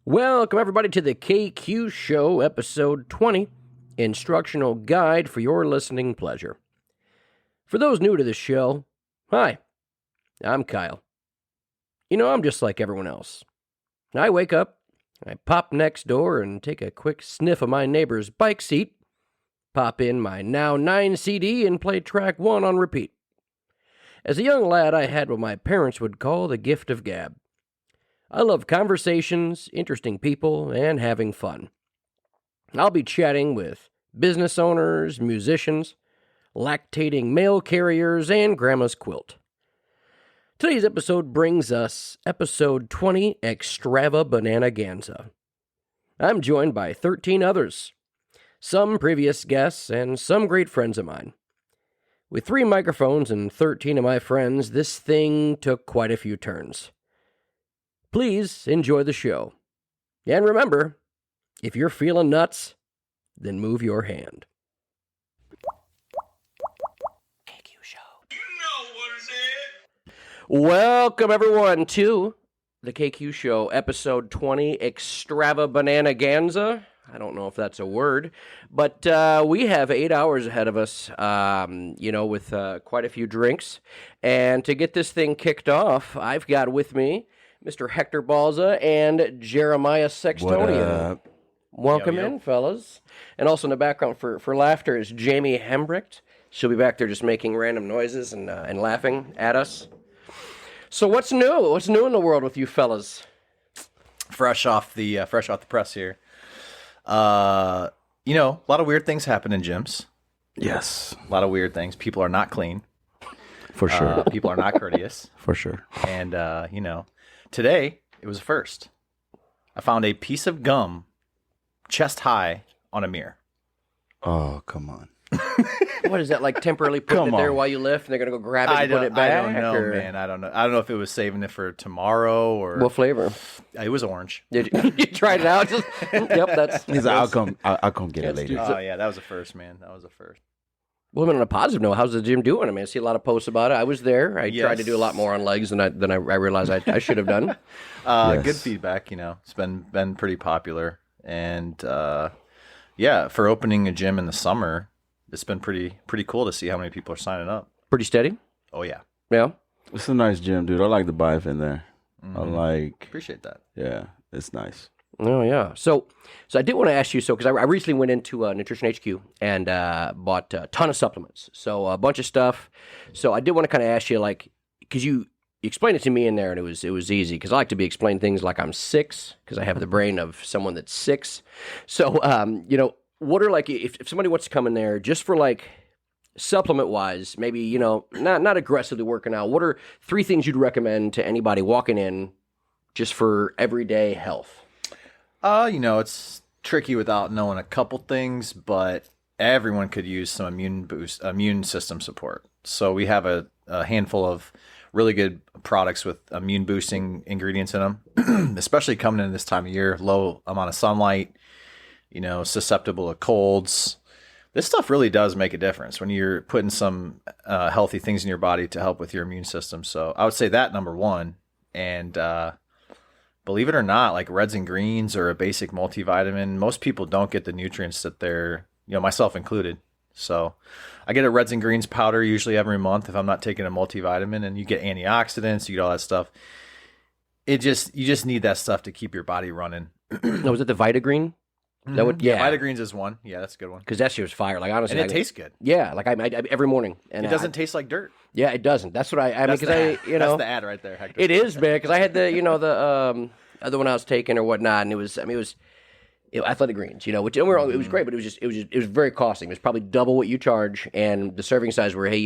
Welcome, everybody, to the KQ Show, Episode 20, Instructional Guide for Your Listening Pleasure. For those new to the show, hi, I'm Kyle. You know, I'm just like everyone else. I wake up, I pop next door and take a quick sniff of my neighbor's bike seat, pop in my Now 9 CD and play track 1 on repeat. As a young lad, I had what my parents would call the gift of gab. I love conversations, interesting people, and having fun. I'll be chatting with business owners, musicians, lactating mail carriers, and grandma's quilt. Today's episode brings us episode 20, Extravabananaganza. I'm joined by 13 others, some previous guests and some great friends of mine. With 3 microphones and 13 of my friends, this thing took quite a few turns. Please enjoy the show. And remember, if you're feeling nuts, then move your hand. KQ Show. You know what it is. Welcome, everyone, to the KQ Show, episode 20, Extravabananaganza. I don't know if that's a word, but we have 8 hours ahead of us, with quite a few drinks. And to get this thing kicked off, I've got with me Mr. Hector Balza and Jeremiah Sextonian. Welcome in, fellas. And also in the background for laughter is Jamie Hembrecht. She'll be back there just making random noises and laughing at us. So what's new? What's new in the world with you fellas? Fresh off the press here. A lot of weird things happen in gyms. Yes. A lot of weird things. People are not clean. For sure. People are not courteous. For sure. And, today it was a first. I found a piece of gum chest high on a mirror. Oh, come on. What is that, like temporarily putting it there while you lift and they're going to go grab it and put it back? I don't know, man. I don't know. I don't know if it was saving it for tomorrow or... What flavor? It was orange. Did you, you tried it out? Yep, that's... He's like, I'll come get it later. Oh, yeah, that was a first, man. That was a first. Well, on a positive note, how's the gym doing? I mean, I see a lot of posts about it. I was there. I tried to do a lot more on legs than I realized I should have done. Yes. Good feedback, It's been pretty popular. And, for opening a gym in the summer, it's been pretty cool to see how many people are signing up. Pretty steady? Oh, yeah. Yeah? It's a nice gym, dude. I like the vibe in there. Mm-hmm. Appreciate that. Yeah, it's nice. Oh, yeah. So I did want to ask you, because I recently went into Nutrition HQ and bought a ton of supplements. So a bunch of stuff. So I did want to kind of ask you, because you explained it to me in there, and it was easy, because I like to be explained things like I'm 6, because I have the brain of someone that's 6. So, what are, if somebody wants to come in there, just for, supplement-wise, maybe, not aggressively working out, what are 3 things you'd recommend to anybody walking in just for everyday health? It's tricky without knowing a couple things, but everyone could use some immune system support. So we have a handful of really good products with immune boosting ingredients in them, especially coming in this time of year, low amount of sunlight, susceptible to colds. This stuff really does make a difference when you're putting some healthy things in your body to help with your immune system. So I would say that number 1. And believe it or not, like reds and greens or a basic multivitamin, most people don't get the nutrients that they're, myself included. So I get a reds and greens powder usually every month if I'm not taking a multivitamin, and you get antioxidants, you get all that stuff. You just need that stuff to keep your body running. No, was it the Vitagreen? That would, yeah, Vitagreens is one. Yeah, that's a good one. Because that shit was fire. Honestly, and it tastes good. Yeah, I every morning. And it doesn't taste like dirt. Yeah, it doesn't. That's what I mean. Because that's the ad right there, Hector. It is, man. Because I had the other one I was taking or whatnot, and it was Athletic Greens. Which don't get me wrong, it was great, but it was very costly. It was probably double what you charge, and the serving size were, hey,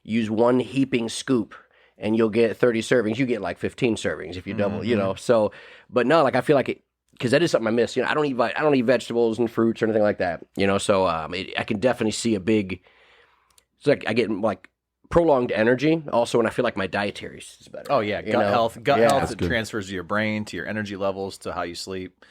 use 1 heaping scoop and you'll get 30 servings. You get 15 servings if you double. So, but no, I feel like it. Because that is something I miss. I don't eat vegetables and fruits or anything like that. So I can definitely see a big. It's like I get prolonged energy. Also, when I feel like my dietary is better. Oh yeah, gut health. It transfers to your brain, to your energy levels, to how you sleep.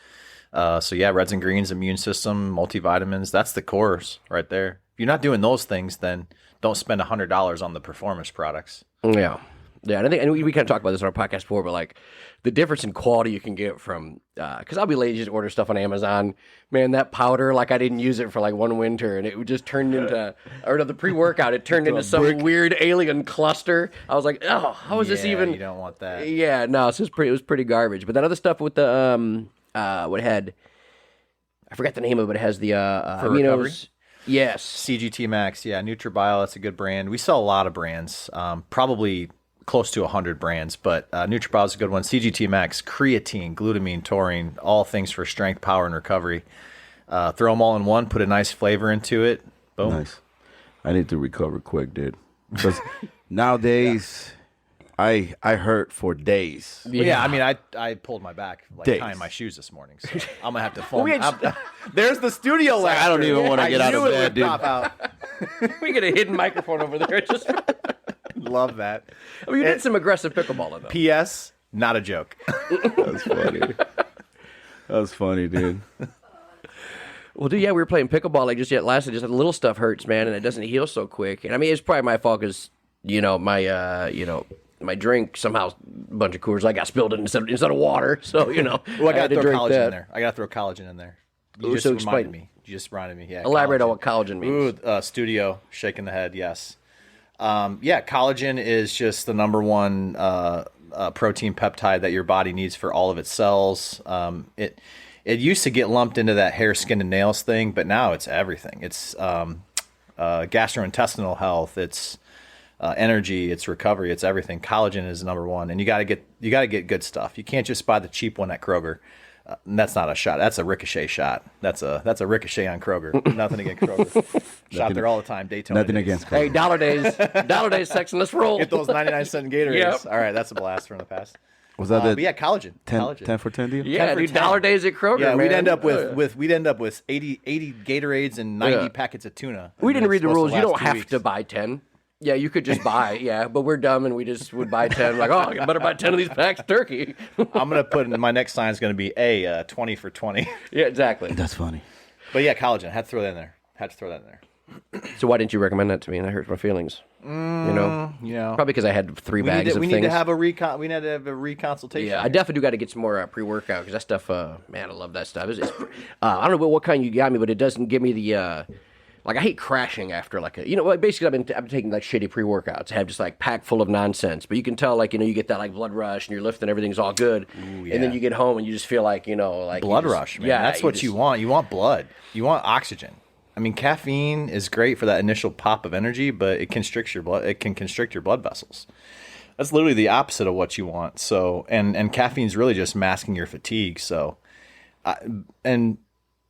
Reds and greens, immune system, multivitamins. That's the cores right there. If you're not doing those things, then don't spend $100 on the performance products. Yeah. Yeah, and I think, and we kind of talked about this on our podcast before, but like the difference in quality you can get from, because I'll be lazy to just order stuff on Amazon. Man, that powder, like I didn't use it for like one winter, and it just turned into, or no, the pre-workout, it turned into some weird alien cluster. I was like, oh, how is this even? You don't want that. Yeah, no, it was pretty garbage. But that other stuff with the what it had, I forgot the name of it, but it has the recovery? aminos. Yes. CGT Max, yeah, NutriBio, that's a good brand. We sell a lot of brands, probably close to 100 brands, but NutriBio is a good one. CGT Max, creatine, glutamine, taurine, all things for strength, power, and recovery. Throw them all in one, put a nice flavor into it. Boom. Nice. I need to recover quick, dude. Because nowadays, I hurt for days. Well, yeah, I mean, I pulled my back like Days. tying my shoes this morning, so I'm gonna have to foam. we had- There's the studio laughter. I don't even want to get out of bed, dude. Pop out. We get a hidden microphone over there. Just, Love that. I mean, you did some aggressive pickleballing though. P.S. Not a joke. That's funny. That's funny, dude. Well, dude, yeah, we were playing pickleball like just last night. Just the little stuff hurts, man, and it doesn't heal so quick. And I mean, it's probably my fault because my drink somehow a bunch of Coors Light got spilled instead of water. So Well, I had gotta to throw drink collagen that. in there. I gotta throw collagen in there. You Ooh, just so reminded explain. me. You just reminded me. Yeah. Elaborate collagen. on what collagen means. Ooh, studio shaking the head. Yes. Yeah, collagen is just the number one protein peptide that your body needs for all of its cells. It used to get lumped into that hair, skin, and nails thing, but now it's everything. It's gastrointestinal health. It's energy. It's recovery. It's everything. Collagen is number one, and you gotta get good stuff. You can't just buy the cheap one at Kroger. And that's not a shot. That's a ricochet shot. That's a ricochet on Kroger. Nothing against Kroger. Shop there all the time. Daytona. Nothing days. against Hey, Kroger. dollar days, section. Let's roll. Get those 99-cent Gatorades. Yep. All right, that's a blast from the past. Was that But the yeah, collagen. 10, Collagen. 10 for 10 deal? Yeah, 10 for dude, 10. dollar days at Kroger. Yeah, man. we'd end up Oh, with 80 Gatorades and 90 packets of tuna. We didn't And read it's the supposed rules. to You last don't 2 have weeks. to buy 10. Yeah, you could just buy. Yeah, but we're dumb and we just would buy 10. Like, oh, I better buy 10 of these packs of turkey. I'm gonna put my next sign is gonna be 20 for 20. Yeah, exactly. That's funny. But yeah, collagen. I had to throw that in there. So why didn't you recommend that to me? And that hurts my feelings. You know, Probably because I had 3 we bags of need things. to have a recon. We need to have a reconsultation. Yeah, I definitely do got to get some more pre-workout because that stuff, man, I love that stuff. I don't know what kind you got me, but it doesn't give me the, like I hate crashing after like basically I've been taking like shitty pre-workouts. I have just like packed full of nonsense, but you can tell like, you get that like blood rush and you're lifting, everything's all good. Ooh, And then yeah. you get home and you just feel like, like blood you just- rush, man. Yeah, That's what you want. You want blood. You want oxygen. I mean, caffeine is great for that initial pop of energy, but it constricts your blood. It can constrict your blood vessels. That's literally the opposite of what you want. So, and caffeine's really just masking your fatigue. So, and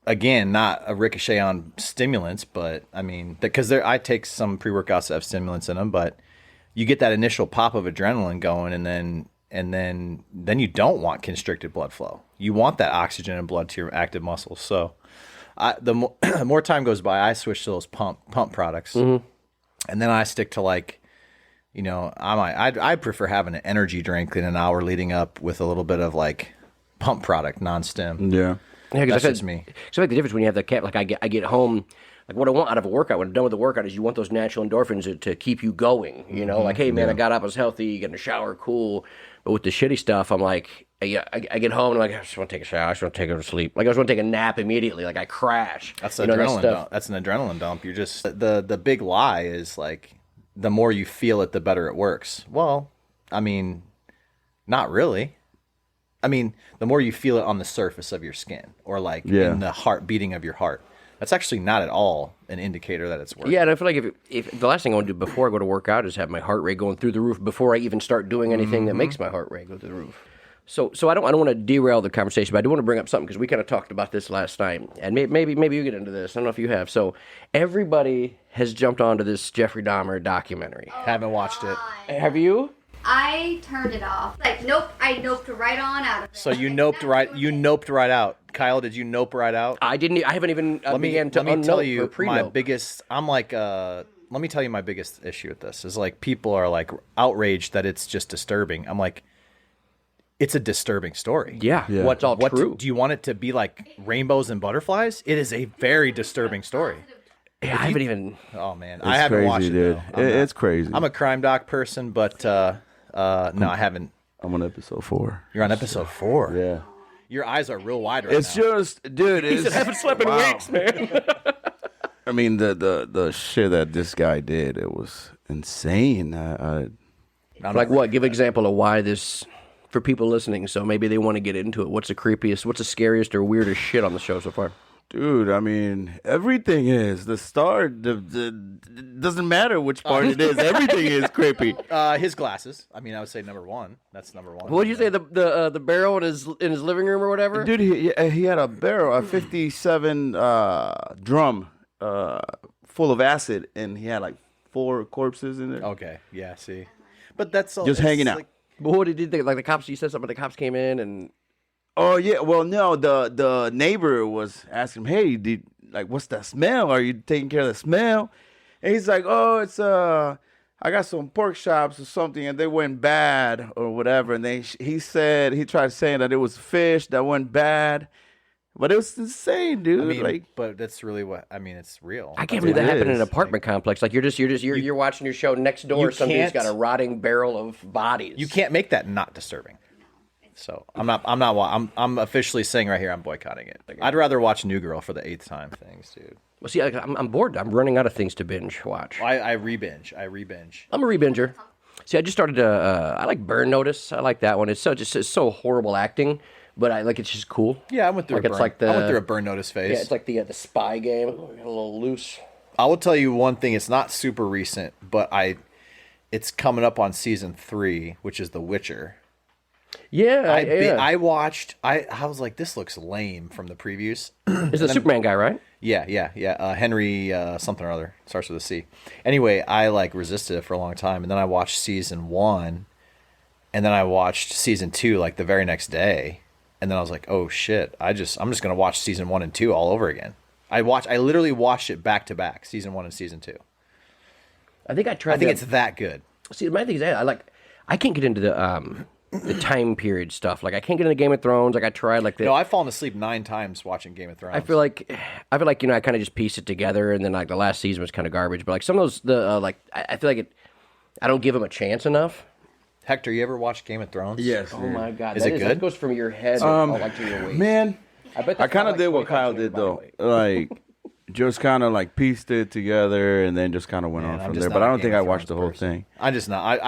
again, not a ricochet on stimulants, but I mean, because I take some pre-workouts that have stimulants in them, but you get that initial pop of adrenaline going, and then you don't want constricted blood flow. You want that oxygen and blood to your active muscles. So, the more time goes by, I switch to those pump products, and then I stick to like, I prefer having an energy drink in an hour leading up with a little bit of like pump product, non-stim. Yeah. Yeah, That's just me. So like the difference when you have the cap, like I get home, like what I want out of a workout when I'm done with the workout is you want those natural endorphins to keep you going. Like, hey man, I got up, I was healthy, get in the shower, cool. But with the shitty stuff, I'm like, I get home and I'm like, I just want to take a shower, I just want to take a sleep. Like I just want to take a nap immediately. Like I crash. That's that adrenaline stuff. dump. That's an adrenaline dump. You're just the big lie is like the more you feel it, the better it works. Well, I mean, not really. I mean, the more you feel it on the surface of your skin or like in the heart beating of your heart. That's actually not at all an indicator that it's working. Yeah, and I feel like if the last thing I want to do before I go to work out is have my heart rate going through the roof before I even start doing anything that makes my heart rate go through the roof. So I don't want to derail the conversation, but I do want to bring up something because we kind of talked about this last night, and maybe you get into this. I don't know if you have. So everybody has jumped onto this Jeffrey Dahmer documentary. Haven't watched it. Have you? I turned it off. Like, nope, I noped right on out of it. So you noped right out. Kyle, did you nope right out? I didn't. I haven't even Let me began to tell unnope you or pre-nope. my biggest. I'm like, let me tell you my biggest issue with this is like people are like outraged that it's just disturbing. I'm like, it's a disturbing story. Yeah. What's all true? Do you want it to be like rainbows and butterflies? It is a very disturbing story. Yeah, I haven't even. Oh man, It's I haven't crazy, watched it dude. though. It's crazy. I'm a crime doc person, but No, I haven't. I'm on episode 4. You're on episode 4. Yeah. Your eyes are real wide right It's now. just, dude. He said, I haven't slept in weeks, man. I mean, the shit that this guy did, it was insane. Like what? Give an example of why this, for people listening, so maybe they want to get into it. What's the creepiest, what's the scariest or weirdest shit on the show so far? Dude, I mean, everything is. The start, doesn't matter which part it is. Everything is creepy. His glasses. I mean, I would say number 1. That's number 1. What did you say? The barrel in his living room or whatever? Dude, he had a barrel, a 57 drum full of acid, and he had like 4 corpses in there. Okay. Yeah. See, but that's all, Just hanging out. like- But what did he think? Like the cops? You said something. The cops came in and. Oh yeah, well no, the neighbor was asking him, hey, what's that smell? Are you taking care of the smell? And he's like, oh, it's I got some pork chops or something, and they went bad or whatever. And he tried saying that it was fish that went bad, but it was insane, dude. I mean, like, but that's really what I mean. It's real. I can't That's believe that it happened in an is. apartment complex. Like you're watching your show next door. You Some dude's can't- got a rotting barrel of bodies. You can't make that not disturbing. So I'm officially saying right here I'm boycotting it. I'd rather watch New Girl for the 8th time. Things, dude. Well, see, I'm bored. I'm running out of things to binge watch. I re-binge. I'm a rebinger. See, I just started to. I like Burn Notice. I like that one. It's so horrible acting, but I like it's just cool. Yeah, I went through. Like a it's burn. like the. I went through a Burn Notice phase. Yeah, it's like the spy game. A little loose. I will tell you one thing. It's not super recent, but it's coming up on season 3, which is The Witcher. Yeah, I watched. I was like, this looks lame from the previews. It's the Superman guy, right? Yeah. Henry something or other, starts with a C. Anyway, I resisted it for a long time, and then I watched season 1, and then I watched season 2 like the very next day, and then I was like, oh shit, I'm just gonna watch season 1 and 2 all over again. I literally watched it back to back, season 1 and season 2. I think I tried. I think it's that good. See, my thing is, I can't get into the time period stuff. Like I can't get into Game of Thrones. Like I tried. Like No, I've fallen asleep 9 times watching Game of Thrones. I feel like I kind of just pieced it together, and then like the last season was kind of garbage. But like some of those, I feel like I don't give them a chance enough. Hector, you ever watched Game of Thrones? yes. Oh my god, Is it good? That goes from your head like to your waist. Man, I bet I that's kind not, of did what 25% Kyle of your did body though. weight. Like, just kind of like pieced it together and then just kind of went Man, on I'm from just there. not But I a don't Game think of I watched the Thrones whole person. thing. I'm just not.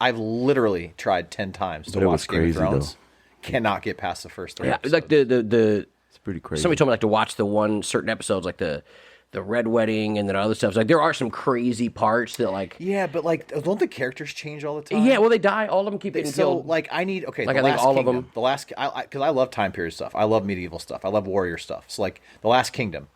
I've literally tried 10 times to But it was watch Game of crazy, Thrones. though. Cannot get past the first 3 Yeah, episodes. like the It's pretty crazy. somebody told me like to watch the one certain episodes, like the Red Wedding and then other stuff. Like there are some crazy parts that like. Yeah, but don't the characters change all the time? Yeah, well, they die. All of them keep getting So killed. I need Like, the I think Last all of Kingdom. them- The last because I love time period stuff. I love medieval stuff. I love warrior stuff. So like the Last Kingdom,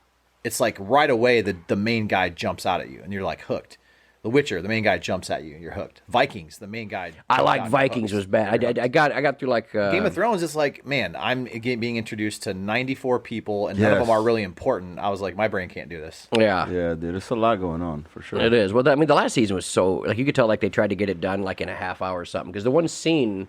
it's like right away the main guy jumps out at you and you're like hooked. The Witcher, the main guy jumps at you and you're hooked. Vikings, the main guy. I jumps like out and Vikings you're was hooked. bad. You're hooked. I got through like Game of Thrones is like, man, I'm being introduced to 94 people and none of Yes. them are really important. I was like, my brain can't do this. Yeah. Yeah, dude, there's a lot going on for sure. It is. Well, I mean, the last season was so like you could tell like they tried to get it done like in a half hour or something. Because the one scene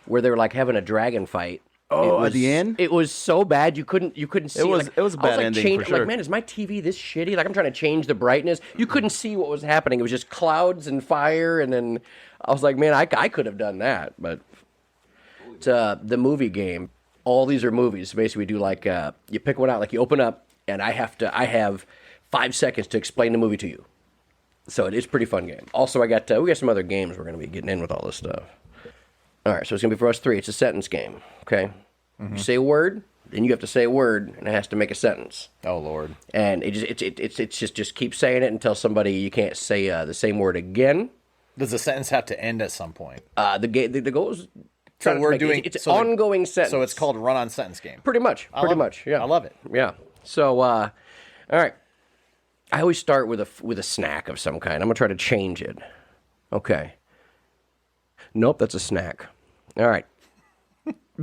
where they were like having a dragon fight. Oh, at the end? it was so bad you couldn't see. was- like, it was a I bad like, ending, for I'm sure. Like, man, is my TV this shitty? Like I'm trying to change the brightness. You couldn't see what was happening. It was just clouds and fire, and then I was like, man, I could have done that, but it's the movie game. All these are movies. So basically, we do like you pick one out, like you open up, and I have 5 seconds to explain the movie to you. So it is a pretty fun game. Also, we got some other games we're going to be getting in with all this stuff. All right, so it's going to be for us 3. It's a sentence game, okay? You say a word, then you have to say a word, and it has to make a sentence. Oh Lord. And it's just keep saying it until somebody you can't say the same word again. Does the sentence have to end at some point? The goal is So we're doing it's so the- ongoing sentence. So it's called Run on Sentence Game. pretty much. love it. Yeah, I love it. Yeah. So all right, I always start with a snack of some kind. I'm gonna try to change it. Okay. Nope, that's a snack. All right.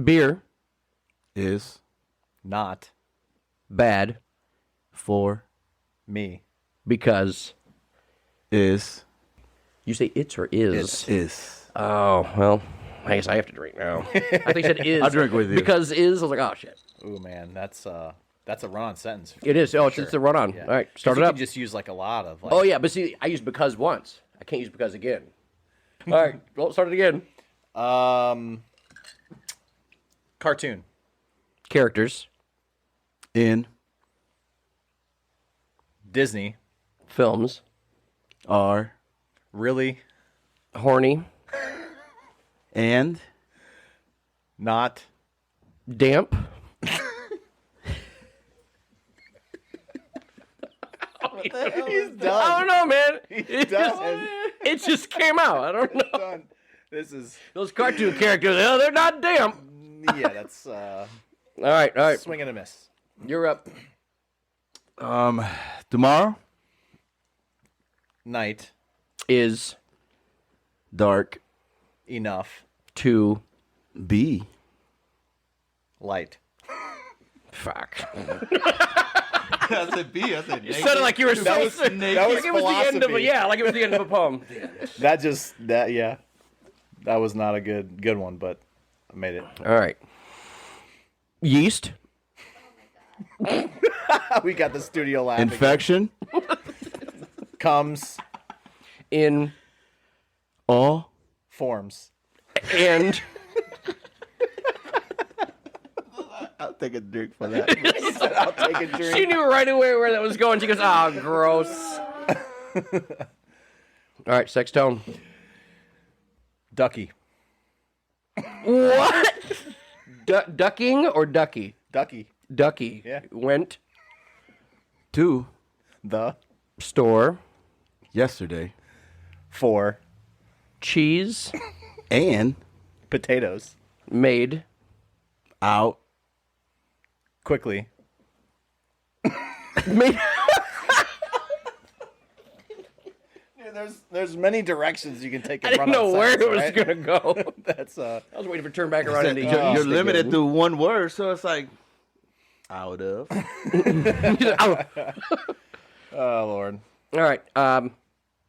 Beer, Is Not bad, for me. because is you say it's or is. is. Oh, well, I guess I have to drink now. I think you said is. I'll drink with you. Because is, I was like, oh, shit. Ooh man, that's a run on sentence. It is. Oh, Sure. it's a run-on. Yeah. All right, 'Cause start you it can up. just use like a lot of like. Oh, yeah, but see, I used because once. I can't use because again. All right, well, start it again. Cartoon. Characters. In. Disney. Films. Are. Really Horny. And. not. Damp. He's done. I don't know, man. done. It just came out. I don't know. Done. This is. Those cartoon characters, they're not damp. Yeah, that's All right. swing and a miss. You're up. Tomorrow. Night. Is Dark. Enough. to B. Light. fuck. I said B. I said It sounded like you were so was like it was the end of a, philosophy. like it was the end of a poem. That was not a good one, but I made it. All right. Yeast. We got the studio laughing. Infection. Comes In All. forms. and I'll take a drink for that. I'll take a drink. she knew right away where that was going. She goes, "Ah, gross." All right, sex tone. Ducky. What? Ducking or ducky? Ducky. Ducky. Yeah. Went To. The. store Yesterday. For. cheese And. Potatoes. made Out. Quickly. made. There's many directions you can take. I didn't know where it was gonna go. That's I was waiting for turn back around into You're yeast limited again. to one word, so it's like out of. Oh. Oh Lord. All right.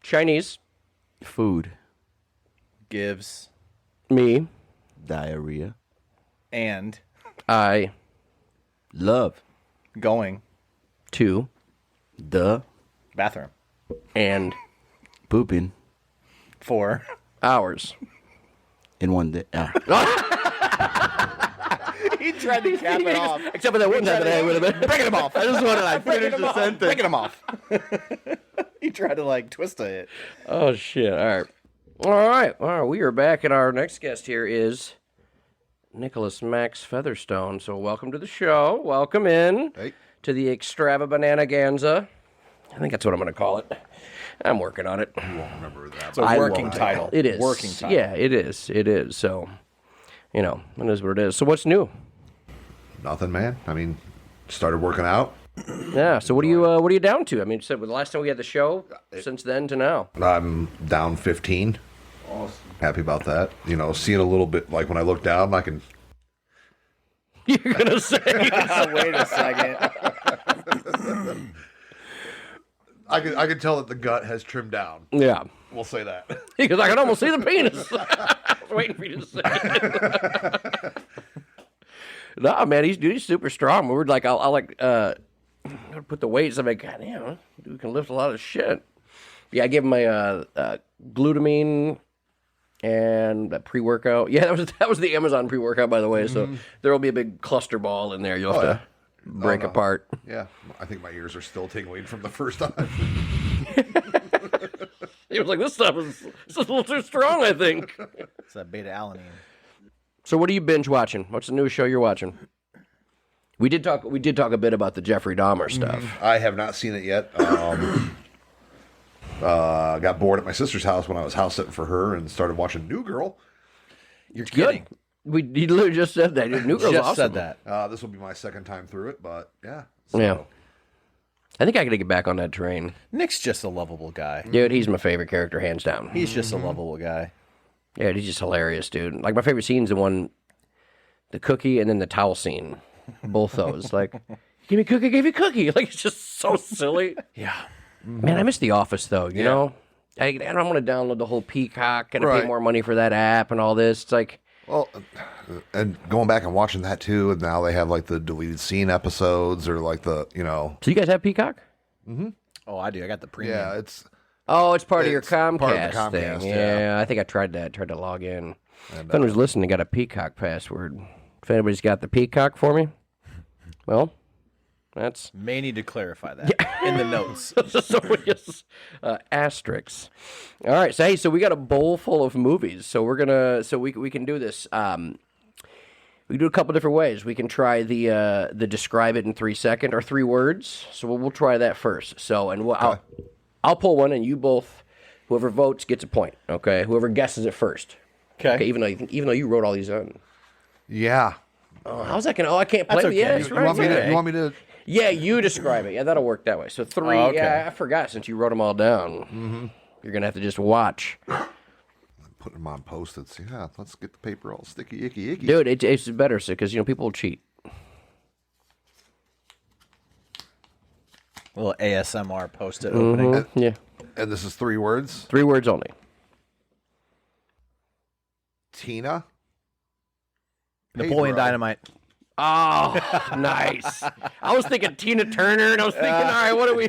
Chinese. Food. Gives Me. Diarrhea. and I. Love. going To. The. bathroom And. Pooping. for Hours. In one day. he tried to cap it off. Except for that one time that I would have been. Breaking him off. I just want to like finish the sentence. Breaking him off. He tried to like twist it. Oh shit! All right. We are back, and our next guest here is Nicholas Max Featherstone. So welcome to the show. Welcome in to the Extravabananaganza. I think that's what I'm going to call it. I'm working on it. It's a working title. It is Working title. Yeah, it is. It is. So, it is what it is. So what's new? Nothing, man. I mean, started working out. Yeah. So what are you down to? I mean, you said the last time we had the show. Since then to now. I'm down 15. Awesome. Happy about that. Seeing a little bit, like when I look down, I can. You're gonna say. Wait a second. I can tell that the gut has trimmed down. Yeah. We'll say that. Because I can almost see the penis. I was waiting for you to say it. No, man, he's super strong. We're like, I'll put the weights. I'm like, God damn, dude can lift a lot of shit. Yeah, I gave him my glutamine and that pre-workout. Yeah, that was the Amazon pre-workout, by the way. So there will be a big cluster ball in there. You'll have to break apart. Yeah, I think my ears are still tingling from the first time. He was like, this stuff is a little too strong, I think. It's that beta alanine. So what are you binge watching? What's the newest show you're watching? We did talk a bit about the Jeffrey Dahmer stuff. I have not seen it yet. Got bored at my sister's house when I was house sitting for her and started watching New Girl. You're kidding. He literally just said that. New Girl's Just awesome. said that. This will be my second time through it, but yeah. Yeah. I think I gotta get back on that train. Nick's just a lovable guy. Dude, he's my favorite character, hands down. He's just a lovable guy. Yeah, he's just hilarious, dude. Like, my favorite scene's the cookie and then the towel scene. Both those. Like, give me cookie, give me cookie. Like, it's just so silly. Yeah. Man, I miss The Office, though, you know? I don't want to download the whole Peacock and pay Right. more money for that app and all this. It's like, Well, and going back and watching that too, and now they have like the deleted scene episodes or like the. so you guys have Peacock? Oh, I do. I got the premium. Yeah, Oh, it's part of your It's part of the Comcast, Comcast, thing. yeah. Yeah, I think I tried that. Tried to log in. And, If anyone's listening, got a Peacock password. If anybody's got the Peacock for me, well, that's May need to clarify that in the notes. so just asterisks. All right, so hey, so we got a bowl full of movies. So we're gonna, so we can do this. We can do a couple different ways. We can try the describe it in 3 seconds or 3 words. So we'll try that first. So and I'll pull one, and you both, whoever votes gets a point. Okay, whoever guesses it first. Okay. Even though you wrote all these on. yeah. Oh, how's that gonna? Oh, I can't play. That's okay. Yeah, that's You right. want me to? okay. You want me to? Yeah, you describe it. Yeah, that'll work that way. So 3. Oh, okay. Yeah, I forgot since you wrote them all down. Mm-hmm. You're gonna have to just watch. Put them on post-its. Yeah, let's get the paper all sticky, icky. Dude, it's better because people will cheat. A little ASMR post-it opening. Yeah, And this is 3 words. 3 words only. Tina. Napoleon Pedro. Dynamite. Oh, nice. I was thinking Tina Turner, and I was thinking, all right, what are we?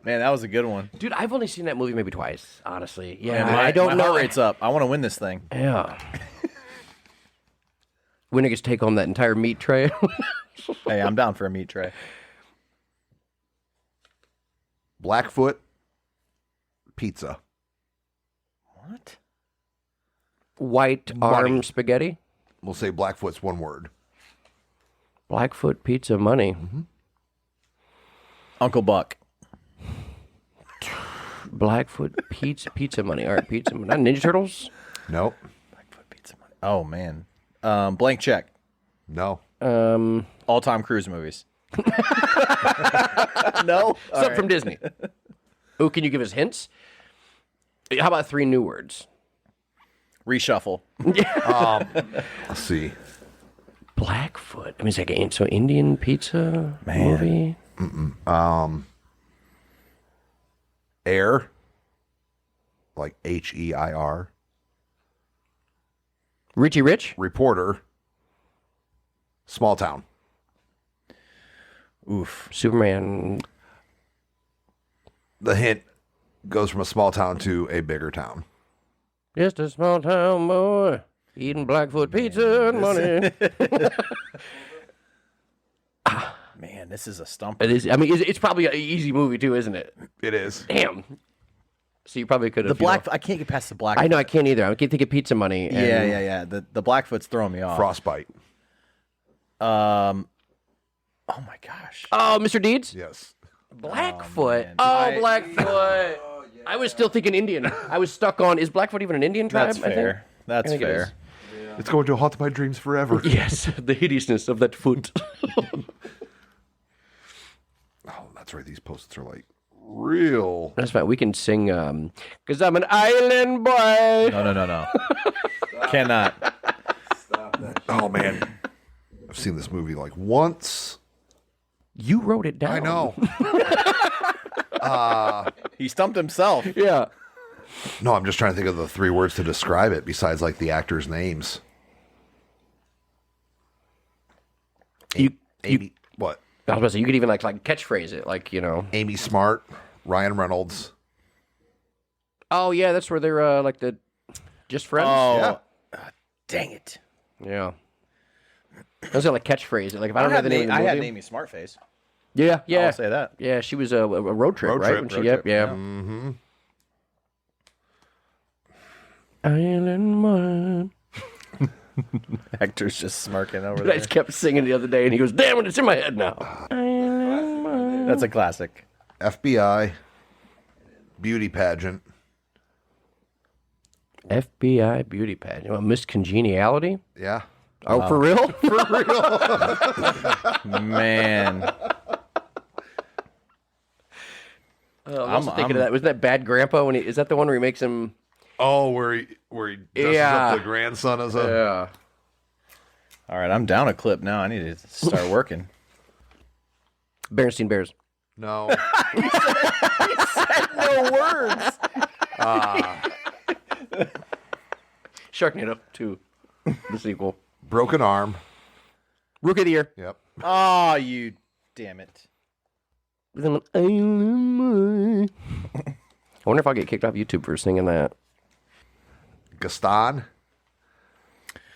Man, that was a good one. Dude, I've only seen that movie maybe twice, honestly. Yeah, Man, I don't my know. heart rate's up. I want to win this thing. Yeah. Winner gets to take home that entire meat tray. Hey, I'm down for a meat tray. Blackfoot. Pizza. What? White arm spaghetti. We'll say Blackfoot's 1 word. Blackfoot pizza money. Mm-hmm. Uncle Buck. Blackfoot pizza money. All right, pizza money. Not Ninja Turtles? Nope. Blackfoot pizza money. Oh man. Blank check. No. All Tom Cruise movies. No. Something from Disney. Oh, can you give us hints? How about 3 new words? Reshuffle. Let's see. Blackfoot. I mean, it's like so Indian pizza movie. Air. Like HEIR. Richie Rich. Reporter. Small town. Oof. Superman. The hint goes from a small town to a bigger town. Just a small town boy eating Blackfoot pizza and money. Man, this is a stumper. It is. I mean, it's probably an easy movie too, isn't it? It is. Damn. So you probably could have. I can't get past the Blackfoot. I know I can't either. I can't think of pizza money. And Yeah. The Blackfoot's throwing me off. Frostbite. Oh my gosh. Oh, Mr. Deeds. Yes. Blackfoot. man. Oh, Blackfoot. I was still thinking Indian. I was stuck on. Is Blackfoot even an Indian tribe? That's I think? fair. That's I think it fair. is. It's going to haunt my dreams forever. Yes, the hideousness of that foot. Oh, that's right. These posts are like real. That's fine. We can sing. Cause I'm an island boy. No. Cannot. Oh man, I've seen this movie like once. You wrote it down. I know. He stumped himself. Yeah. No, I'm just trying to think of the 3 words to describe it besides like the actors' names. Amy. What? I was about to say you could even like catchphrase it, like Amy Smart, Ryan Reynolds. Oh yeah, that's where they're like the just friends. Oh. Yeah. Dang it. Yeah. That's like catchphrase it. Like if I don't know the name of the I movie. had Amy Smartface. Yeah. I'll say that. Yeah, she was a road trip, Road right? trip, When she, road yep, trip, yeah. yeah. Mm-hmm. Island man. Hector's just smirking over I there. just kept singing the other day, and he goes, "Damn it, it's in my head now." Island man. That's a classic. FBI, beauty pageant. FBI beauty pageant. Well, Miss Congeniality. Yeah. Oh, for real? For real? Man. I'm also thinking of that. Wasn't that Bad Grandpa? Is that the one where he makes him? Oh, where he dresses Yeah. up the grandson as a. Yeah. All right, I'm down a clip now. I need to start working. Berenstein Bears. No. No words. Sharknado 2, the sequel. Broken arm. Rookie of the Year. Yep. Oh, you damn it. With an island man. I wonder if I'll get kicked off YouTube for singing that. Gaston.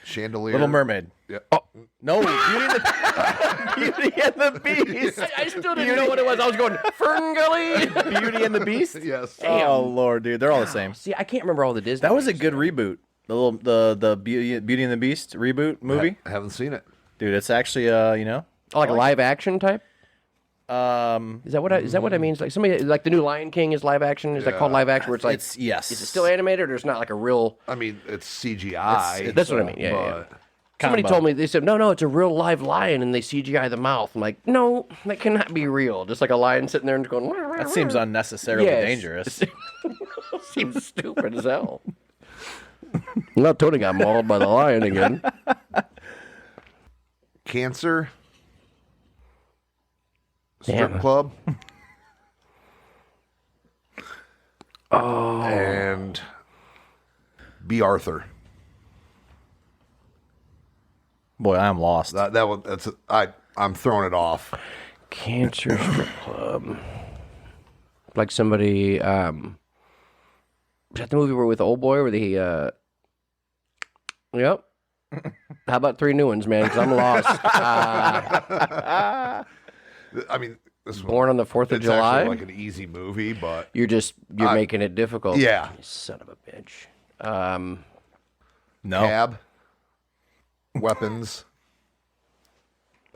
Chandelier. Little Mermaid. Yeah. Oh no, Beauty and the Beast. I still didn't know what it was. I was going, Ferngully. Beauty and the Beast. Yes. Oh Lord, dude, they're all the same. See, I can't remember all the Disney. That was a good reboot. The Beauty and the Beast reboot movie. I haven't seen it. Dude, it's actually you know. Oh, like a live action type? Is that what I mean? Like somebody like the new Lion King is live action. Is that called live action? Where it's like yes. Is it still animated or it's not like a real? I mean, it's CGI. That's what I mean. Yeah. but Somebody told me, they said, no, it's a real live lion and they CGI the mouth. I'm like, no, that cannot be real. Just like a lion sitting there and going. That seems unnecessarily dangerous. Seems stupid as hell. Now Tony got mauled by the lion again. Cancer. Damn. Strip club. And B. Arthur. Boy, I am lost. I'm throwing it off. Cancer strip club. Like somebody, was that the movie where with Old Boy where he, yep. How about 3 new ones, man? Because I'm lost. I mean, this Born on the 4th of it's July. actually like an easy movie, but You're making it difficult. Yeah. You son of a bitch. No. Cab. Weapons.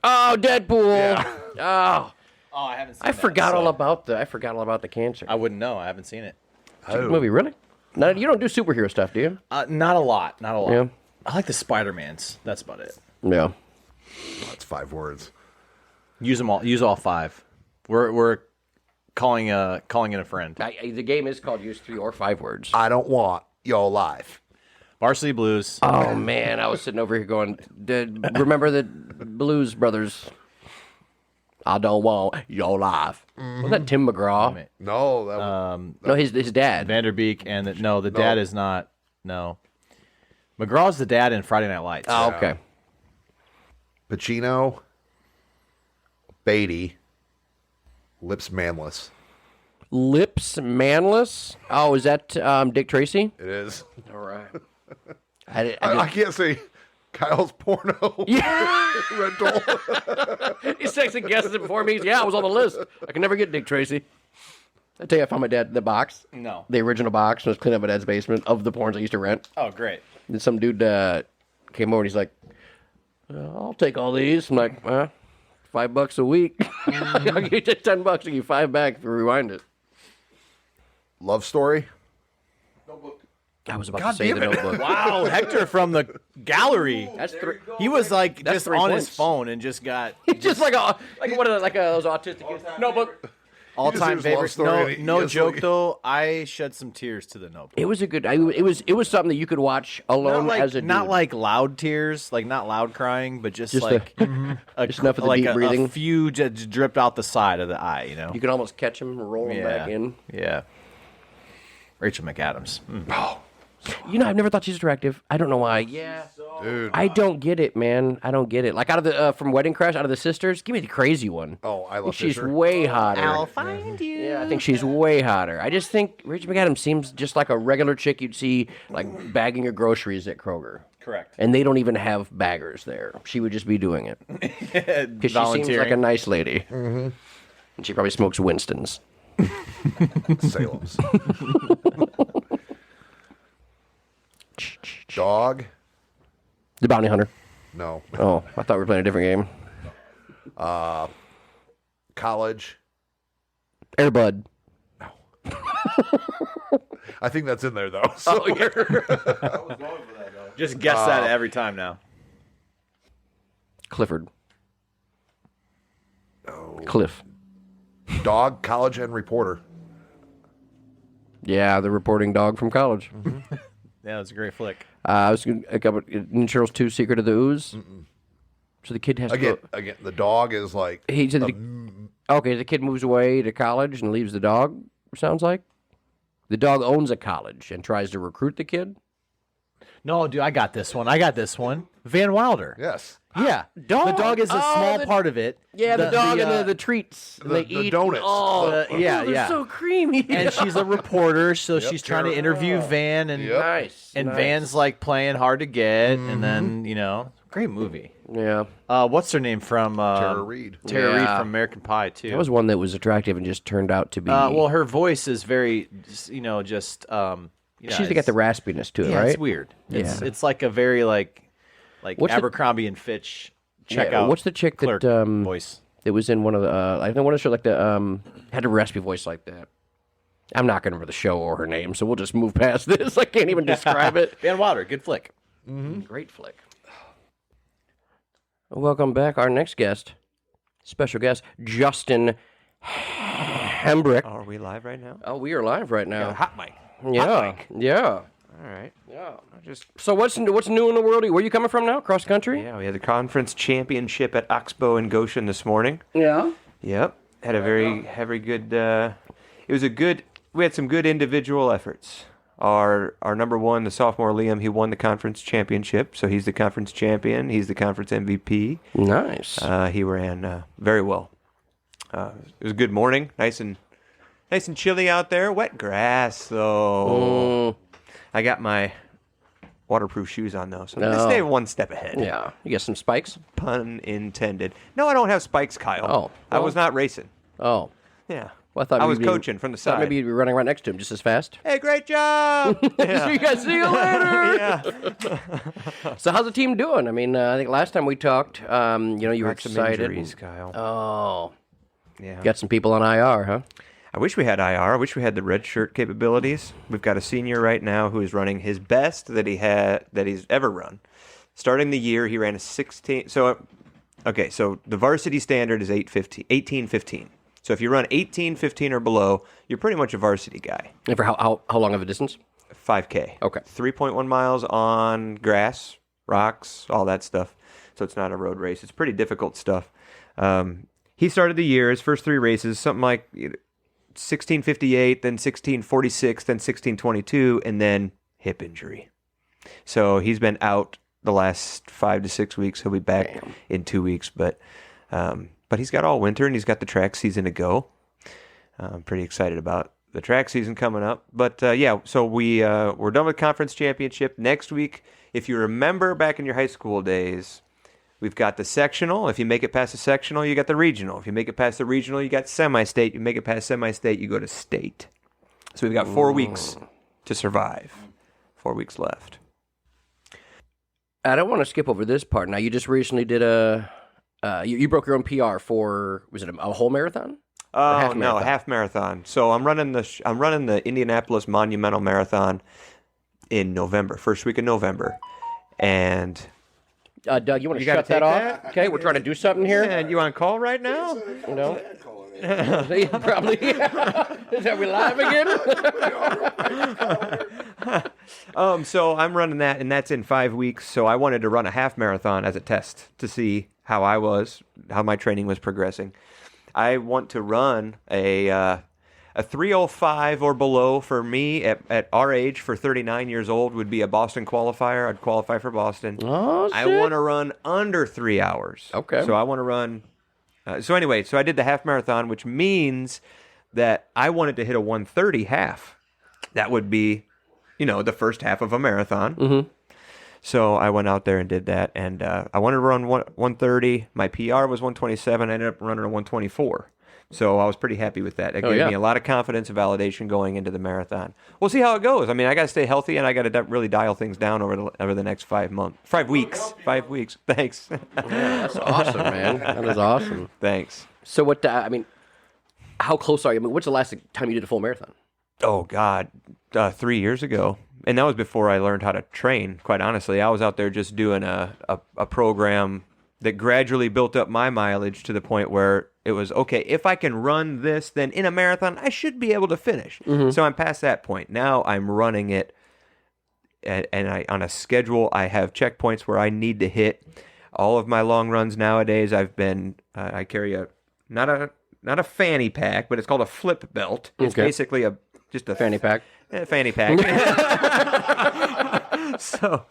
Oh, Deadpool. Yeah. Oh, Oh, I haven't seen I forgot all about the cancer. I wouldn't know. I haven't seen it. Movie, really? No, you don't do superhero stuff, do you? Not a lot. Not a lot. Yeah. I like the Spider-Mans. That's about it. Yeah. That's 5 words. Use them all. Use all 5. We're calling it a friend. The game is called Use 3 or 5 words. I don't want y'all alive. Varsity Blues. Oh man, I was sitting over here going, remember the Blues Brothers? I don't want your life. Was that Tim McGraw? No, that was, No, his dad. Vanderbeek and the dad is not. No. McGraw's the dad in Friday Night Lights. Oh, okay. Pacino. Beatty. Lips Manless. Lips Manless. Oh, is that Dick Tracy? It is. All right. I can't say Kyle's porno rental. He second guesses it before me. Yeah, I was on the list. I can never get Dick Tracy. I tell you, I found my dad the box. No. The original box. And I was cleaning up my dad's basement of the porns I used to rent. Oh, great. And some dude came over and he's like, I'll take all these. I'm like, $5 a week. I'll give you $10. I'll give you $5 back if you rewind it. Love Story. I was about to say the Notebook. Wow, Hector from the gallery. That's 3. He was like That's just 3 on points. his phone and just got Just like those autistic kids. Notebook. all-time Just his love favorite. story No and he joke just, though. I shed some tears to the Notebook. It was a good. It was something that you could watch alone as a dude. Not like loud tears, like not loud crying, but just like just enough of the like deep breathing. A few just dripped out the side of the eye. You know. You could almost catch him and roll him back in. Yeah. Rachel McAdams. You know, I've never thought she's attractive. I don't know why. Yeah. Dude. I don't get it, man. I don't get it. Like out of the from Wedding Crash, out of the sisters, give me the crazy one. Oh, I love She's Fisher. way hotter. I'll find you. Yeah, I think she's way hotter. I just think Rachel McAdams seems just like a regular chick you'd see like bagging your groceries at Kroger. Correct. And they don't even have baggers there. She would just be doing it. Because she seems like a nice lady. Mm-hmm. And she probably smokes Winston's. Salem's. Dog. The Bounty Hunter. No. Oh, I thought we were playing a different game. College. Air Bud. I think that's in there though. So Just guess that every time now. Clifford. Cliff. Dog, college, and reporter. Yeah, the reporting dog from college. Yeah, it's a great flick. I was going to cover Ninja Turtles 2 Secret of the Ooze. So the kid has to go. Again, the dog is like Okay, the kid moves away to college and leaves the dog, sounds like. The dog owns a college and tries to recruit the kid. No, dude, I got this one. Van Wilder. Yes. Yeah. Dog. The dog is a small part of it. Yeah, the dog and the treats. the they eat. donuts. Oh, yeah, they're yeah. so creamy. And she's a reporter, so she's trying to interview Van, and Yep. nice. Van's like playing hard to get, and then great movie. Yeah. What's her name from Tara Reid. Tara Reid Yeah. from American Pie too. That was one that was attractive and just turned out to be. well, her voice is very, she's got the raspiness to it, yeah, right? It's weird. It's like a very like What's the- Abercrombie and Fitch. Check Yeah, out. what's the chick clerk that voice? that was in one of the I don't want to show like the had a raspy voice like that. I'm not going to remember the show or her name, so we'll just move past this. I can't even describe it. Van Wilder, good flick. Great flick. Welcome back, our next guest, special guest, Justin Hembrick. Oh, are we live right now? Oh, we are live right now. Hot mic. Yeah, yeah. All right. Yeah. Just So what's new in the world? Where are you coming from now? Cross country? yeah, we had the conference championship at Oxbow in Goshen this morning. Yeah. Yep. Had a very good. It was a good. We had some good individual efforts. Our number one, the sophomore Liam, he won the conference championship, so he's the conference champion. He's the conference MVP. Nice. He ran very well. It was a good morning, nice and chilly out there. Wet grass though. I got my waterproof shoes on though, so I'm gonna stay one step ahead. Yeah. You got some spikes? Pun intended. No, I don't have spikes, Kyle. Oh, I well. was not racing. Oh. Yeah. Well, I thought I maybe was you'd be- coaching from the thought side. maybe you'd be running right next to him just as fast. Hey, great job! So you guys see you later. yeah. So how's the team doing? I mean, I think last time we talked, you were Got some excited. injuries, Kyle. Oh. Yeah. Got some people on IR, huh? I wish we had IR. I wish we had the red shirt capabilities. We've got a senior right now who is running his best that he's ever run. Starting the year, he ran a 16. So the varsity standard is 18:15. So if you run 18:15 or below, you're pretty much a varsity guy. And for how long of a distance? 5K. Okay. 3.1 miles on grass, rocks, all that stuff. So it's not a road race. It's pretty difficult stuff. He started the year, his first three races, something like 16:58, then 16:46, then 16:22, and then hip injury. So he's been out the last 5 to 6 weeks. He'll be back in 2 weeks, but he's got all winter and he's got the track season to go. I'm pretty excited about the track season coming up. But so we're done with conference championship. Next week, if you remember back in your high school days, we've got the sectional. If you make it past the sectional, you got the regional. If you make it past the regional, you got semi-state. You make it past semi-state, you go to state. So we've got 4 weeks to survive. 4 weeks left. I don't want to skip over this part. Now, you just recently did you broke your own PR for, was it a whole marathon? Oh no, marathon? half marathon. So I'm running the Indianapolis Monumental Marathon in November, first week of November, and Doug, you want to You gotta shut that take off? that? Okay, we're trying to do something here. and you on call right now? No? Yeah, probably. Are we live again? So I'm running that, and that's in 5 weeks. So I wanted to run a half marathon as a test to see how my training was progressing. I want to run a 3:05 or below for me at our age, for 39 years old, would be a Boston qualifier. I'd qualify for Boston. Oh, I shit. want to run under 3 hours. Okay. So I want to run. So I did the half marathon, which means that I wanted to hit a 1:30 half. That would be, the first half of a marathon. Mm-hmm. So I went out there and did that, and I wanted to run 1:30. My PR was 1:27. I ended up running a 1:24. So I was pretty happy with that. It gave me a lot of confidence and validation going into the marathon. We'll see how it goes. I mean, I got to stay healthy, and I got to really dial things down over the next 5 weeks. 5 weeks. Thanks. That's awesome, man. That is awesome. Thanks. So what, how close are you? I mean, what's the last time you did a full marathon? Oh, God, 3 years ago. And that was before I learned how to train, quite honestly. I was out there just doing a program that gradually built up my mileage to the point where it was, okay, if I can run this, then in a marathon, I should be able to finish. Mm-hmm. So I'm past that point. Now I'm running it, and on a schedule, I have checkpoints where I need to hit. All of my long runs nowadays, I carry not a fanny pack, but it's called a flip belt. It's basically just a Fanny pack. fanny pack. So,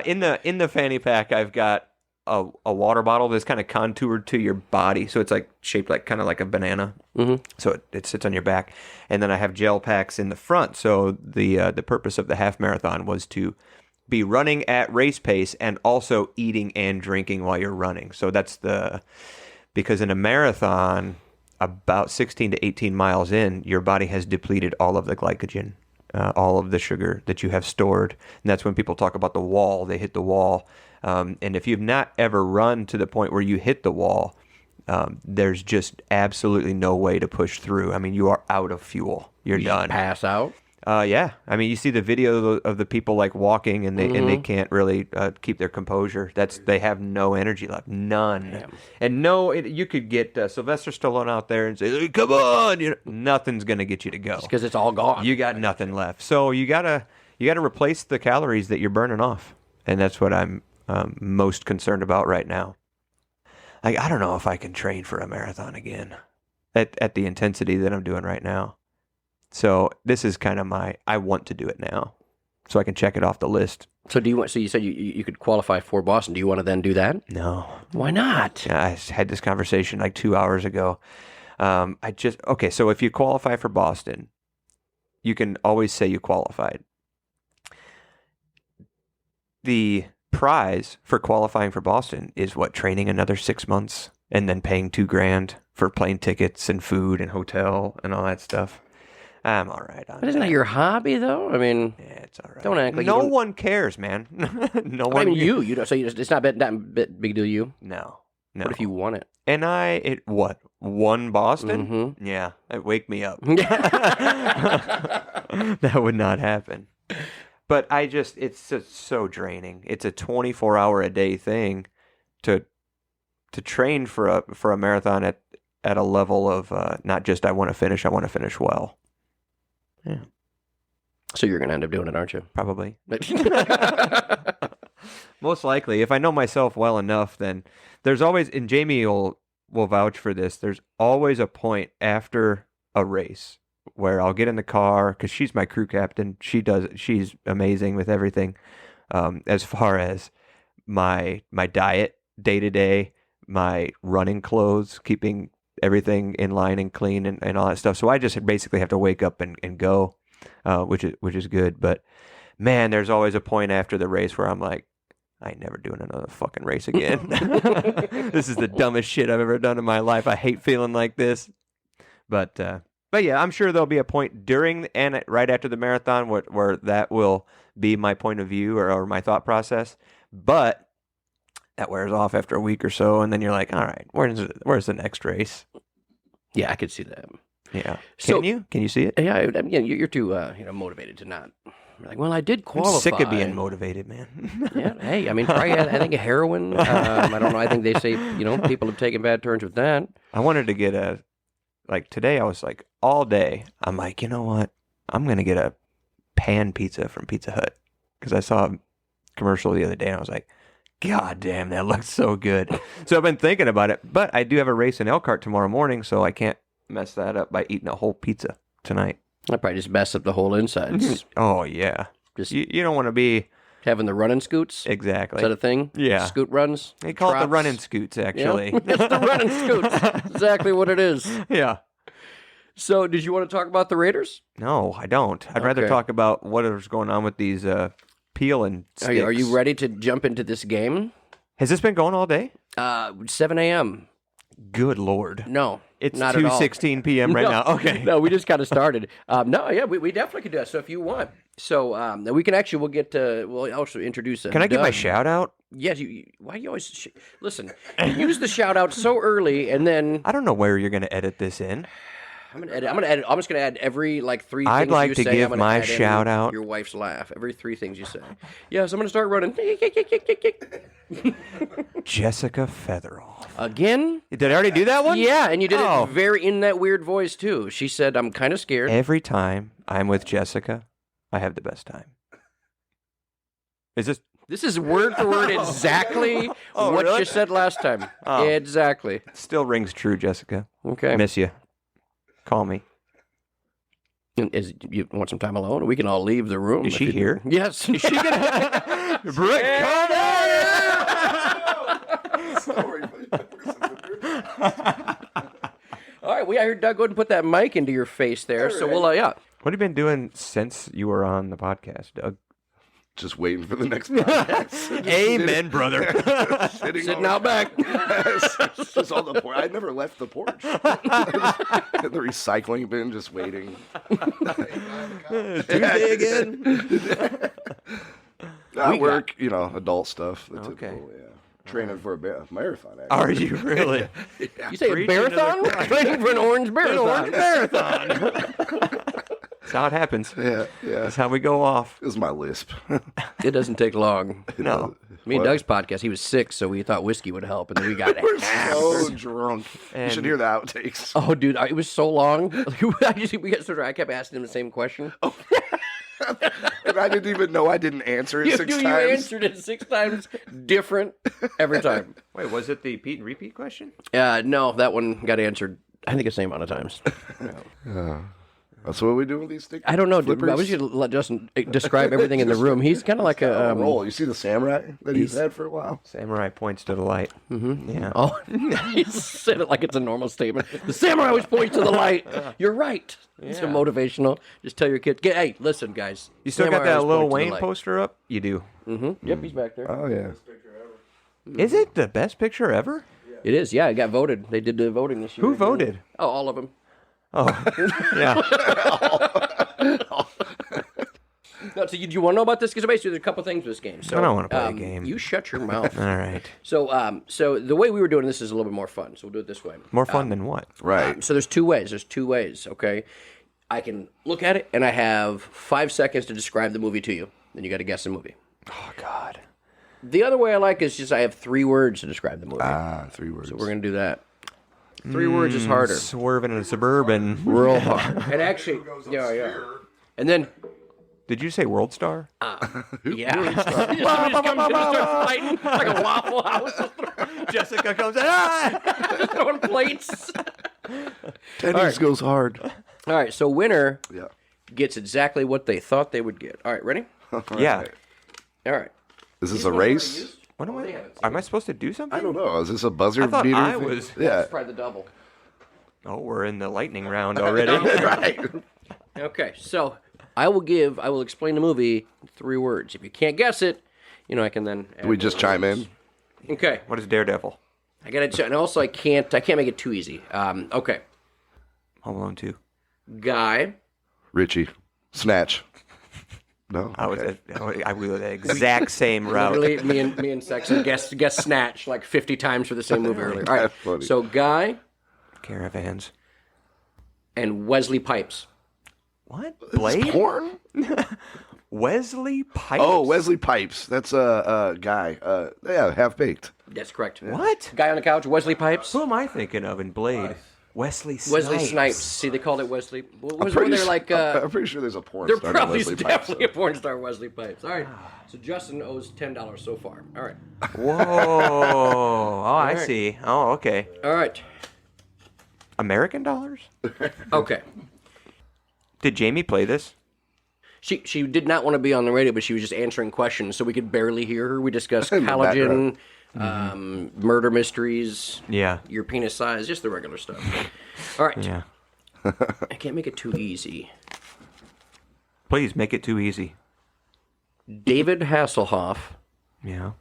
in the fanny pack, I've got a water bottle that's kind of contoured to your body, so it's like shaped like kind of like a banana. Mm-hmm. So it sits on your back, and then I have gel packs in the front. So the purpose of the half marathon was to be running at race pace and also eating and drinking while you're running. So because in a marathon, about 16 to 18 miles in, your body has depleted all of the glycogen, all of the sugar that you have stored. And that's when people talk about the wall. They hit the wall. And if you've not ever run to the point where you hit the wall, there's just absolutely no way to push through. I mean, you are out of fuel. You're done. Pass out. Yeah. I mean, you see the video of the people like walking and they can't really keep their composure. They have no energy left. None. Damn. And you could get Sylvester Stallone out there and say, hey, come on, nothing's going to get you to go. Because it's all gone. You got nothing left. So you gotta replace the calories that you're burning off. And that's what I'm most concerned about right now. Like, I don't know if I can train for a marathon again at the intensity that I'm doing right now. So this is kind of I want to do it now, so I can check it off the list. So you said you could qualify for Boston. Do you want to then do that? No. Why not? I had this conversation like 2 hours ago. So if you qualify for Boston, you can always say you qualified. The prize for qualifying for Boston is training another 6 months and then paying $2,000 for plane tickets and food and hotel and all that stuff. I'm all right on But isn't that your hobby, though? I mean, yeah, it's all right. Don't act like no one cares, man. No one. I mean, you don't. So it's not that big deal. You. No. What if you won it? And won Boston? Mm-hmm. Yeah, wake me up. That would not happen. But it's just so draining. It's a 24-hour-a-day thing to train for a marathon at a level of not just I want to finish well. Yeah. So you're going to end up doing it, aren't you? Probably. Most likely. If I know myself well enough, then there's always, and Jamie will vouch for this, there's always a point after a race where I'll get in the car, because she's my crew captain. She's amazing with everything. As far as my diet day to day, my running clothes, keeping everything in line and clean and all that stuff. So I just basically have to wake up and go, which is good. But man, there's always a point after the race where I'm like, I ain't never doing another fucking race again. This is the dumbest shit I've ever done in my life. I hate feeling like this. But yeah, I'm sure there'll be a point during and right after the marathon where that will be my point of view or my thought process. But that wears off after a week or so, and then you're like, all right, where's the next race? Yeah, I could see that. Yeah. So, Can you see it? Yeah, you're too motivated to not. You're like, well, I did qualify. I'm sick of being motivated, man. Yeah. Hey, I mean, probably, I think heroin. I don't know. I think they say people have taken bad turns with that. I wanted to get today. I was like all day. I'm like, you know what? I'm gonna get a pan pizza from Pizza Hut because I saw a commercial the other day, and I was like, God damn, that looks so good. So I've been thinking about it, but I do have a race in Elkhart tomorrow morning, so I can't mess that up by eating a whole pizza tonight. I probably just mess up the whole insides. Oh, yeah. Just you don't want to be having the running scoots. Exactly. Is that a thing? Yeah. Scoot runs. They call it the running scoots, actually. Yeah. It's the running scoots. That's exactly what it is. Yeah. So, did you want to talk about the Raiders? No, I don't. I'd rather talk about what is going on with these peel and sticks. Are you ready to jump into this game? Has this been going all day? 7 a.m. Good Lord. No. It's not at all. 2:16 p.m. right now. Okay. No, we just kind of started. We definitely could do that. So if you want. So we can actually, we'll also introduce Can I give my shout out? Yes. Why you always, listen, you use the shout out so early and then. I don't know where you're going to edit this in. I'm gonna edit. I'm just gonna add every 3 things I'd like you to say. give I'm my add shout out. Your wife's laugh. Every 3 things you say. Yes, I'm gonna start running. Jessica Featheroff. Again? Did I already do that one? Yeah, and you did it very in that weird voice too. She said, "I'm kind of scared." Every time I'm with Jessica, I have the best time. Is this? This is word for word exactly what really? you said last time. Oh. Exactly. Still rings true, Jessica. Okay. Miss you. Call me. Is you want some time alone? We can all leave the room. Is if she you- here? Yes. Is she gonna... Brick, come All right, we out here, Doug. Go ahead and put that mic into your face there. So we'll, yeah. What have you been doing since you were on the podcast, Doug? Just waiting for the next podcast. Amen, brother. Sitting out back. It's just on the porch. I never left the porch. The recycling bin, just waiting. Tuesday again? At work, adult stuff. The Okay. typical, yeah. Training for a marathon, actually. Are you really? You say a Preaching to the marathon? Training for an orange marathon. That's how it happens. Yeah. That's how we go off. This is my lisp. It doesn't take long. No. Me and Doug's podcast, he was sick, so we thought whiskey would help, and then we got We're hammered. so drunk. You And- should hear the outtakes. Oh, dude, it was so long. I kept asking him the same question. And I didn't even know I didn't answer it You 6 you times. answered it 6 times, different every time. Wait, was it the Pete and repeat question? No, that one got answered, I think, the same amount of times. That's what we do with these stickers. I don't know. Dude, Flippers? I was going to let Justin describe everything in the room. He's kind of like a... roll. You see the samurai that he's had for a while? Samurai points to the light. Mm-hmm. Yeah. Oh, he said it like it's a normal statement. The samurai always points to the light. You're right. It's so motivational. Just tell your kid, hey, listen, guys. You still got samurai that always Lil point to the Wayne light." poster up? You do. Yep, he's back there. Oh, yeah. Is it the best picture ever? It is, yeah. It got voted. They did the voting this year. Who voted? Oh, all of them. Oh, yeah. No, so you want to know about this? Because basically there's a couple things with this game. So, I don't wanna play a game. You shut your mouth. All right. So the way we were doing this is a little bit more fun. So we'll do it this way. More fun than what? Right. So there's two ways. Okay? I can look at it, and I have 5 seconds to describe the movie to you. Then you got to guess the movie. Oh, God. The other way I like is just I have 3 words to describe the movie. 3 words. So we're going to do that. 3 words is harder. Swerving in a Suburban. Real hard. And actually, yeah. And then, Did you say World Star? yeah. Somebody just comes in and starts fighting like a Waffle House. Jessica comes in. Ah! Just throwing plates. Tennis goes hard. All right, so winner Yeah. gets exactly what they thought they would get. All right, ready? Yeah. All right. Is this a race? What am I supposed to do something? I don't know. Is this a buzzer I thought beater? I thing? was- Yeah. Try the double. Oh, we're in the lightning round already. Right. Okay, so I will explain the movie in 3 words. If you can't guess it, I can then. Do we just chime in? Okay, What is Daredevil? I got to. And also, I can't make it too easy. Okay, Home Alone 2. guy. Richie. Snatch. No. I was Okay. the exact same route. Literally, me and Sexton guessed Snatch like 50 times for the same movie earlier. All right, That's funny. so guy Caravans. and Wesley Pipes. What? Blade? Porn? Wesley Pipes? Oh, Wesley Pipes. That's a guy. Half baked. That's correct. What? Guy on the couch, Wesley Pipes. Who am I thinking of in Blade? Wesley Snipes. Wesley Snipes. See, they called it Wesley. What was Pretty there su- like? I'm pretty sure there's a porn There star named probably is Wesley Pipes, definitely a so. porn star, Wesley Pipes. All right. So Justin owes $10 so far. All right. Whoa. Oh, I right. see. Oh, okay. All right. American dollars? Okay. Did Jamie play this? She did not want to be on the radio, but she was just answering questions, so we could barely hear her. We discussed In the collagen, background. murder mysteries, Yeah. your penis size, just the regular stuff. All right. Yeah. I can't make it too easy. Please make it too easy. David Hasselhoff, Yeah.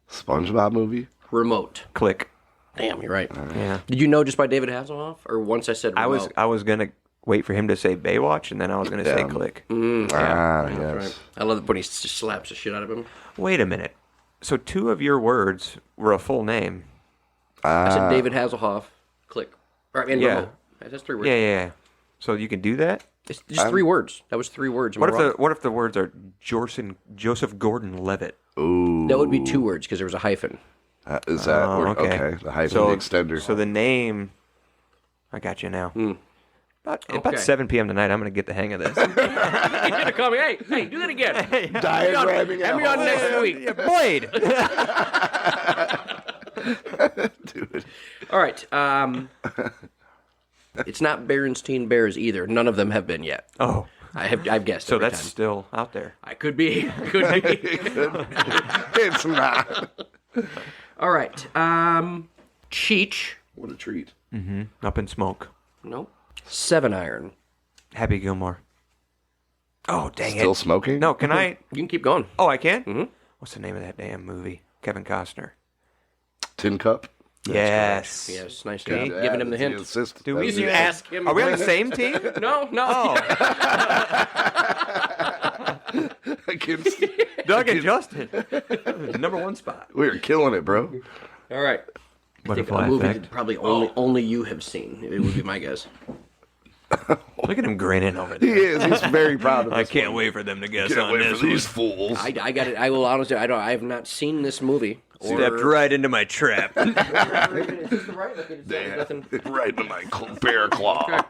SpongeBob movie? remote. Click. Damn, you're right. Yeah. Did you know just by David Hasselhoff, or once I said remote? I was gonna wait for him to say Baywatch, and then I was gonna say Click. Yes. Right. I love it when he just slaps the shit out of him. Wait a minute. So 2 of your words were a full name. I said David Hasselhoff, click. Or, and Yeah. remote. That's 3 words. Yeah. So you can do that? It's just 3 words. That was 3 words. Am I wrong? What if the words are Joseph Gordon-Levitt? Ooh. That would be 2 words because there was a hyphen. Is that Oh, okay. The hyphen So extender. So the name, I got you now. About Okay. 7 p.m. tonight, I'm gonna get the hang of this. He's gonna call me. Hey, do that again. Diagramming Have me on next week. Blade. Dude. All right. It's not Berenstain Bears either. None of them have been yet. Oh, I've guessed. so every that's time. still out there. I could be. Could be. It's not. All right. Cheech. What a treat. Up in smoke. No. 7 Iron. Happy Gilmore. Oh, dang Still it. smoking? No, can I? You can keep going. Oh, I can? Mm-hmm. What's the name of that damn movie? Kevin Costner. Tin Cup? Yes. Yes, nice Yeah, giving him the hint. Do we You ask him. Are we on the same team? No. Oh, Against, Doug and Justin. Number 1 spot. we are killing it, bro. All right. I think a Butterfly movie effect. that probably only you have seen. It would be my guess. Look at him grinning over He there. is. He's very proud of I this can't one. wait for them to guess Can't on wait this for these one. fools. I got it. I will honestly. I have not seen this movie. Stepped right into my trap. Damn. Right in my bear claw.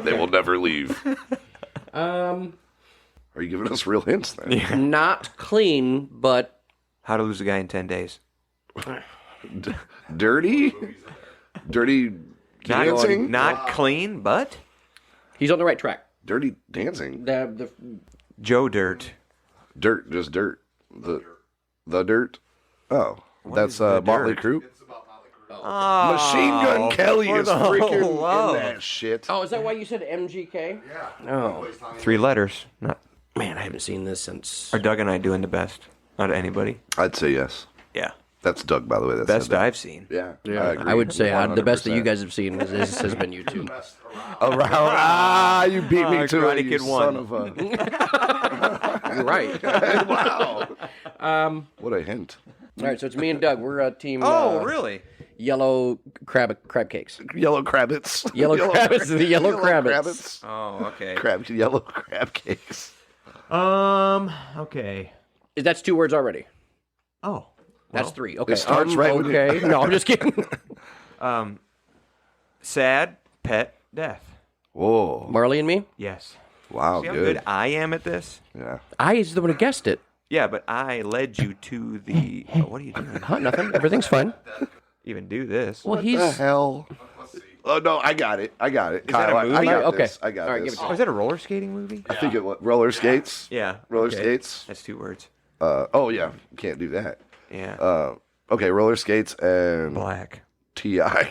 They will never leave. Are you giving us real hints then? Not clean, but How to Lose a Guy in 10 Days. Dirty? Dirty dancing? Not clean, but he's on the right track. Dirty dancing? The Joe Dirt. Dirt, just dirt. The dirt? Oh. That's the Motley dirt? Crue? Oh, Machine Gun Kelly for is the freaking love. in that shit. Oh, is that why you said MGK? Yeah. Oh, 3 letters. Not. man, I haven't seen this since. Are Doug and I doing the best out of anybody? I'd say yes. Yeah. That's Doug, by the way. That's Best I've seen. Yeah. I would say the best that you guys have seen has been you two. Around. You beat me to Karate it, you Kid son 1. of a... You're right. Wow. What a hint. All right, so it's me and Doug. We're a team. Oh, really? Yellow crab cakes. Yellow crabbits. Yellow crabbits. The yellow crabbits. Oh, okay. Yellow crab cakes. Okay. That's 2 words already. Oh. That's 3. Okay. It starts right with okay. No, I'm just kidding. Sad pet death. Whoa. Marley and me. Yes. Wow, See how good. good I am at this? Yeah. I is the one who guessed it. Yeah, but I led you to the. Oh, what are you doing? Huh? Nothing. Everything's fine. Even do this? Well, The he's. hell? Oh, no, I got it. that a Kyle, I movie? got Okay. this. I got All right, this. give it to Oh, is that a roller skating movie? I think it was roller skates. Yeah. Roller okay. skates. That's 2 words. Oh, yeah. Can't do that. Yeah. Okay, roller skates and Black. T.I.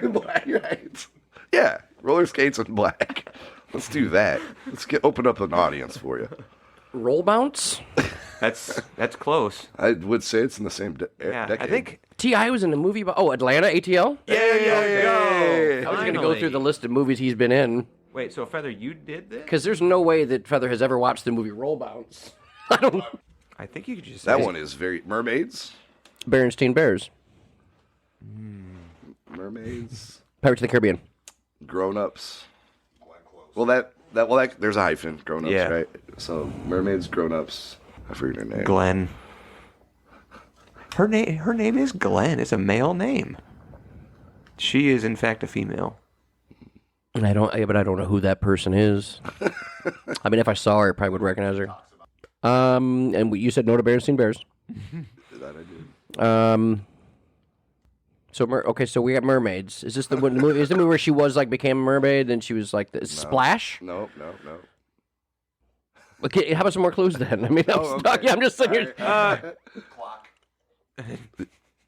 Black, right. Yeah, roller skates and black. Let's do that. Let's open up an audience for you. Roll bounce. That's close. I would say it's in the same Yeah. decade. I think. T.I. was in the movie. Atlanta, ATL. There you go. I was going to go through the list of movies he's been in Wait, so Feather, you did this? because there's no way that Feather has ever watched the movie Roll Bounce. I don't. I think you could just. That say- one is very mermaids. Berenstain Bears. Mermaids. Pirates of the Caribbean. Grown-ups. Well, there's a hyphen. Grown-ups, Yeah. right? So mermaids, grown-ups. I forget her name. Glenn. Her name is Glenn. It's a male name. She is in fact a female. But I don't know who that person is. I mean, if I saw her, I probably would recognize her. And you said no to Berenstain Bears. That I did. So we got mermaids. Is this the movie? Is the movie where she was like became a mermaid and she was like Splash? No. Okay, how about some more clues then? I mean, I'm stuck. Yeah, I'm just sitting here.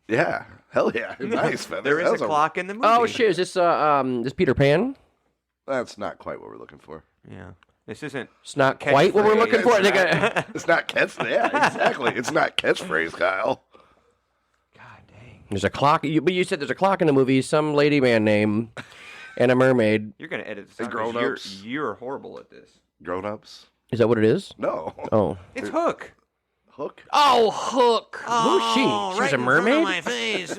Yeah. Hell yeah. Nice, Feather. There That is was a clock in the movie. Oh shit! Is this Peter Pan? That's not quite what we're looking for. Yeah. This isn't. It's not quite what we're Catchphrase. looking for. I think I, It's not yeah, exactly. It's not catchphrase, Kyle. God dang. there's a clock. But you said there's a clock in the movie. Some lady man name and a mermaid. You're gonna edit this. And out 'cause grown-ups. You're horrible at this. Grown-ups? Is that what it is? No. Oh. It's Hook. Hook? Oh, Hook. Who's she? She was a mermaid. my face.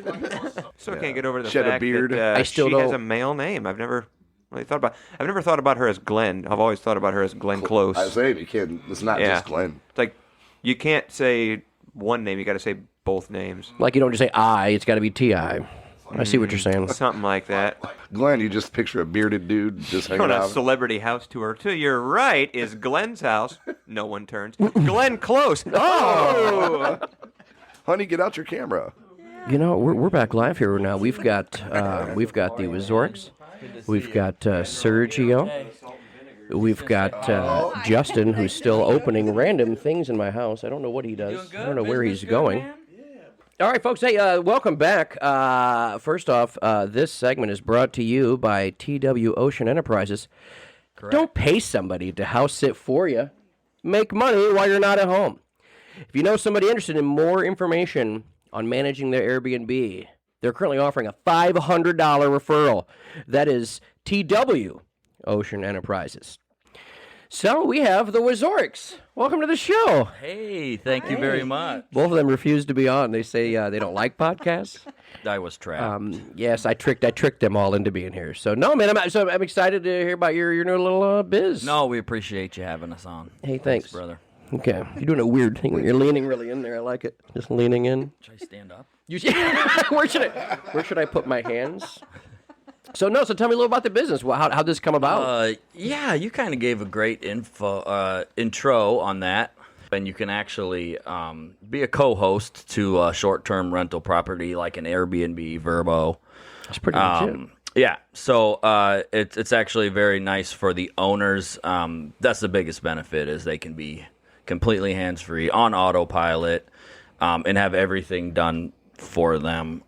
Still can't get over the She had a fact beard. that I still she has don't- a male name. I've never thought about her as Glenn. I've always thought about her as Glenn Close. I was saying, you can't. It's not Yeah. just Glenn. It's like you can't say one name. You got to say both names. Like you don't just say I. It's got to be T.I. I see what you're saying. Something like that. Glenn, you just picture a bearded dude just On hanging a out. celebrity house tour. To your right is Glenn's house. No one turns. Glenn Close. Oh! Honey, get out your camera. You know, we're back live here now. We've got the Wazorks. We've got Sergio. We've got Justin, who's still opening random things in my house. I don't know what he does. I don't know where he's going. All right, folks. Hey, welcome back. First off, this segment is brought to you by TW Ocean Enterprises. Correct. Don't pay somebody to house sit for you. Make money while you're not at home. If you know somebody interested in more information on managing their Airbnb, they're currently offering a $500 referral. That is TW Ocean Enterprises. So we have the Wazorks. Welcome to the show. Hey, thank you very much. Both of them refuse to be on. They say they don't like podcasts. I was trapped. Yes, I tricked them all into being here. So no, man, I'm excited to hear about your new little biz. No, we appreciate you having us on. Hey, thanks, brother. Okay, you're doing a weird thing when you're leaning really in there. I like it. Just leaning in. Should I stand up? Where should I put my hands? So tell me a little about the business. Well, how'd this come about? Yeah, you kind of gave a great intro on that. And you can actually be a co-host to a short-term rental property like an Airbnb, Vrbo. That's pretty legit. Yeah, so it's actually very nice for the owners. That's the biggest benefit is they can be completely hands-free on autopilot and have everything done for them.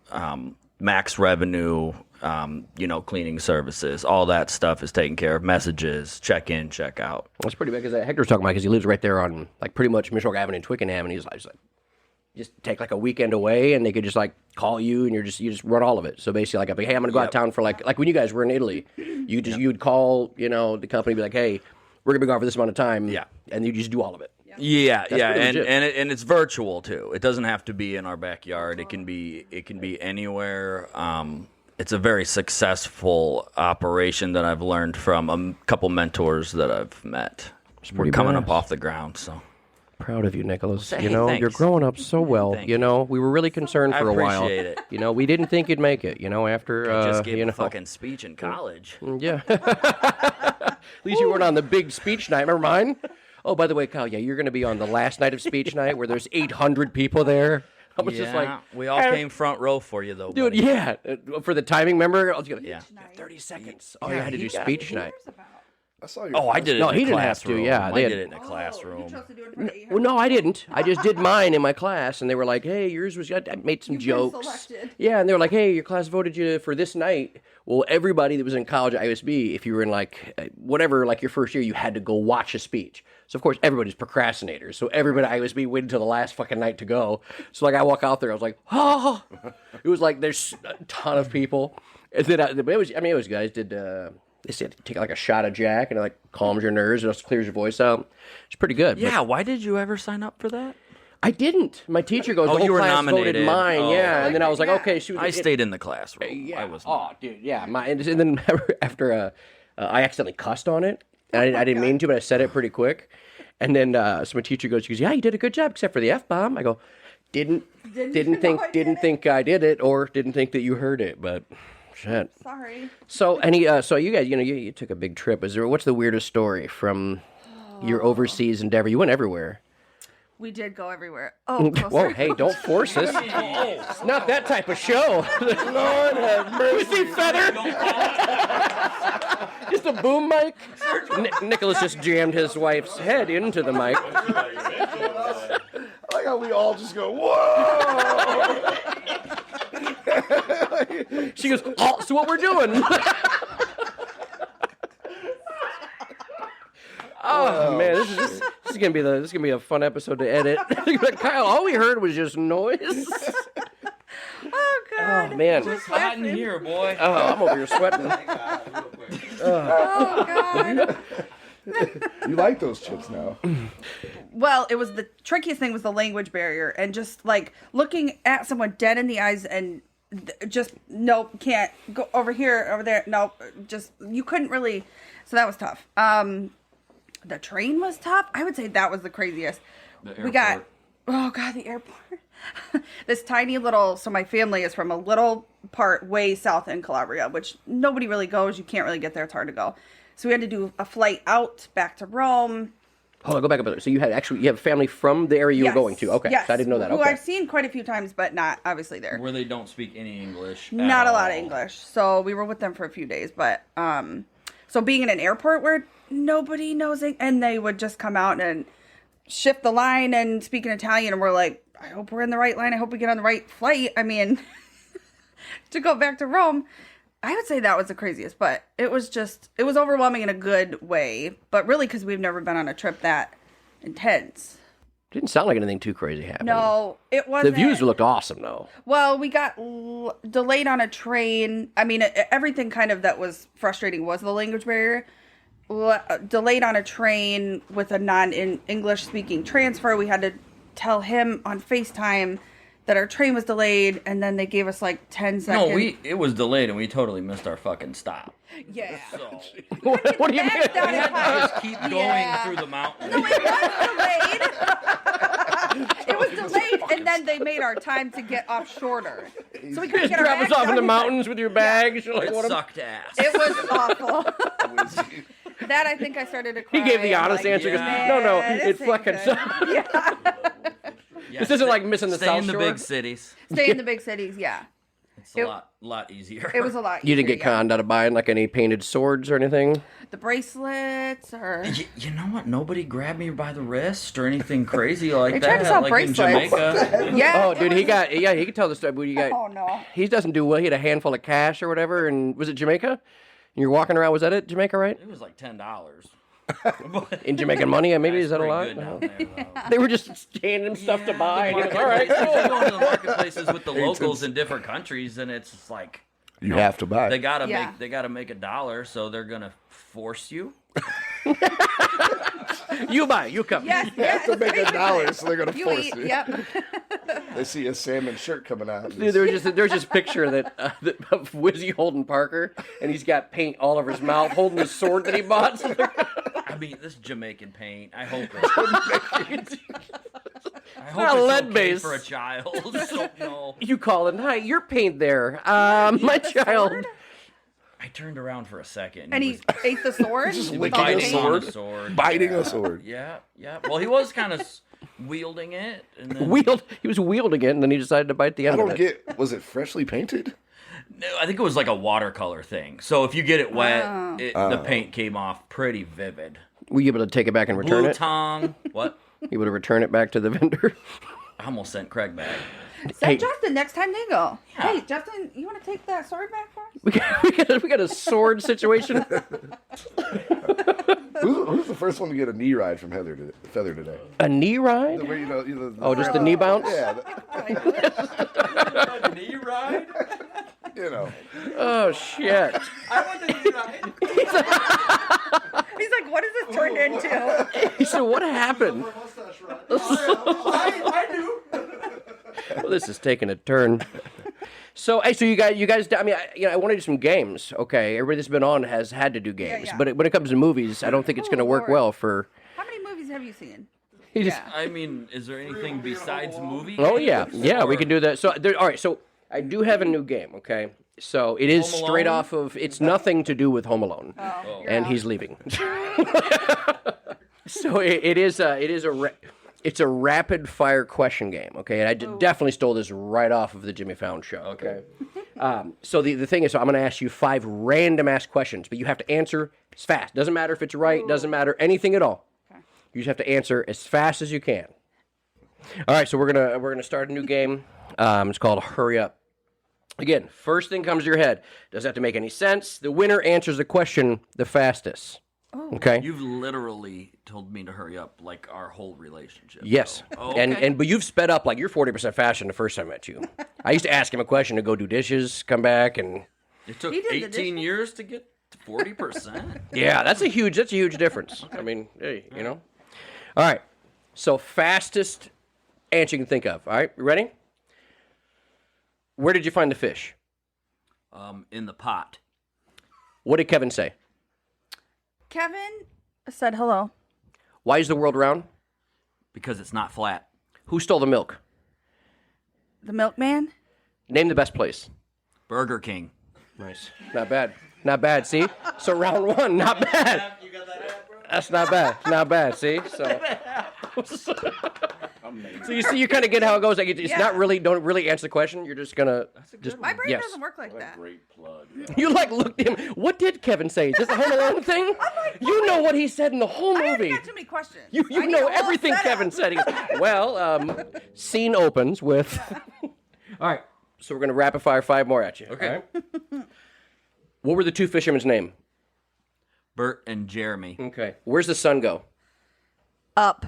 Max revenue, cleaning services, all that stuff is taken care of. Messages, check in, check out. That's pretty big. Because Hector's talking about because he lives right there on like pretty much Mishawaka Avenue and Twickenham, and he's like, just take like a weekend away, and they could just like call you, and you just run all of it. So basically, like, hey, I'm gonna go out of town for like when you guys were in Italy, you'd call the company, be like, hey, we're gonna be gone for this amount of time, and you just do all of it. Yeah, and it's virtual too. It doesn't have to be in our backyard. It can be anywhere. It's a very successful operation that I've learned from a couple mentors that I've met. We're coming up off the ground, so. Proud of you, Nicholas. Hey, you're growing up so well. Thank we were really concerned for a while. I appreciate it. We didn't think you'd make it. After I just gave a fucking speech in college. Yeah. At least you weren't on the big speech night. Remember mine? Oh, by the way, Kyle, you're going to be on the last night of speech night where there's 800 people there. I was just like, we all came front row for you, though, dude. buddy. Yeah, for the timing. Remember? I was gonna, 30 seconds. Oh, you had to do speech night. I saw your I did it. No, in he a didn't have to. classroom. Yeah, I did it in a classroom. Well, no, I didn't. I just did mine in my class, and they were like, "Hey, yours was." I made some jokes. Yeah, and they were like, "Hey, your class voted you for this night." Well, everybody that was in college at ISB, if you were in like whatever, like your first year, you had to go watch a speech. So of course everybody's procrastinators. So everybody at ISB waited until the last fucking night to go. So like I walk out there, I was like, oh, it was like there's a ton of people. And then it was guys did. They said take like a shot of Jack and it like calms your nerves and also clears your voice out. It's pretty good. Yeah, why did you ever sign up for that? I didn't. My teacher goes, the whole you were class nominated. voted mine, Oh. yeah. And then I was like, okay. I stayed in the classroom. Yeah. I was. Oh, dude, yeah. And then after I accidentally cussed on it. And I didn't mean to, but I said it pretty quick. And then so my teacher goes, yeah, you did a good job except for the F-bomb. I go, didn't think I did it or didn't think that you heard it, but shit. Sorry. So so you guys, you took a big trip. What's the weirdest story from your overseas endeavor? You went everywhere. We did go everywhere. Oh, whoa, hey, don't force us. It's not that type of show. Lord have mercy, feather. Just a boom mic. Nicholas just jammed his wife's head into the mic. I like how we all just go, whoa! She goes, oh, so what we're doing? Oh man, this is gonna be a fun episode to edit. Kyle, all we heard was just noise. Oh god. Oh man, It's hot in here, boy. Oh, I'm over here sweating. Oh god. You like those chips now? Well, it was the trickiest thing was the language barrier and just like looking at someone dead in the eyes and just nope, can't go over here, over there. Nope, just you couldn't really. So that was tough. The train was tough. I would say that was the craziest. We got, oh god, the airport. This tiny little, so my family is from a little part way south in Calabria, which nobody really goes. You can't really get there. It's hard to go. So we had to do a flight out back to Rome. Hold on, go back a bit. So you have family from the area you were going to. Okay, Yes. so I didn't know that. Who Okay. I've seen quite a few times, but not obviously there. Where they don't speak any English. Not at a lot of all. English. So we were with them for a few days, but so being in an airport where nobody knows it, and they would just come out and shift the line and speak in Italian, and we're like, I hope we're in the right line. I hope we get on the right flight. I mean, to go back to Rome, I would say that was the craziest, but it was overwhelming in a good way, but really because we've never been on a trip that intense. Didn't sound like anything too crazy happened. No, it The wasn't. views looked awesome, though. Well, we got delayed on a train. I mean, everything kind of that was frustrating was the language barrier. Delayed on a train with a non-English speaking transfer. We had to tell him on FaceTime that our train was delayed, and then they gave us like 10 seconds. No, it was delayed, and we totally missed our fucking stop. Yeah. So What do you mean? Back down we in had to time. just keep going Yeah. through the mountains. No, it was delayed. It was delayed, and then they made our time to get off shorter. So we couldn't get our Drop us bags off in down the in time. mountains with your bags. You're like, It what am- sucked ass. It was awful. That I think I started to cry. He gave the I'm honest like, answer. He goes, yeah. no, this it ain't fucking good. sucks. Yeah, This isn't like missing the stay South in the Shore. big cities. Stay in the big cities, yeah. It's a lot easier. It was a lot. You didn't easier, get conned out of buying like any painted swords or anything? The bracelets or You know what? Nobody grabbed me by the wrist or anything crazy like They that. tried to sell like bracelets. in Jamaica. yeah. Oh, dude, he can tell the story. But he got, Oh no. he doesn't do well. He had a handful of cash or whatever. And was it Jamaica? And you're walking around. Was that it? Jamaica, right? It was like $10. In Jamaican money? Maybe is that a lot? Good down there, though. They were just handing him stuff to buy. And he goes, all right, If cool. you go into the marketplaces with the locals in different countries, and it's just like You have to buy. they gotta Yeah. make a dollar, so they're gonna force you. You buy, you come. Yes, You have to make $1, so they're gonna You force eat. you. Yep. They see a salmon shirt coming out. and Dude, just- there's just a picture of Wizzy holding Parker, and he's got paint all over his mouth, holding the sword that he bought. I mean, this Jamaican paint. I hope it's. I hope not it's lead okay base. for a child. So, no. You call it, hi, your paint there. My child. sword? I turned around for a second. And he ate the sword. Just with licking all the a biting paint? on sword? a sword. biting yeah. a sword. Yeah, yeah. Well, he was kind of wielding it, and then He was wielding it, and then he decided to bite the I end of don't it. get. Was it freshly painted? No, I think it was like a watercolor thing. So if you get it wet, the paint came off pretty vivid. Were you able to take it back and return Blue it? tongue. What? You able to return it back to the vendor? I almost sent Craig back. Send Hey. Justin next time they go. Yeah. Hey, Justin, you want to take that sword back for us? we got a sword situation. Who's the first one to get a knee ride from Feather today? A knee ride? Where, Oh, just the knee bounce? Yeah, Knee ride? you know. Oh shit! I want the knee ride. He's like, what is this turned into? He said, "What happened?" I do. Well, this is taking a turn. So, hey, so you guys. I mean, I want to do some games. Okay, everybody that's been on has had to do games, yeah. but when it comes to movies, I don't think it's going to work Lord. well for. How many movies have you seen? He just, Yeah. I mean, is there anything besides movies? Oh yeah, we can do that. So, all right. So, I do have a new game. Okay, so it is Home straight Alone? off of. It's nothing to do with Home Alone, Oh, and he's leaving. So it's a rapid fire question game. Okay, and I definitely stole this right off of the Jimmy Fallon show. Okay. So the thing is, so I'm going to ask you 5 random ass questions, but you have to answer as fast. Doesn't matter if it's right. Doesn't matter anything at all. You just have to answer as fast as you can. All right, so we're gonna start a new game. It's called Hurry Up. Again, first thing comes to your head. Doesn't have to make any sense. The winner answers the question the fastest. Okay. You've literally told me to hurry up, like our whole relationship. Yes. So. Oh, okay. But you've sped up, like you're 40% faster than the first time I met you. I used to ask him a question to go do dishes, come back, and It took He did the 18 dishes. years to get to 40%. yeah, that's a huge difference. I mean, hey, you know. All right. So fastest answer you can think of. All right, you ready? Where did you find the fish? In the pot. What did Kevin say? Kevin said hello. Why is the world round? Because it's not flat. Who stole the milk? The milkman. Name the best place. Burger King. Nice. Not bad. Not bad. See? So round 1, not bad. That's not bad. Not bad. See, so you kind of get how it goes. Like it's not really. Don't really answer the question. You're just gonna just. My brain doesn't work like that. Great plug. You like looked at him. What did Kevin say? Just the Home Alone thing? You know what he said in the whole I movie. got too many questions. You I need know a whole everything setup. Kevin said. He goes, well, scene opens with. All right, so we're gonna rapid fire 5 more at you. Okay. all right? What were the 2 fishermen's name? Bert and Jeremy. Okay. Where's the sun go? Up.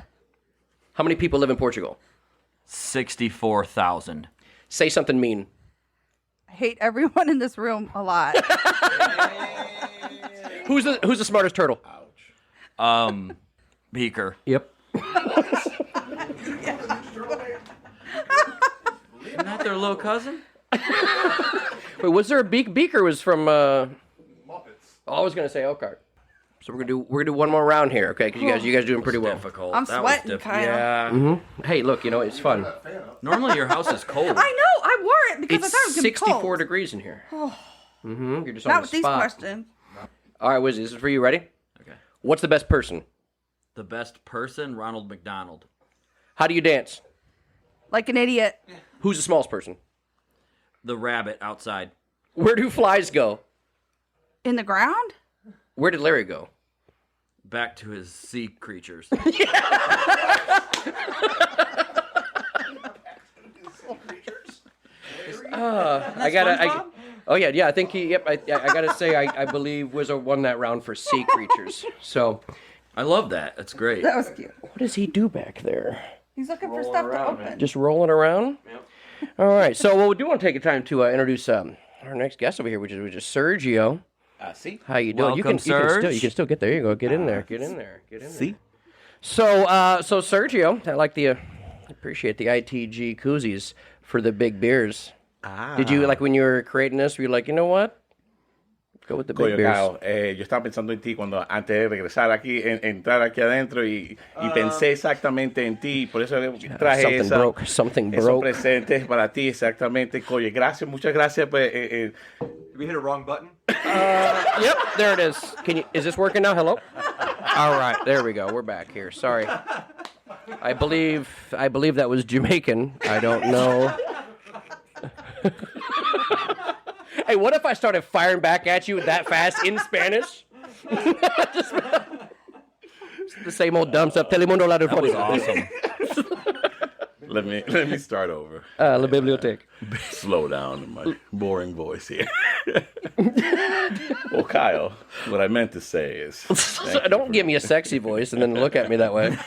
How many people live in Portugal? 64,000. Say something mean. I hate everyone in this room a lot. Who's the smartest turtle? Beaker. Yep. Isn't that their little cousin? Wait, was there a Beaker was from Muppets. Oh, I was gonna say Elkhart. So we're gonna do one more round here, okay? Because you guys doing pretty well. Difficult. I'm That was sweating, difficult. Kyle. Yeah. Mm-hmm. Hey, look, it's fun. Normally your house is cold. I know. I wore it because I It's thought it was gonna be 64 cold. degrees in here. You're just Not on with the these spot. questions. All right, Wizzy, this is for you. Ready? Okay. What's the best person? The best person, Ronald McDonald. How do you dance? Like an idiot. Who's the smallest person? The rabbit outside. Where do flies go? In the ground? Where did Larry go? Back to his sea creatures. Oh yeah. I think he. Yep. I gotta say, I believe Wizzo won that round for sea creatures. So, I love that. That's great. That was cute. what does he do back there? He's looking for stuff to open. Just rolling around. Yep. All right. So, well, we do want to take a time to introduce our next guest over here, which is Sergio. See? How you doing? Welcome, You can still get there. You go. Get in there. Get in there. See? So Sergio, I appreciate the ITG koozies for the big beers. Did you, like, when you were creating this, were you like, you know what? Go with the big Coño, beers. Kyle, yo estaba pensando en ti cuando antes de regresar aquí, entrar aquí adentro y pensé exactamente en ti, por eso traje Something esos broke. presentes para ti exactamente. Coño, gracias, muchas gracias. Pues, Did we hit a wrong button? Yep, there it is. Is this working now? Hello? All right, there we go. We're back here. Sorry. I believe that was Jamaican. I don't know. Hey, what if I started firing back at you that fast in Spanish? The same old dumb stuff. Telemundo la That was Reforma. awesome. let me start over. La biblioteca. Slow down in my boring voice here. Well, Kyle, what I meant to say is, Don't give me a sexy voice and then look at me that way.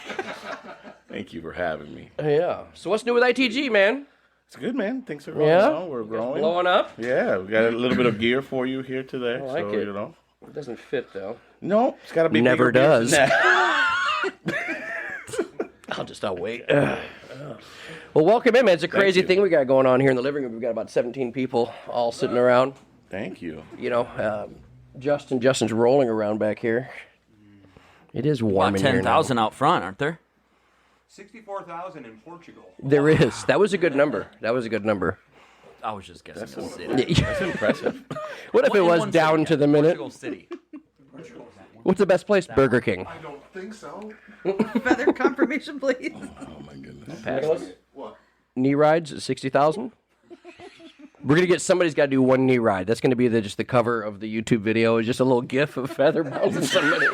thank you for having me. Yeah. So what's new with ITG, man? It's good, man. Things are going Yeah? on. We're growing. Blowing up? Yeah, we got a little bit of gear for you here today. I like so, it. It doesn't fit, though. No, it's got to be Never bigger does. beers than that. I'll wait. Well, welcome in, man. It's a crazy thing we got going on here in the living room. We've got about 17 people all sitting around. Thank you. Justin's rolling around back here. It is warm About in here now. 10,000 out front, aren't there? 64,000 in Portugal. There is. That was a good number. I was just guessing. That's, a city. that's impressive. What if it In was one down city, to the minute? Portugal City. What's the best place? Burger King. I don't think so. Feather confirmation, please. Oh my goodness. Nicholas? What? Knee rides at 60,000? We're going to get, somebody's got to do one knee ride. That's going to be just the cover of the YouTube video. It's just a little gif of Feather bouncing somebody.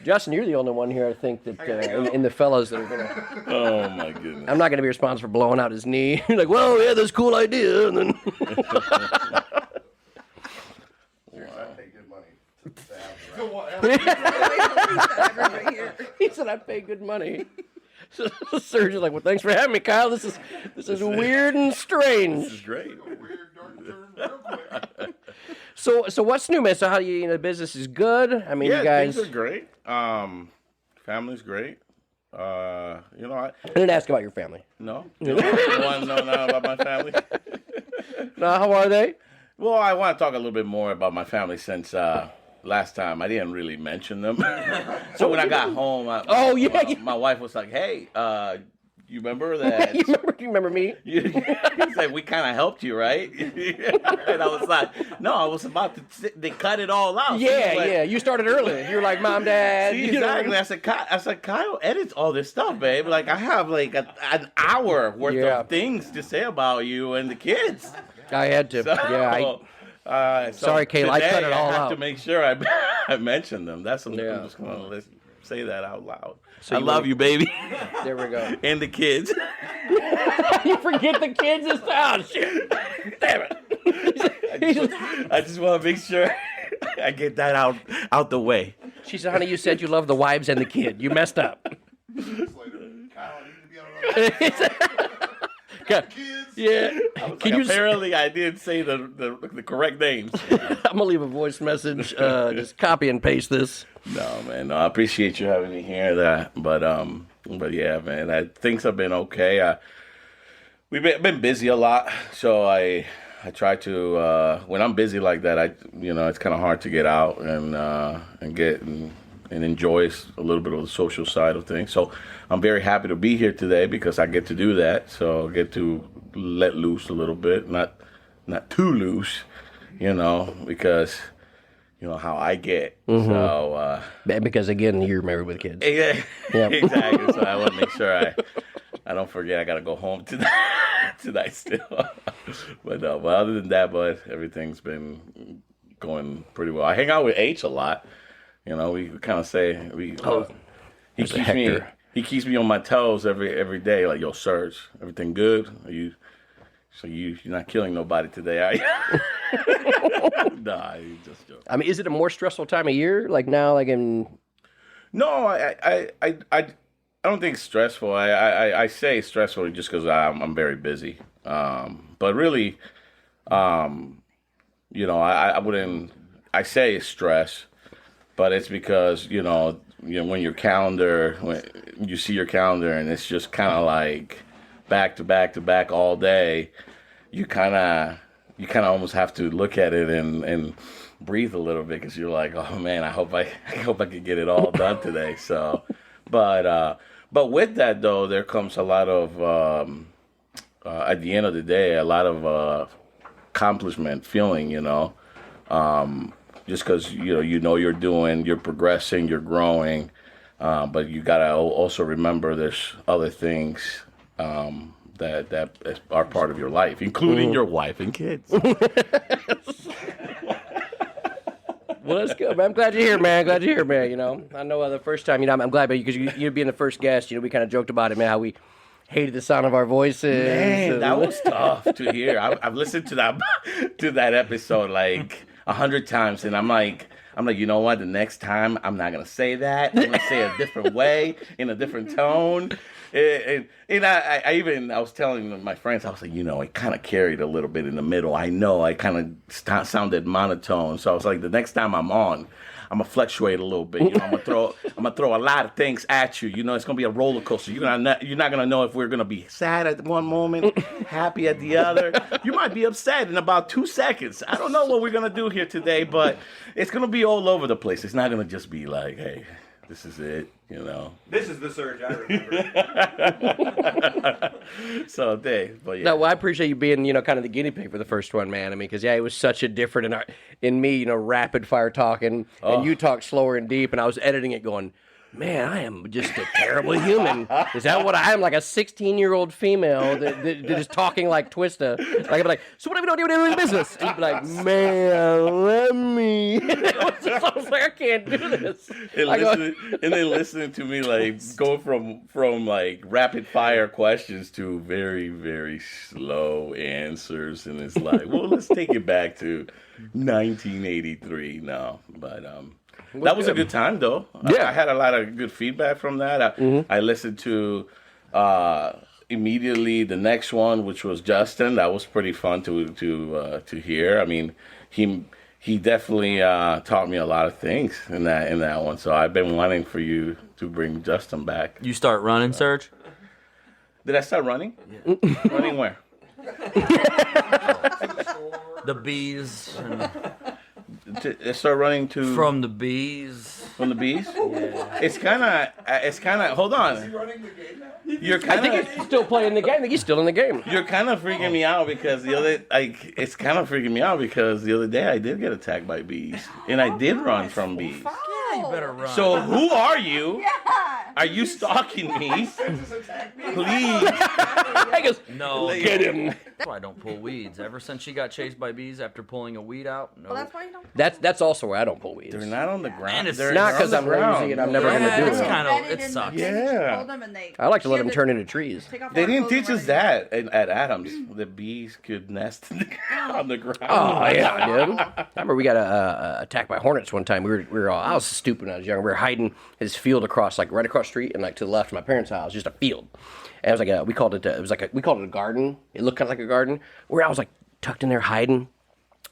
Justin, you're the only one here, I think, that in the fellas that are going to... Oh my goodness. I'm not going to be responsible for blowing out his knee. You're like, well, yeah, that's a cool idea. And then... He said, I pay good money. So Serge is like, well, thanks for having me, Kyle. This is weird and strange. This is great. So what's new, man? So how the business is good? I mean, Yeah, you guys. things are great. Family's great. I didn't ask about your family. No. You want to know now about my family? No, how are they? Well, I want to talk a little bit more about my family since last time I didn't really mention them. So when I got home, my wife was like, "Hey, You remember that? you remember me? He's like, we kind of helped you, right? And I was like, no, I was about to. They cut it all out. Yeah, like, yeah. You started early. You were like, Mom, Dad. See, you know? exactly. I said, Kyle edits all this stuff, babe. Like, I have like an hour worth of things to say about you and the kids. I had to. So, sorry, Kayla. I cut it all I have out. to make sure I mention them. That's I'm just gonna say that out loud. So I love you, baby. There we go. And the kids. You forget the kids this time. Shit. Damn it. I just want to make sure I get that out the way. She said, honey, you said you love the wives and the kid. You messed up. Yeah. Apparently, I did say the correct names. I'm gonna leave a voice message. Just copy and paste this. No, man. No, I appreciate you having me here. But yeah, man. Things have been okay. We've been busy a lot, so I try to when I'm busy like that, it's kind of hard to get out and get and enjoy a little bit of the social side of things. So I'm very happy to be here today because I get to do that. So I get to let loose a little bit, not too loose, because how I get. Mm-hmm. So because again, you're married with kids. Yeah, Yep. exactly. So I want to make sure I don't forget I got to go home tonight still. But other than that, everything's been going pretty well. I hang out with H a lot. We kind of say he keeps me on my toes every day. Like, yo, Serge, everything good? You're not killing nobody today, are you? Nah, you just joking. I mean, is it a more stressful time of year? Like now, like in? No, I don't think it's stressful. I say stressful just because I'm very busy. But really, I wouldn't. I say it's stress, but it's because when when you see your calendar and it's just kind of like back to back to back all day, you kind of almost have to look at it and breathe a little bit because you're like, oh man, I hope I could get it all done today. So, but with that though, there comes a lot of at the end of the day, a lot of accomplishment feeling, just because you're progressing, you're growing, but you gotta also remember there's other things that are part of your life, including your wife and kids. Well, that's good, man. I'm glad you're here, man. I know the first time, I'm glad because you being the first guest, we kind of joked about it, man, how we hated the sound of our voices. Man, that was tough to hear. I've listened to that episode like 100 times, and I'm like, you know what? The next time, I'm not gonna say that. I'm gonna say it a different way, in a different tone. And I was telling my friends, I was like, it kind of carried a little bit in the middle. I know I kind of sounded monotone, so I was like, the next time I'm on, I'm gonna fluctuate a little bit. I'm gonna throw a lot of things at you. It's gonna be a roller coaster. You're not gonna know if we're gonna be sad at one moment, happy at the other. You might be upset in about 2 seconds. I don't know what we're gonna do here today, but it's gonna be all over the place. It's not gonna just be like, hey, this is it. This is the Surge I remember. So, Dave, but yeah. No, well, I appreciate you being, kind of the guinea pig for the first one, man. I mean, because it was such a different in me, rapid fire talking, and you talk slower and deep, and I was editing it going, man, I am just a terrible human. Is that what I am? Like a 16-year-old female that is talking like Twista. Like, I'd be like, so what are we doing in business? And you'd be like, man, let me. I was like, I can't do this. And then listening to me, like, go from like rapid fire questions to very, very slow answers. And it's like, well, let's take it back to 1983 now. But, that was a good time, though. Yeah. I had a lot of good feedback from that. I listened to immediately the next one, which was Justin. That was pretty fun to hear. I mean, he definitely taught me a lot of things in that one. So I've been wanting for you to bring Justin back. You start running, Serge? Did I start running? Yeah. Running where? The bees. Start running to From the bees. from the bees. It's kind of. Hold on. You're I kind think of. he's still playing the game. I think he's still in the game. You're kind of freaking me out because it's kind of freaking me out because the other day I did get attacked by bees and I did run from bees. Yeah, you better run. So who are you? Are you stalking me? Please. I goes, no, get him. That's why I don't pull weeds. Ever since she got chased by bees after pulling a weed out, no. Well, that's why you don't. That's also where I don't pull weeds. They're not on the ground. Man, it's They're not on 'cause the I'm ground. lazy and I'm never gonna do it's it. kind of, it Embedded in sucks. the thing, Yeah. hold them and they I like to let shear them the- turn into trees. take off They our didn't clothes teach and us wear that at Adams. The bees could nest on the ground. Oh yeah, dude. I remember we got attacked by hornets one time. We were all, I was stupid when I was young. We were hiding this field across, like right across the street, and like to the left of my parents' house, just a field. And it was like we called it a garden. It looked kind of like a garden. Where I was like tucked in there hiding,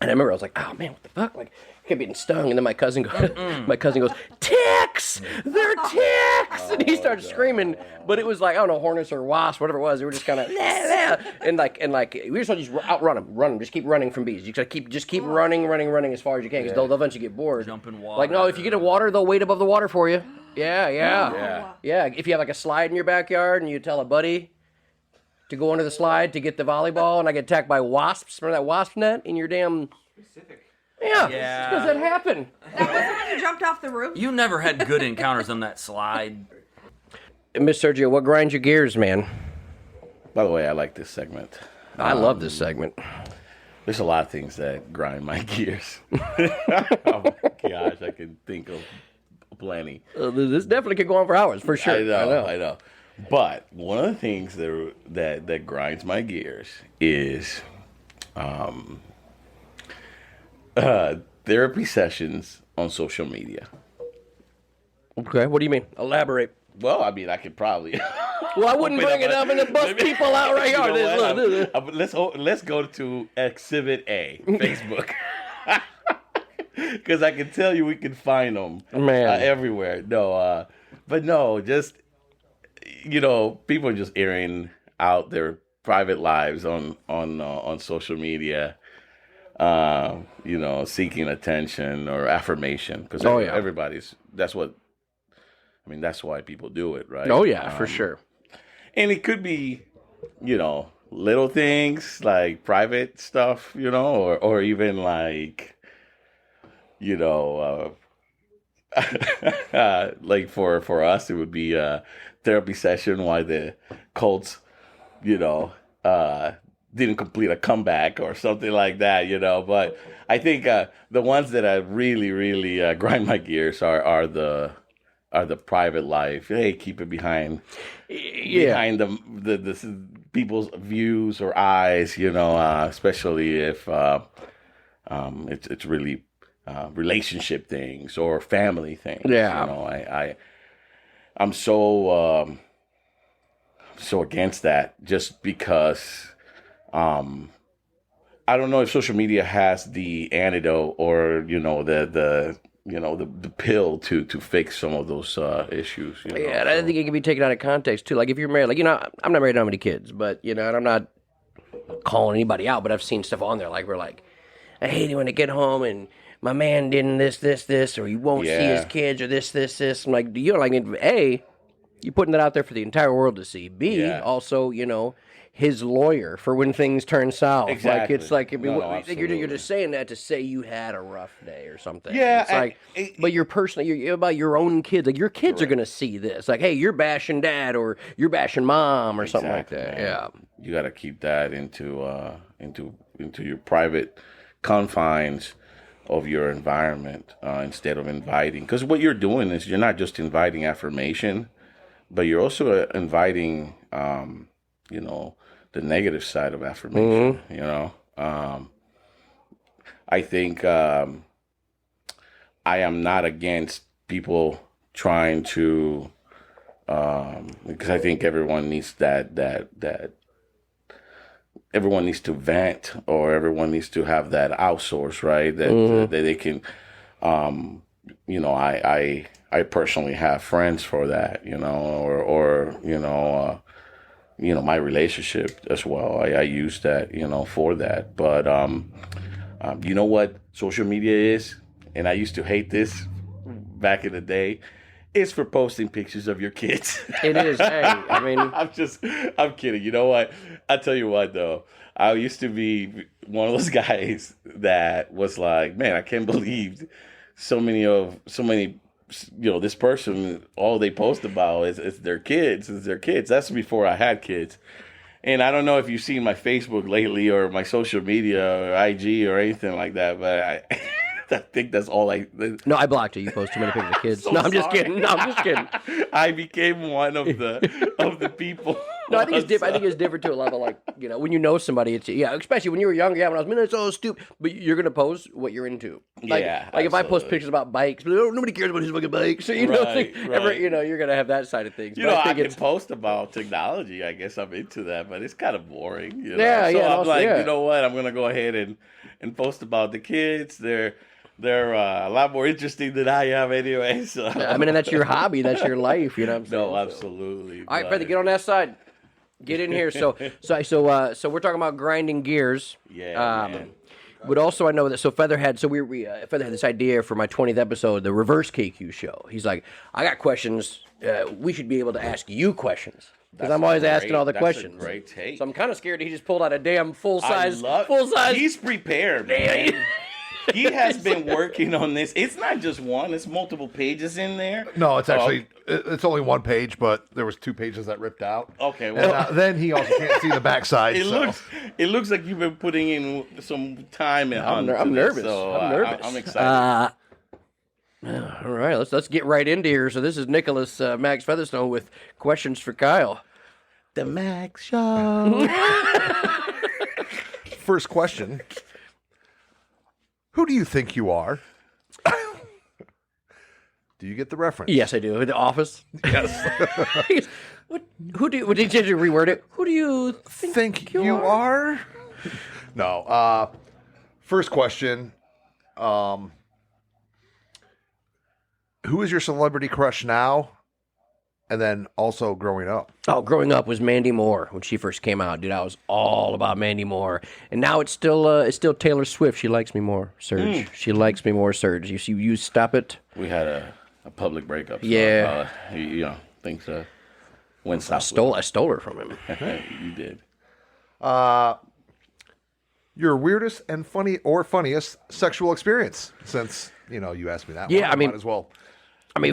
and I remember I was like, oh man, what the fuck? Like I kept getting stung, and then my cousin goes, ticks! They're ticks! And he started screaming, but it was like I don't know, hornets or wasps, whatever it was. They were just kind of and we just want to just outrun them, just keep running from bees. You gotta keep running as far as you can because they'll eventually get bored. Jump in water. Like no, if you get in water, they'll wait above the water for you. Yeah. If you have like a slide in your backyard and you tell a buddy to go under the slide to get the volleyball, and I get attacked by wasps. Remember that wasp net in your damn? Yeah. Because that happened. That wasn't when you jumped off the roof. You never had good encounters on that slide. Miss Sergio, what grinds your gears, man? By the way, I like this segment. I love this segment. There's a lot of things that grind my gears. Oh my gosh, I can think of plenty. This definitely could go on for hours, for sure. I know. But one of the things that grinds my gears is therapy sessions on social media. Okay, what do you mean? Elaborate. Well, I mean, I could probably. Well, I wouldn't bring it up and then bust people out right here. Let's go to Exhibit A, Facebook. Because I can tell you we can find them everywhere. No, but no, just, people are just airing out their private lives on social media, seeking attention or affirmation. Because that's why people do it, right? Oh, yeah, for sure. And it could be, little things like private stuff, or even like, like for us, it would be a therapy session why the Colts, didn't complete a comeback or something like that, But I think the ones that I really, really grind my gears are the private life. Hey, keep it behind the people's views or eyes, especially if it's really relationship things or family things. Yeah. I'm so against that just because I don't know if social media has the antidote or the pill to fix some of those issues. Yeah, and I think it can be taken out of context too. Like if you're married, like I'm not married to how many kids, but and I'm not calling anybody out, but I've seen stuff on there like we're like, I hate it when I get home and my man didn't this, or he won't see his kids, or this. I'm like, A, you're putting that out there for the entire world to see. B, also, his lawyer for when things turn south. Exactly. Like it's like you're just saying that to say you had a rough day or something. Yeah, it's but you're personally, you're about your own kids. Like your kids are gonna see this. Like, hey, you're bashing dad or you're bashing mom or something like that. Man. Yeah, you got to keep that into your private confines of your environment instead of inviting. Because what you're doing is you're not just inviting affirmation, but you're also inviting, the negative side of affirmation. I think I am not against people trying to, because I think everyone needs that everyone needs to vent, or everyone needs to have that outsource, right? That they can, I personally have friends for that, my relationship as well. I use that, for that. But you know what social media is? And I used to hate this back in the day, is for posting pictures of your kids. It is. Hey, I mean, I'm kidding. You know what? I tell you what, though. I used to be one of those guys that was like, man, I can't believe so many, this person, all they post about is their kids. That's before I had kids. And I don't know if you've seen my Facebook lately or my social media or IG or anything like that, but I think that's all No, I blocked you. You post too many pictures of kids. So No, I'm just sorry. kidding. No, I'm just kidding. I became one of the people. No, I think it's different. I think it's different to a level like, when you know somebody, it's, especially when you were younger. Yeah, when I was, it's so stupid. But you're going to post what you're into. Like if I post absolutely. pictures about bikes, but nobody cares about his fucking bikes. So, Right. you're going to have that side of things. But I think can post about technology. I guess I'm into that, but it's kind of boring. Yeah, so yeah, I'm also, like, yeah. you know what? I'm going to go ahead and post about the kids. They're a lot more interesting than I am anyway. So I mean, and that's your hobby. That's your life. You know what I'm saying? No, absolutely. All right, Feather, get on that side. Get in here. So we're talking about grinding gears. Yeah, man. But also, I know that Feather had Feather had this idea for my 20th episode, the reverse KQ show. He's like, I got questions. We should be able to ask you questions because I'm always asking all the questions. That's a great take. So I'm kind of scared he just pulled out a damn full size. He's prepared, man. He has been working on this. It's not just one; it's multiple pages in there. No, it's actually it's only one page, but there was 2 pages that ripped out. Okay, well, and, then he also can't see the backside. It looks like you've been putting in some time and I'm nervous. I'm nervous. I'm excited. All right, let's get right into here. So this is Nicholas Max Featherstone with questions for Kyle. The Max Show. First question. Who do you think you are? Do you get the reference? Yes, I do. The Office. Yes. What did you reword it? Who do you think you are? No. First question. Who is your celebrity crush now? And then also growing up. Oh, growing up was Mandy Moore when she first came out, dude. I was all about Mandy Moore, and now it's still Taylor Swift. She likes me more, Serge. She likes me more, Serge. You stop it. We had a public breakup. So, Yeah. things went south. I stole her from him. You did. Your weirdest and funniest sexual experience, since you asked me that. Yeah, one, I mean, might as well.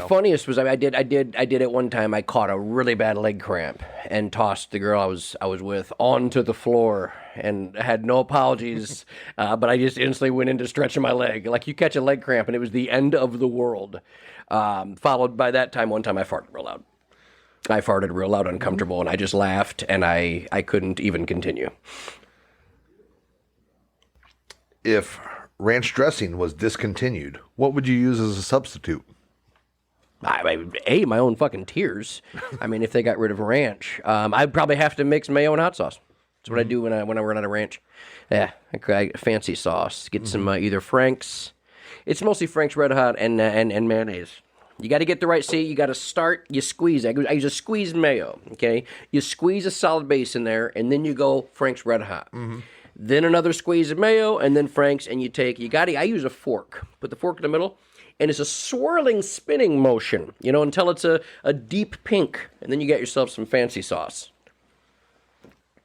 Funniest was I did it one time. I caught a really bad leg cramp and tossed the girl I was with onto the floor and had no apologies. But I just instantly went into stretching my leg. Like you catch a leg cramp and it was the end of the world. Followed by that time, one time I farted real loud. I farted real loud, uncomfortable, and I just laughed and I couldn't even continue. If ranch dressing was discontinued, what would you use as a substitute? My own fucking tears. I mean, if they got rid of ranch, I'd probably have to mix mayo and hot sauce. That's what I do when I run out of ranch. Yeah, I fancy sauce. Get some either Frank's. It's mostly Frank's Red Hot and mayonnaise. You got to get the right. See, you got to start. You squeeze. I use a squeezed mayo. Okay, you squeeze a solid base in there, and then you go Frank's Red Hot. Then another squeeze of mayo, and then Frank's, and I use a fork. Put the fork in the middle. And it's a swirling, spinning motion, until it's a deep pink. And then you get yourself some fancy sauce.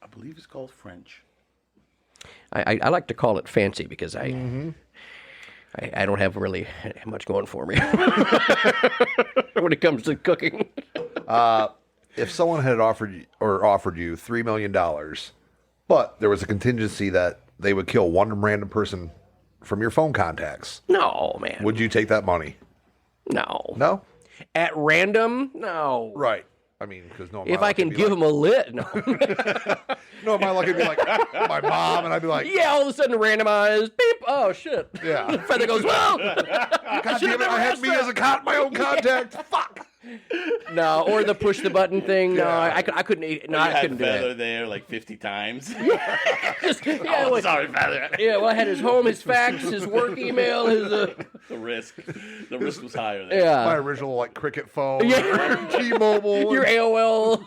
I believe it's called French. I like to call it fancy because I don't have really much going for me when it comes to cooking. If someone had offered you $3 million, but there was a contingency that they would kill one random person from your phone contacts. No, man. Would you take that money? No. No? At random? No. Right. I mean, because no. If I can give him a lit, no. No, my luck would be like my mom, and I'd be like, yeah, all of a sudden randomized. Beep. Oh shit. Yeah. Feather goes, well. God damn it! I had me as my own contact. Fuck. No, or the push the button thing. No, Yeah. I couldn't. No, You I had couldn't do Feather that. there like 50 times. Sorry, Feather. Yeah, well, I had his home, his fax, his work email, his. The risk was higher there. Yeah. My original Cricket phone. Yeah. T-Mobile. Your AOL.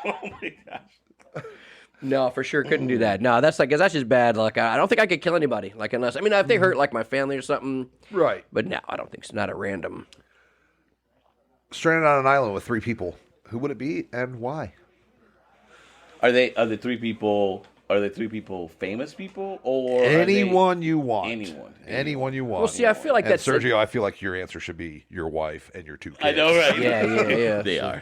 Oh my gosh. No, for sure couldn't do that. No, that's just bad. Like I don't think I could kill anybody. Like unless if they hurt like my family or something. Right. But no, I don't think so. Not at random. Stranded on an island with 3 people. Who would it be and why? Are the 3 people? Are the 3 people famous people or anyone you want? Anyone you want. Well, see, I feel like that's Sergio. I feel like your answer should be your wife and your 2 kids. I know, right? Yeah. They are.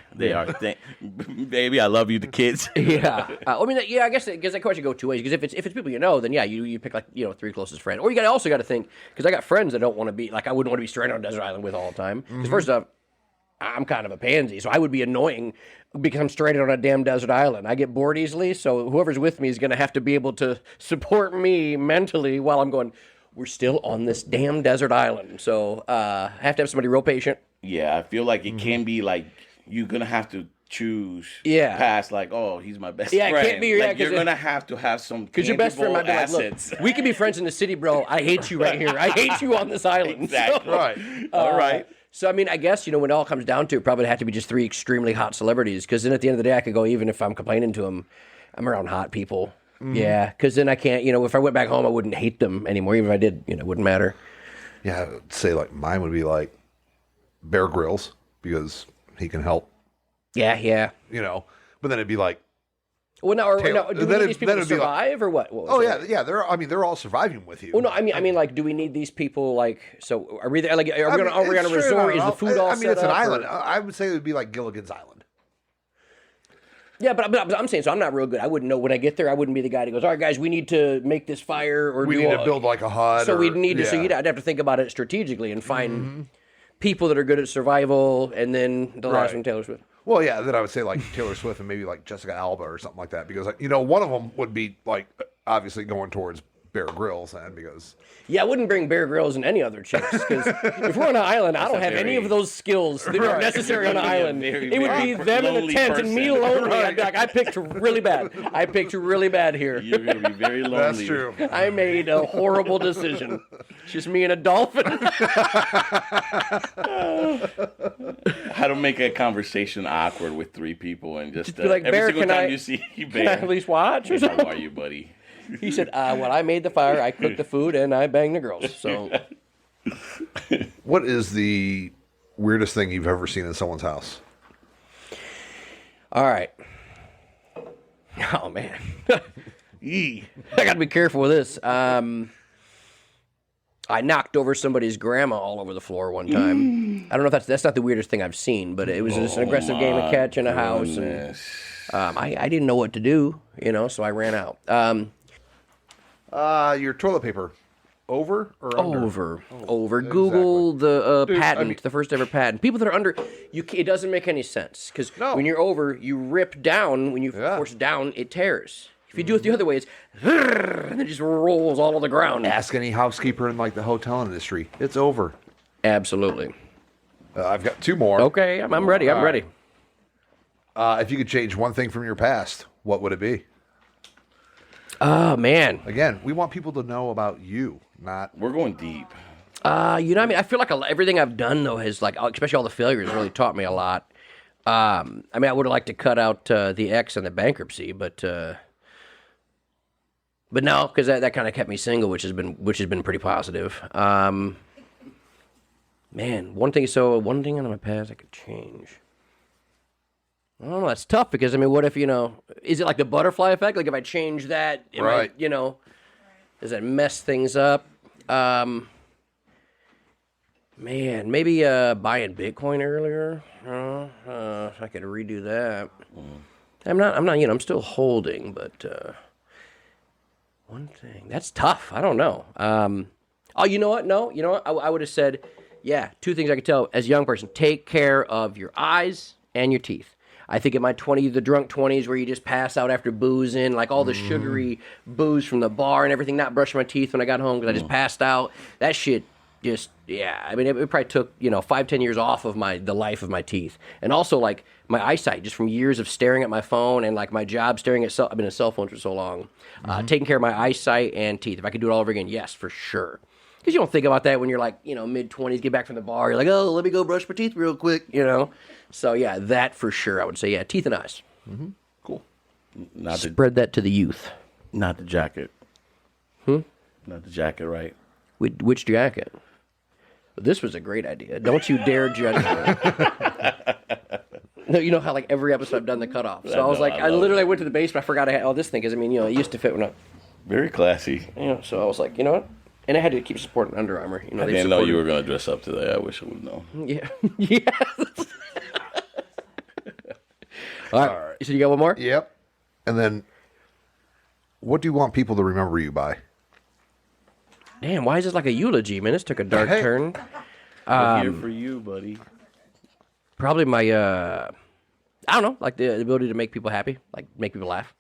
Baby, I love you, the kids. Yeah. I guess that question go 2 ways. Because if it's people you know, then you pick 3 closest friends. Or you also got to think because I got friends that don't want to be I wouldn't want to be stranded on a desert island with all the time. Because first off, I'm kind of a pansy, so I would be annoying because I'm stranded on a damn desert island. I get bored easily, so whoever's with me is going to have to be able to support me mentally while I'm going, we're still on this damn desert island. So I have to have somebody real patient. Yeah, I feel like it can be you're going to have to choose past he's my best friend. Yeah, it can't be you're going to have some because your best friend might be assets. Look, we can be friends in the city, bro. I hate you right here. I hate you on this island. Exactly. So, Right. All right. So, I guess, when it all comes down to it, probably have to be just 3 extremely hot celebrities. Because then at the end of the day, I could go, even if I'm complaining to them, I'm around hot people. Yeah, because then I can't, if I went back home, I wouldn't hate them anymore. Even if I did, it wouldn't matter. Yeah, I would say mine would be Bear Grylls because he can help. Yeah. But then it'd be well, do we need these people to survive or what? Yeah. They're all surviving with you. Well, no, I mean, do we need these people? So are we there? Are we on a resort? Is the food all set up? It's an island. I would say it would be like Gilligan's Island. Yeah, but I'm saying, so I'm not real good. I wouldn't know when I get there. I wouldn't be the guy that goes, all right, guys, we need to make this fire or we need to build a hut. So we'd need to. So I'd have to think about it strategically and find people that are good at survival, and then the last one, Taylor Swift. Well, yeah, then I would say Taylor Swift and maybe Jessica Alba or something like that because one of them would be obviously going towards Bear Grylls then because I wouldn't bring Bear Grylls and any other chicks because if we're on an island, I don't have any of those skills that are necessary on an island. It would be them in a tent and me lonely. I'd be I picked really bad. I picked really bad here. You're going to be very lonely. That's true. I made a horrible decision. It's just me and a dolphin. How to make a conversation awkward with 3 people and just be like, every Bear, single time you see Bear. Can I at least watch? How are you, buddy? He said, well, I made the fire, I cooked the food, and I banged the girls. So, what is the weirdest thing you've ever seen in someone's house? All right. Oh, man. I got to be careful with this. I knocked over somebody's grandma all over the floor one time. I don't know if that's not the weirdest thing I've seen, but it was just an aggressive game of catch in a house. And I didn't know what to do, so I ran out. Your toilet paper, over or under? Over. Google the patent, the first ever patent. People that are under, it doesn't make any sense because when you're over, you rip down. When you force down, it tears. If you do it the other way, it's and it just rolls all on the ground. Ask any housekeeper in the hotel industry. It's over. Absolutely. I've got 2 more. Okay, I'm ready. I'm ready. If you could change one thing from your past, what would it be? Oh, man. Again, we want people to know about you, not... We're going deep. I feel like everything I've done, though, has, especially all the failures, really taught me a lot. I would have liked to cut out the ex and the bankruptcy, but no, because that kind of kept me single, which has been pretty positive. Man, one thing out of my past I could change. I don't know. That's tough because what if is it like the butterfly effect? Like if I change that, does that mess things up? Man, maybe buying Bitcoin earlier. If I could redo that. I'm not. I'm still holding, but one thing that's tough. I don't know. You know what? No, you know what? I would have said, 2 things I could tell as a young person: take care of your eyes and your teeth. I think in my the drunk 20s where you just pass out after boozing, all the sugary booze from the bar and everything, not brushing my teeth when I got home because I just passed out. That shit just, it probably took, 5-10 years off of the life of my teeth. And also, my eyesight, just from years of staring at my phone and, my job staring at I've been a cell phone for so long. Taking care of my eyesight and teeth. If I could do it all over again, yes, for sure. Because you don't think about that when you're mid-20s, get back from the bar. You're like, oh, let me go brush my teeth real quick, So, that for sure. I would say, teeth and eyes. Mm-hmm. Cool. Not the Spread that to the youth. not the jacket. Hmm? Not the jacket, right? Which jacket? This was a great idea. Don't you dare judge me. No, you know how like every episode I've done the cutoff. So I was like, I literally went to the basement. I forgot I had this thing because I mean, it used to fit when I. Very classy. So I was like, you know what? And I had to keep supporting Under Armour. I didn't know you were going to dress up today. I wish I would have known. Yeah. Yeah. All right. So you got one more? Yep. And then, what do you want people to remember you by? Damn, why is this like a eulogy, man? This took a dark turn. We're here for you, buddy. Probably my, I don't know, like the ability to make people happy, like make people laugh.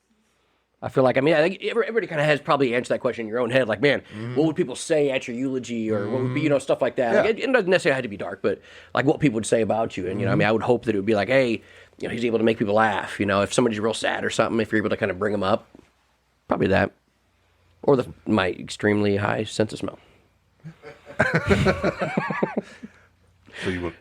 I feel like, I think everybody kind of has probably answered that question in your own head. Like, man, what would people say at your eulogy or what would be, stuff like that. Yeah. Like, it doesn't necessarily have to be dark, but like what people would say about you. And, I would hope that it would be like, hey, he's able to make people laugh. If somebody's real sad or something, if you're able to kind of bring them up, probably that. Or my extremely high sense of smell. So you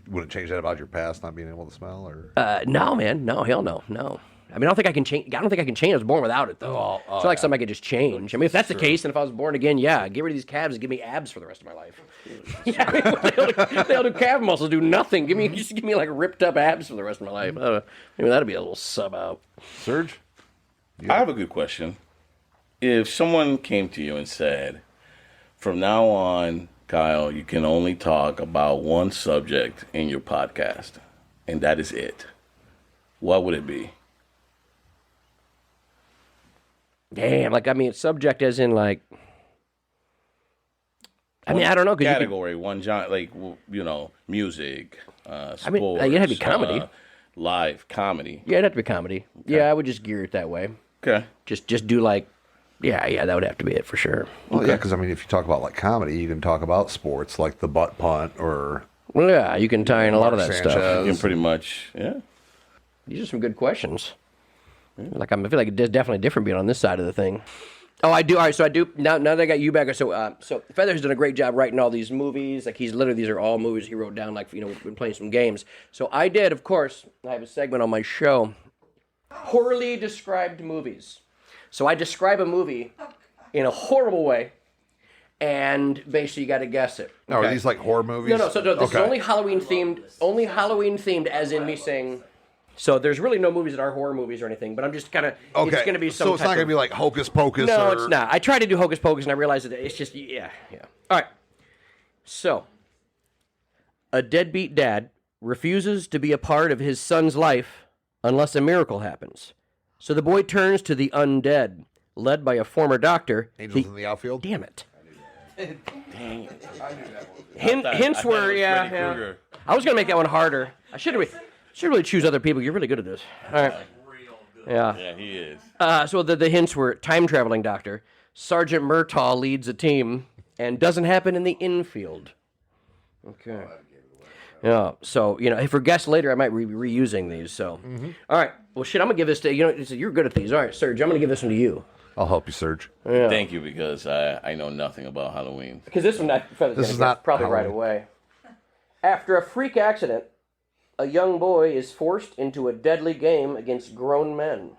wouldn't change that about your past, not being able to smell, or? No, man. No, hell no. I don't think I can change. I don't think I can change. I was born without it, though. It's not like something I could just change. If that's the case, then if I was born again, yeah, get rid of these calves and give me abs for the rest of my life. They'll do calf muscles, do nothing. Just give me like ripped up abs for the rest of my life. Maybe that'd be a little sub out. Serge? I have a good question. If someone came to you and said, from now on, Kyle, you can only talk about one subject in your podcast, and that is it, what would it be? Damn, subject as in like, I don't know. Category, one genre, like, music, sports. It'd have to be comedy. Live comedy. Yeah, it'd have to be comedy. Okay. Yeah, I would just gear it that way. Okay. Just do like, yeah, that would have to be it for sure. Well, yeah, because if you talk about like comedy, you can talk about sports like the butt punt or. Well, yeah, you can tie in a lot of that Sanchez. stuff. You can pretty much, yeah. These are some good questions. I feel like it's definitely different being on this side of the thing. Oh, I do. All right, so I do. Now that I got you back, so Feather's done a great job writing all these movies. Like these are all movies he wrote down. Like we've been playing some games. So I did, of course. I have a segment on my show, poorly described movies. So I describe a movie in a horrible way, and basically you got to guess it. Okay? Are these like horror movies? No. So this is only Halloween themed. Only Halloween themed, as in me saying. So there's really no movies that are horror movies or anything, but I'm just kind of, it's going to be some So it's not going to be like Hocus Pocus? No, it's not. I tried to do Hocus Pocus, and I realized that it's just, yeah. All right. So, a deadbeat dad refuses to be a part of his son's life unless a miracle happens. So the boy turns to the undead, led by a former doctor. Angels in the Outfield? Damn it. Dang it. Hints were, yeah. I was going to make that one harder. I should really choose other people. You're really good at this. All right. Yeah. Yeah, he is. So the hints were time traveling doctor, Sergeant Murtaugh leads a team, and doesn't happen in the infield. Okay. Yeah. So for guests later, I might be reusing these. So, All right. Well, shit. I'm gonna give this to you're good at these. All right, Serge. I'm gonna give this one to you. I'll help you, Serge. Yeah. Thank you, because I know nothing about Halloween. Because this one, this is not probably Halloween. Right away. After a freak accident, a young boy is forced into a deadly game against grown men.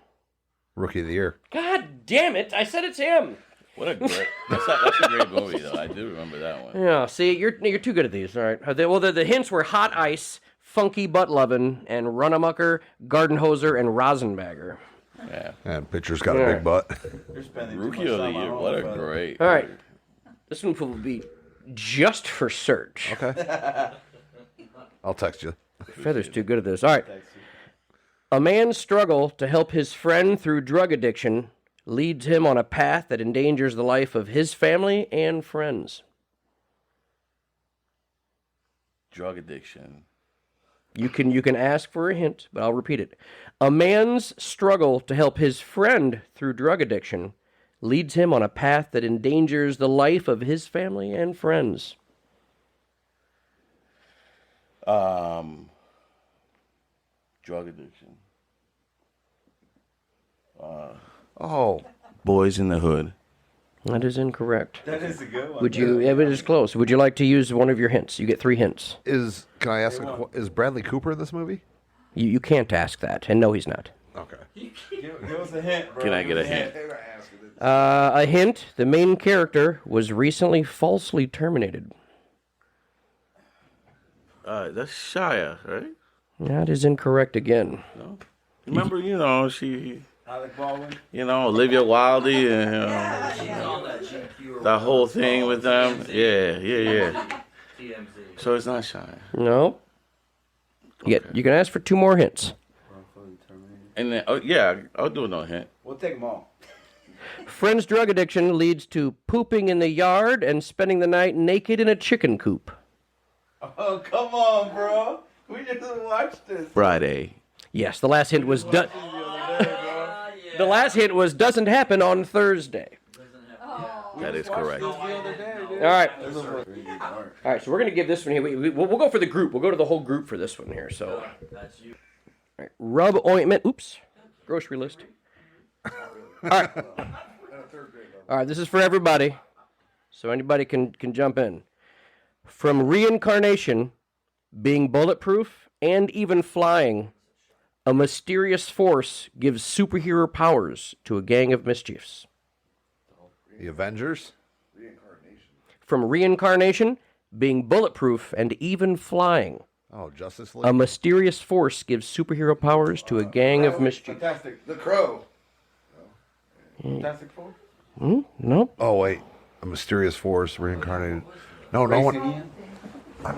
Rookie of the Year. God damn it! I said it's him. What a great that's a great movie, though. I do remember that one. Yeah. See, you're too good at these. All right. The hints were Hot Ice, Funky Butt Lovin', and Runamucker, Gardenhoser, and Rosenbagger. Yeah. And pitcher's got a big butt. Rookie of the Year. What a great. All right. This one will be just for Serge. Okay. I'll text you. Feather's too good at this. All right. A man's struggle to help his friend through drug addiction leads him on a path that endangers the life of his family and friends. Drug addiction. You can ask for a hint, but I'll repeat it. A man's struggle to help his friend through drug addiction leads him on a path that endangers the life of his family and friends. Drug addiction. Boys in the Hood. That is incorrect. That is a good one. Would you? It is close. Would you like to use one of your hints? You get 3 hints. Can I ask? Is Bradley Cooper in this movie? You can't ask that, and no, he's not. Okay. Give us a hint, bro. Can I get a hint? A hint: the main character was recently falsely terminated. That's Shia, right? That is incorrect again. No. Remember, she, Alec Baldwin. Olivia Wilde and the whole thing with them. Yeah. So it's not Shia. No. Yeah, you can ask for 2 more hints. And then, I'll do no hint. We'll take them all. Friend's drug addiction leads to pooping in the yard and spending the night naked in a chicken coop. Oh, come on, bro. We just watched this. Friday. Yes, the last hint was the last hint was doesn't happen on Thursday. That is correct. All right. All right, so we're going to give this one here. We'll go for the group. We'll go to the whole group for this one here. So, all right. Rub ointment. Oops. Grocery list. All right. All right, this is for everybody. So anybody can jump in. From reincarnation, being bulletproof, and even flying, a mysterious force gives superhero powers to a gang of mischiefs. The Avengers? From reincarnation, being bulletproof, and even flying, Oh, Justice a League? mysterious force gives superhero powers to a gang of mischiefs. Fantastic. The Crow. Fantastic Four. Nope. Oh, wait. A mysterious force reincarnated. No one.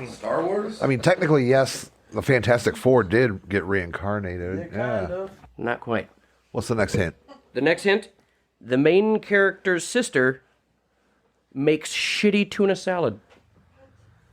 Star Wars? I mean, technically, yes, the Fantastic Four did get reincarnated. Yeah. Not quite. What's the next hint? The next hint, the main character's sister makes shitty tuna salad.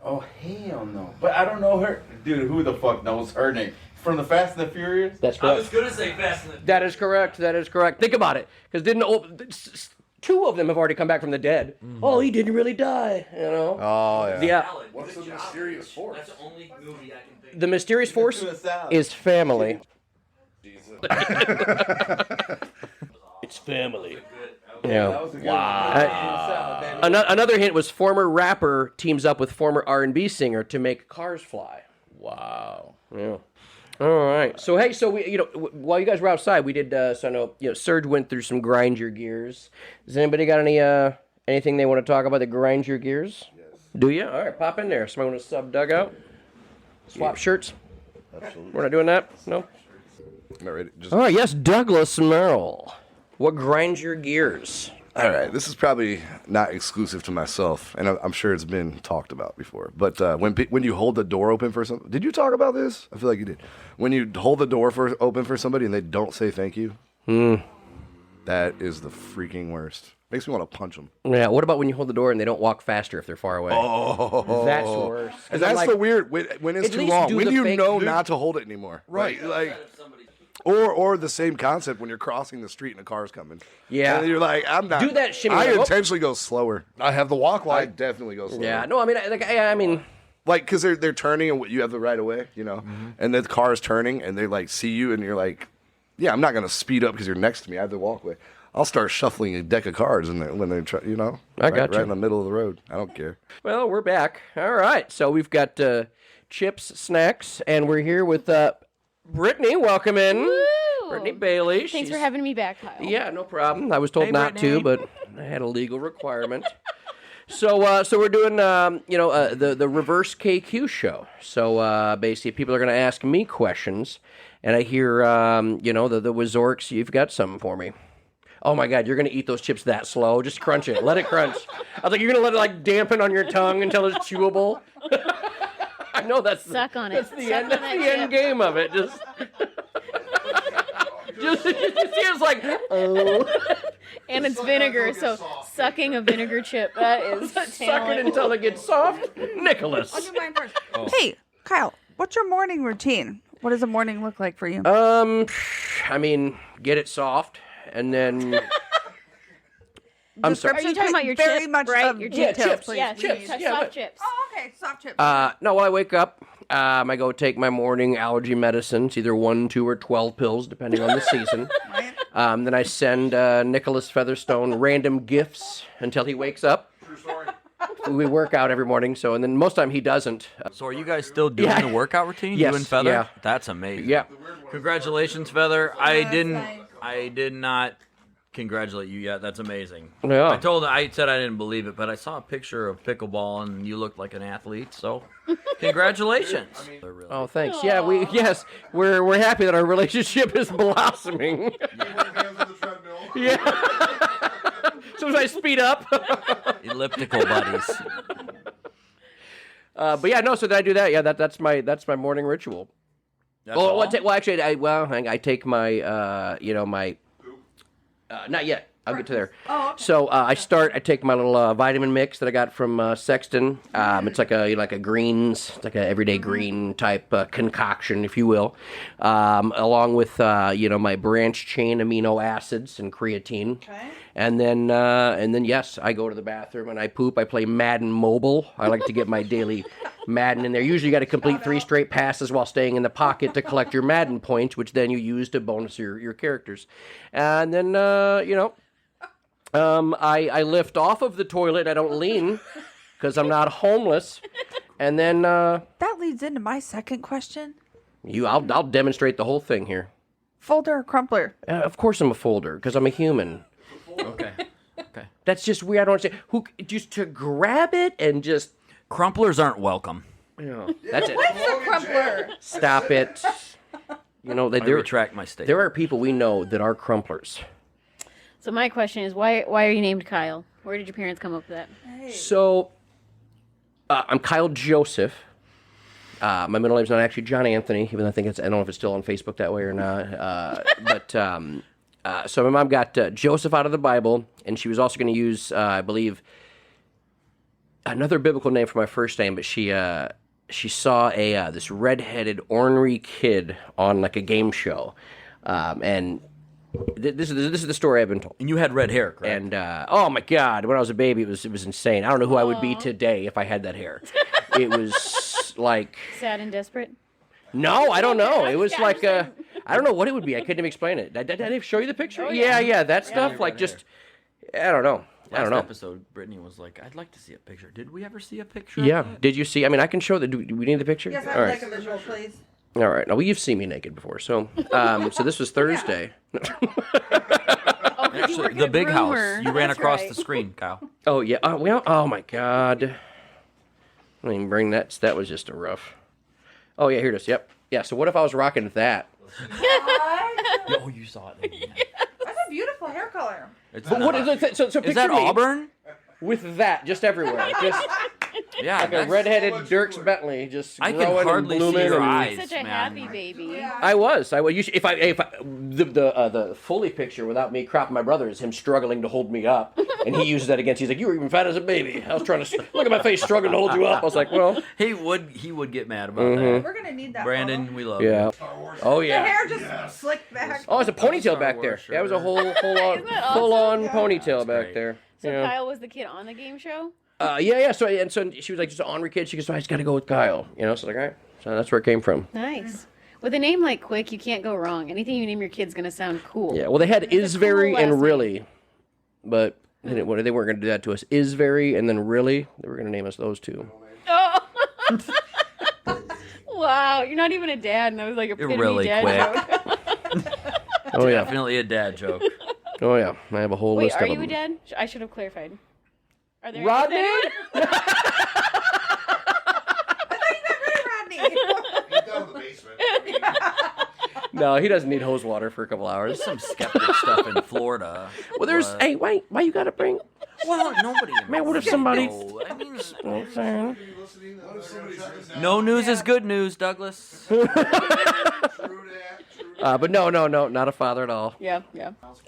Oh, hell no. But I don't know her. Dude, who the fuck knows her name? From the Fast and the Furious? That's correct. going to say Fast and the That is correct. That is correct. Think about it, because 2 of them have already come back from the dead. Oh, he didn't really die, Oh, yeah. Yeah. What's the mysterious force? That's the only movie I can think The mysterious force Tuna salad. is family. It's family. Yeah. That was a good wow. Another hint was former rapper teams up with former R&B singer to make cars fly. Wow. Yeah. All right. So hey, we while you guys were outside, we did. So I know Serge went through some grind your gears. Does anybody got anything they want to talk about that grinds your gears? Yes. Do you? All right, pop in there. Somebody want to sub dugout? Swap shirts? Absolutely. We're not doing that. No. Not ready. Just... All right. Yes, Douglas Merrill. What grinds your gears? All right, this is probably not exclusive to myself, and I'm sure it's been talked about before. But when you hold the door open for somebody, did you talk about this? I feel like you did. When you hold the door open for somebody and they don't say thank you, that is the freaking worst. Makes me want to punch them. Yeah. What about when you hold the door and they don't walk faster if they're far away? Oh, that's worse. And that's the weird when it's at too least long. do When the you fake- know not to hold it anymore, Right. Like or the same concept when you're crossing the street and a car's coming. Yeah. And you're like, I'm not. Do that shimmy, I like, intentionally go slower. I have the walk I light. definitely go slower. Yeah. No, I mean. Like, because they're turning and you have the right of way, and the car is turning and they like see you and you're like, yeah, I'm not going to speed up because you're next to me. I have the walkway. I'll start shuffling a deck of cards when they're I got you. right in the middle of the road. I don't care. Well, we're back. All right. So we've got chips, snacks, and we're here with Brittany. Welcome in. Woo! Brittany Bailey. Thanks for having me back, Kyle. Yeah, no problem. I was told Hey, not Brittany. to, but I had a legal requirement. So we're doing, the reverse KQ show. So basically, people are going to ask me questions, and I hear, the Wazorks, you've got something for me. Oh my God, you're going to eat those chips that slow? Just crunch it. Let it crunch. I was like, you're going to let it dampen on your tongue until it's chewable? I know that's Suck on it. That's the Suck end. on That's that the chip. end game of it. Just it's like, oh. And it's vinegar, so sucking a vinegar chip, that is a Suck it talent. until it gets soft. Nicholas. I'll do mine first. Hey, Kyle, what's your morning routine? What does a morning look like for you? Get it soft, and then. I'm sorry. Are you talking about your very chip, much right? of Your Yeah, chip, chips. please. Yeah, Chips, soft yeah, but- chips. Oh, okay, soft chips. No, when I wake up, I go take my morning allergy medicines, either 1, 2, or 12 pills, depending on the season. Right. Then I send Nicholas Featherstone random gifts until he wakes up. True story. we work out every morning. So, and then most of the time he doesn't. So are you guys still doing Yeah. the workout routine? Yes, You and Feather? yeah. That's amazing. Yeah. Congratulations, Feather. I nice. did not congratulate you yet. That's amazing. Yeah. I said I didn't believe it, but I saw a picture of pickleball and you looked like an athlete. So, congratulations. Oh, thanks. Yeah, we're happy that our relationship is blossoming. Yeah. As soon as I speed up. Elliptical buddies. But yeah, no. So did I do that? Yeah, that's my morning ritual. That's Well, all? actually, I take my not yet. I'll get to there. Oh, okay. So I take my little vitamin mix that I got from Sexton. It's like a greens, it's like a everyday green type concoction, if you will, along with my branch chain amino acids and creatine. Okay. And then yes, I go to the bathroom and I poop. I play Madden Mobile. I like to get my daily Madden in there. Usually, you got to complete 3 straight passes while staying in the pocket to collect your Madden points, which then you use to bonus your characters. And then I lift off of the toilet. I don't lean because I'm not homeless. And then That leads into my second question. I'll demonstrate the whole thing here. Folder or crumpler? Of course I'm a folder because I'm a human. Okay. That's just weird. I don't understand. Who just to grab it and just Crumplers aren't welcome. that's it. What's a crumpler? Stop it. I There retract my statement. there are people we know that are crumplers. So my question is, why are you named Kyle? Where did your parents come up with that? So I'm Kyle Joseph. My middle name's not actually John Anthony, even though I don't know if it's still on Facebook that way or not. So my mom got Joseph out of the Bible, and she was also going to use, I believe, another biblical name for my first name, but she saw this redheaded, ornery kid on like a game show, and this is the story I've been told. And you had red hair, correct? And oh my God, when I was a baby, it was insane. I don't know who I would be today if I had that hair. It was like Sad and desperate? no, I don't know. It was like I don't know what it would be. I couldn't even explain it. Did I show you the picture? Oh, yeah, that stuff. Like just I don't know. Last episode, Brittany was like, "I'd like to see a picture." Did we ever see a picture? Yeah. Of that? Did you see? I mean, I can show the. Do we need the picture? Yes, I All would right. like a visual, please. All right. Now, well, you've seen me naked before, so so this was Thursday. Actually, the big house. You ran across the screen, Kyle. Oh yeah. Oh my God. I mean, bring that. That was just a rough. Oh yeah, here it is. Yep. Yeah. So what if I was rocking that? Oh, you saw it. That's a beautiful hair color. It's But what is it? So is picture that me Auburn? with that just everywhere, just Yeah, like a that's- redheaded Dirks Bentley, just I can growing hardly and see blooming. your and- eyes. Such a man. happy baby. I was. If I the Foley picture without me cropping my brother is him struggling to hold me up, and he uses that against. He's like, "You were even fat as a baby." I was trying to look at my face, struggling to hold you up. I was like, "Well, He would get mad about Mm-hmm. We're gonna need that. Brandon, we love yeah, oh The yeah." hair just slicked back. Oh, it's a ponytail Star back Wars there. That was a shirt. full on that awesome? full on Yeah. ponytail back great. there. So Yeah. Kyle was the kid on the game show? Yeah. So she was like just an ornery kid. She goes, "So I just got to go with Kyle." So I was like, "All right." So that's where it came from. Nice. With a name like Quick, you can't go wrong. Anything you name your kid's going to sound cool. Yeah. Well, they had It's a is very cool last and name. really, but they weren't going to do that to us. Is very and then really, they were going to name us those two. Oh. Wow, you're not even a dad, and that was like a You're epitome really dad quick. joke. Oh yeah. Definitely a dad joke. Oh yeah. I have a whole Wait, list are of you them. a dad? I should have clarified. Are there Rodney? Rodney. He's down in the basement. No, he doesn't need hose water for a couple hours. Some skeptic stuff in Florida. Well, there's. but- Hey, why you gotta bring? Well, nobody. Man, what if somebody- No, I mean, Saying? no news is good news, Douglas. But no, not a father at all. Yeah.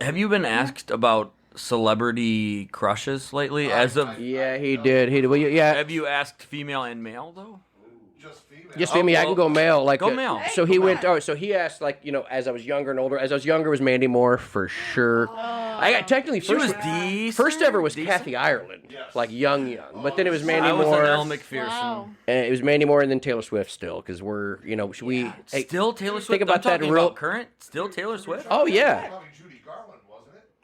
Have you been asked about celebrity crushes lately? As of Yeah, he did. Well, yeah. have you asked female and male though? Just for me, I can go male. Like Go male. So he went. Oh, so he asked, like, as I was younger and older. As I was younger, was Mandy Moore for sure. I got technically She was first. decent. First ever was Decent. Kathy Ireland, like young, but then it was Mandy I was Moore. an Elle McPherson. Wow. And it was Mandy Moore and then Taylor Swift still, because we're, we. Hey, Still Taylor Swift. think about I'm that talking real- about current. Still Taylor Swift. oh yeah.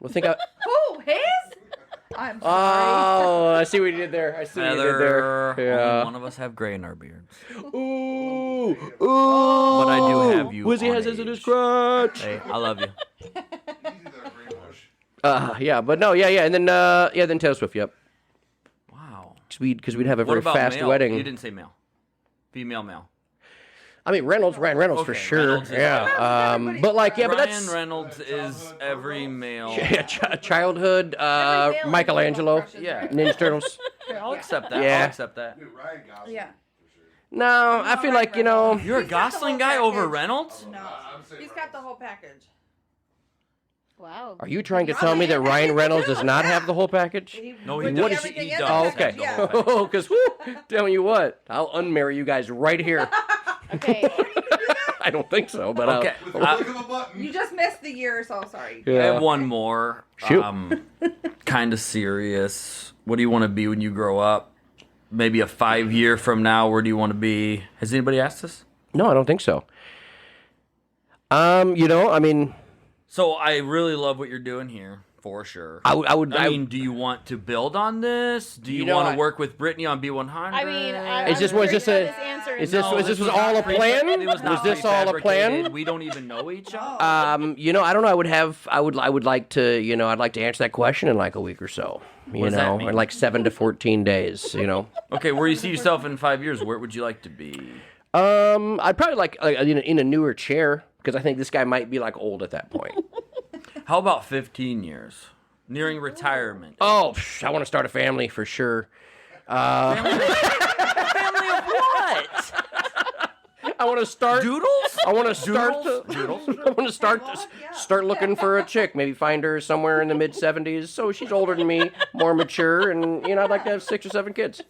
Well, think. Who? His? I'm sorry. Oh, I see what you did there. I see what you did there. Feather. Yeah. Only one of us have gray in our beards. Ooh. Ooh. But I do have you. Wizzy on has his in his age. crotch. Hey, I love you. Yeah, but no, yeah, and then then Taylor Swift. Yep. Wow. Because we'd have a What very about fast male? wedding. You didn't say male. Female, male. I mean, Ryan Reynolds for Okay, sure. Reynolds is- Yeah. But like, yeah, but Ryan that's Reynolds is every male. childhood. male Michelangelo. crushes, Yeah. right? Ninja Turtles. Yeah, I'll accept that. Yeah. I'll accept that. Yeah. No, I feel like Ryan Reynolds. You're a He's got the Gosling whole guy over package. Reynolds? No. He's got the whole package. Wow. Are you trying to tell me that Ryan Reynolds does not have the whole package? No, he Would does. be everything He in does. there. Oh, okay. Have the whole package. Oh, because telling you what, I'll unmarry you guys right here. Okay. I don't think so, but Okay. You just missed the year, so sorry. I have one more. Shoot. Kind of serious. What do you want to be when you grow up? Maybe a 5 year from now, where do you want to be? Has anybody asked this? No, I don't think so. I mean, So I really love what you're doing here, for sure. I would. I mean, do you want to build on this? Do you, want to work with Brittany on B100? I mean, Is this- was this a- Is this was all a plan? It was, not Was this all a plan? prefabricated. We don't even know each other. I don't know. I would like to, I'd like to answer that question in like a week or so. What does that mean? Or like 7 to 14 days. Okay, where you see yourself in 5 years? Where would you like to be? I'd probably like in a newer chair because I think this guy might be like old at that point. How about 15 years? Nearing retirement. Oh, I want to start a family for sure. Family of what? I want to start Doodles? I want to start. Doodles? I want to start looking for a chick. Maybe find her somewhere in the mid 70s, so she's older than me, more mature, and I'd like to have 6 or 7 kids.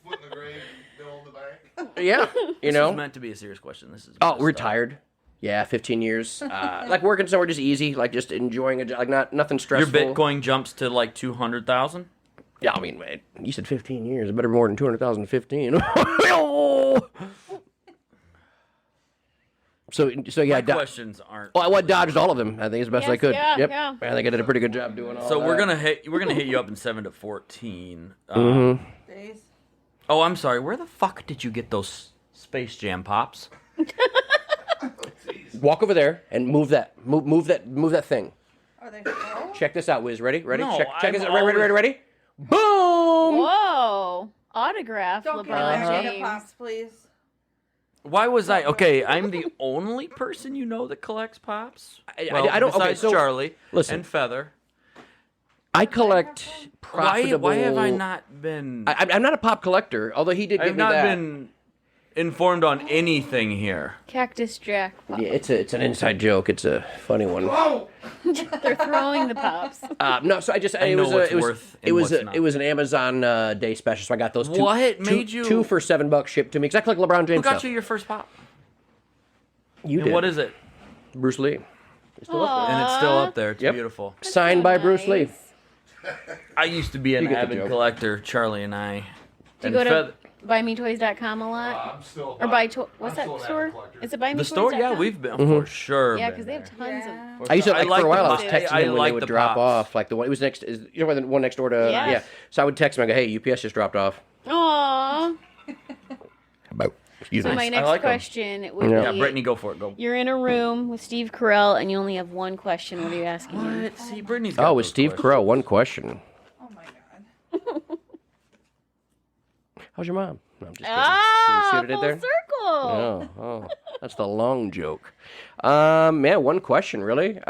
Yeah, This is meant to be a serious question. This is messed up. retired. Yeah, 15 years. Like working somewhere just easy, like just enjoying a job, like nothing stressful. Your Bitcoin jumps to like 200,000. Yeah, I mean, man, you said 15 years. It better be more than 200,000 to 15. So yeah, My questions aren't. well, I dodged all of them. I think as best I Yes, could. yeah, Yep. yeah. I think I did a pretty good job doing all So that. we're gonna hit you up in 7 to 14. Days. Oh, I'm sorry. Where the fuck did you get those Space Jam pops? Walk over there and move that thing. Are they full? Check this out, Wiz. Ready? No, check I'm this out. always- Ready? Boom! Whoa. Autograph Don't get LeBron that James. pops, please. Why was I okay? I'm the only person you know that collects pops. I don't. Okay, Besides so Charlie listen. and Feather. I collect profitable. Why have I not been? I'm not a pop collector, although he did give I've me not that. been informed on anything here. Cactus Jack. Pop. Yeah, it's an inside joke. It's a funny one. They're throwing the pops. No, so I know what's worth and what's not. it was an Amazon day special, so I got those two. What made you- 2 for $7 shipped to me? Because I collect LeBron James Who got stuff. you your first pop? You And did. what is it? Bruce Lee. It's still up And it's still up there. It's Yep. beautiful. there. Signed by Bruce Lee. I used to be an You get the avid joke. collector, Charlie and I. Do And you go to Feather- buymettoys.com a lot? I'm still. Or buy to- what's that store? Is it buymettoys.com? the store? Yeah, we've been Mm-hmm. for sure. Yeah, been because they have there. tons of. I used to, like, like for a the while, I was pops. texting I him when like they would the drop pops. off. Like the one, it was next, where the one next door to, Yes. yeah. So I would text him and go, hey, UPS just dropped off. Aww. Excuse So me. my next like 'em. question would Yeah. be: Yeah, Brittany, go for it. Go. you're in a room with Steve Carell and you only have one question. What are you asking him? What? See, Brittany's got Oh, with those Steve questions. Carell, one question. Oh my god. How's your mom? No, I'm just kidding. Ah, See what I did full there? circle. Oh, that's the long joke. Man, one question, really.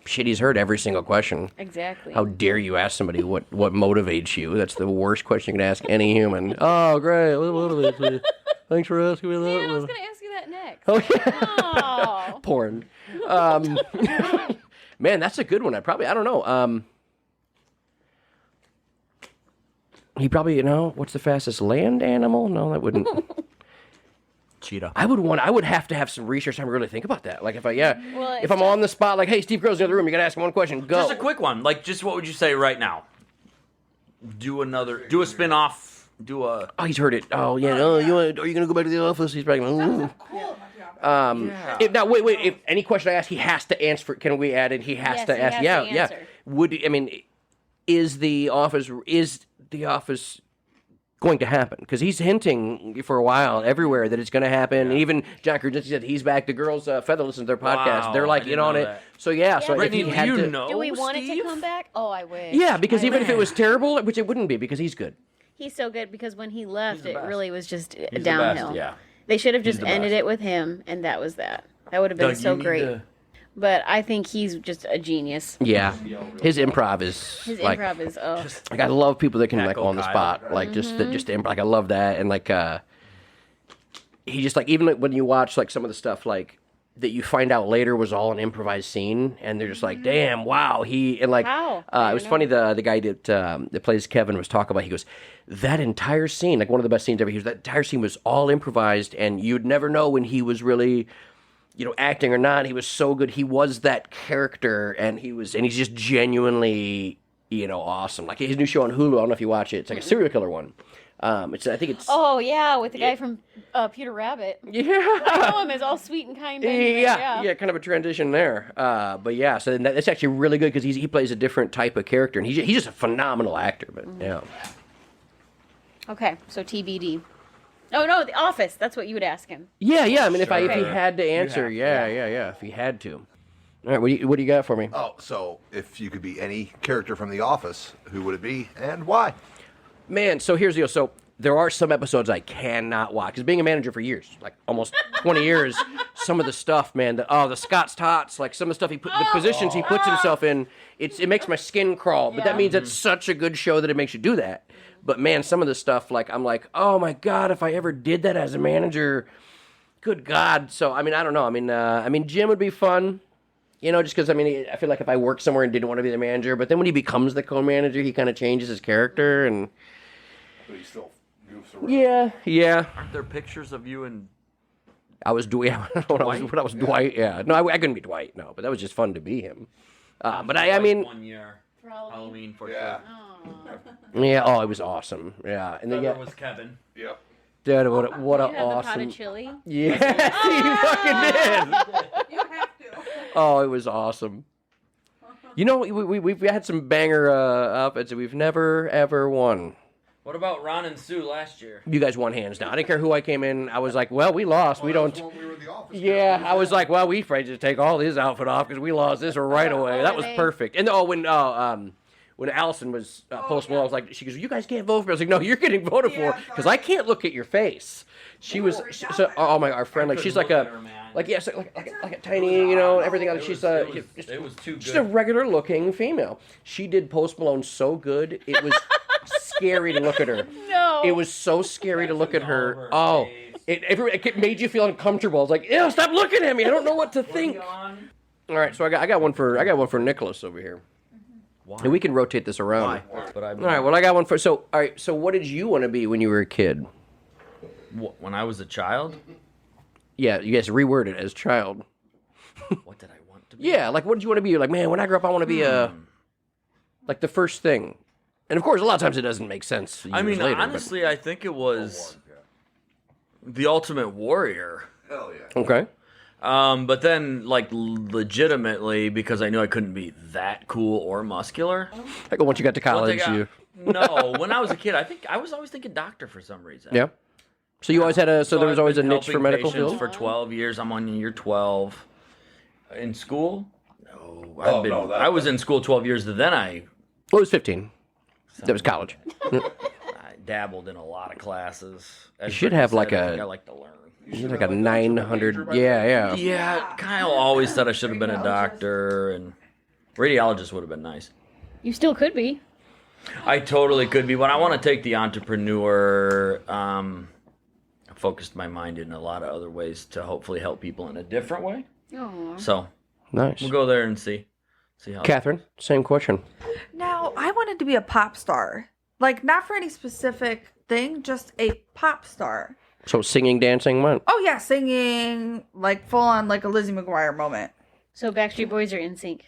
Shit, he's heard every single question. Exactly. How dare you ask somebody what motivates you? That's the worst question you can ask any human. Oh, great. What motivates me? Thanks for asking me that. Man, I was gonna ask you that next. Oh, yeah. Oh. Porn. Man, that's a good one. I don't know. He probably, what's the fastest land animal? No, that wouldn't. Cheetah. I would have to have some research time to really think about that. Like if Well, if I'm on the spot, like, hey, Steve Carell's in the other room, you gotta ask him one question. Go. Just a quick one. Like, just what would you say right now? Do a spin-off. Do a. Oh, he's heard it. Oh yeah. Oh, are you gonna go back to the office? He's probably. Ooh. Wait. If any question I ask, he has to answer. Can we add it? He has Yes, to he ask. has Yeah, to yeah. answer. Would is the office going to happen? Because he's hinting for a while everywhere that it's going to happen. And even John Krasinski said he's back. The girls, Feather, listen to their podcast. Wow, They're like I in on didn't it. know that. So yeah, so if Brittany, he had do you to, know Do we want it Steve? to come back? Oh, I wish. yeah, because I even if it wish. was terrible, which it wouldn't be, because he's good. He's so good because when he left, the it best. really was just He's the downhill. best, yeah. They should have He's just the ended best. it with him, and that was that. That would have been Doug, so you need great. to- But I think he's just a genius. Yeah, his improv is His like, improv is like I love people that can like Tackle on the Kyle. spot, like just like I love that, and like he just like even like, when you watch like some of the stuff like that you find out later was all an improvised scene, and they're just like, damn, wow, he and like How? it was funny the guy that plays Kevin was talking about. He goes, that entire scene, like one of the best scenes ever. He goes, that entire scene was all improvised, and you'd never know when he was really, acting or not. He was so good. He was that character, and he's just genuinely, awesome. Like his new show on Hulu. I don't know if you watch it. It's like a serial killer one. I think it's. Oh yeah, with the guy from Peter Rabbit. Yeah. I know him as all sweet and kind. Anyway, Yeah, kind of a transition there. But yeah, so that's actually really good because he plays a different type of character, and he's just a phenomenal actor. But yeah. Okay, so TBD. Oh no, The Office. That's what you would ask him. Yeah. I mean, if he Sure. had to answer, yeah. If he had to. All right, what do you got for me? Oh, so if you could be any character from The Office, who would it be and why? Man, so here's the deal. So there are some episodes I cannot watch. Because being a manager for years, like almost 20 years, some of the stuff, man, the Scott's Tots, like some of the stuff the positions he puts himself in, it makes my skin crawl. But that means it's such a good show that it makes you do that. But man, some of the stuff, like I'm like, oh my God, if I ever did that as a manager, good God. So I mean, I don't know. I mean, Jim would be fun. Just because, I feel like if I worked somewhere and didn't want to be the manager, but then when he becomes the co-manager, he kind of changes his character, and... But he still goofs around. Yeah. Aren't there pictures of you and I was Dwight. When I was Dwight, yeah. No, I couldn't be Dwight, no, but that was just fun to be him. But I mean... 1 year. For Halloween for Yeah. sure. Yeah, oh, it was awesome. Yeah. And then, That was Kevin. Yep. Dude, what a You had the pot awesome... of chili. Yes, he fucking did. You have to. Oh, it was awesome. We've had some banger outfits that we've never, ever won. What about Ron and Sue last year? You guys won hands down. I didn't care who I came in. I was like, well, we lost. We don't... When we were in The Office. Yeah, I was like, well, we afraid to take all his outfit off because we lost this right away. That was perfect. And when Allison was Post Malone, I was like, she goes, you guys can't vote for me. I was like, no, you're getting voted for because I can't look at your face. She was our friend, like she's like a tiny, everything else. She's It was too good. just a regular looking female. She did Post Malone so good, it was scary to look at her. No. It was so scary to look at her. Oh, it made you feel uncomfortable. I was like, ew, stop looking at me. I don't know what to think. All right, so I got one for Nicholas over here. Why? And we can rotate this around. Why? But All right, well, I got one for... So, all right, so what did you want to be when you were a kid? When I was a child, Yeah, you guys reword it as child. what did I want to be? Yeah, like, what did you want to be? You're like, man, when I grow up, I want to be like, the first thing. And, of course, a lot of times it doesn't make sense years later, but- honestly, I think it was the Ultimate Warrior. Hell yeah. Okay. But then, like, legitimately, because I knew I couldn't be that cool or muscular. Like, once you got to college, you... No, when I was a kid, I was always thinking doctor for some reason. Yeah. So you always had there was I've always a been niche for helping medical patients field? for 12 years. I'm on year 12. In school? No. I was in school 12 years, and then I Well, it was 15. That was college. I dabbled in a lot of classes. You should have like I like to learn. You like a 900... Yeah. Yeah, Kyle always said I should have been a doctor, and radiologist would have been nice. You still could be. I totally could be, but I want to take the entrepreneur, focused my mind in a lot of other ways to hopefully help people in a different way. Oh. So Nice. we'll go there and see how. Catherine, same question. Now, I wanted to be a pop star. Like, not for any specific thing, just a pop star. So singing, dancing, what? Oh, yeah, singing, like, full on, like a Lizzie McGuire moment. So Backstreet Boys are in sync.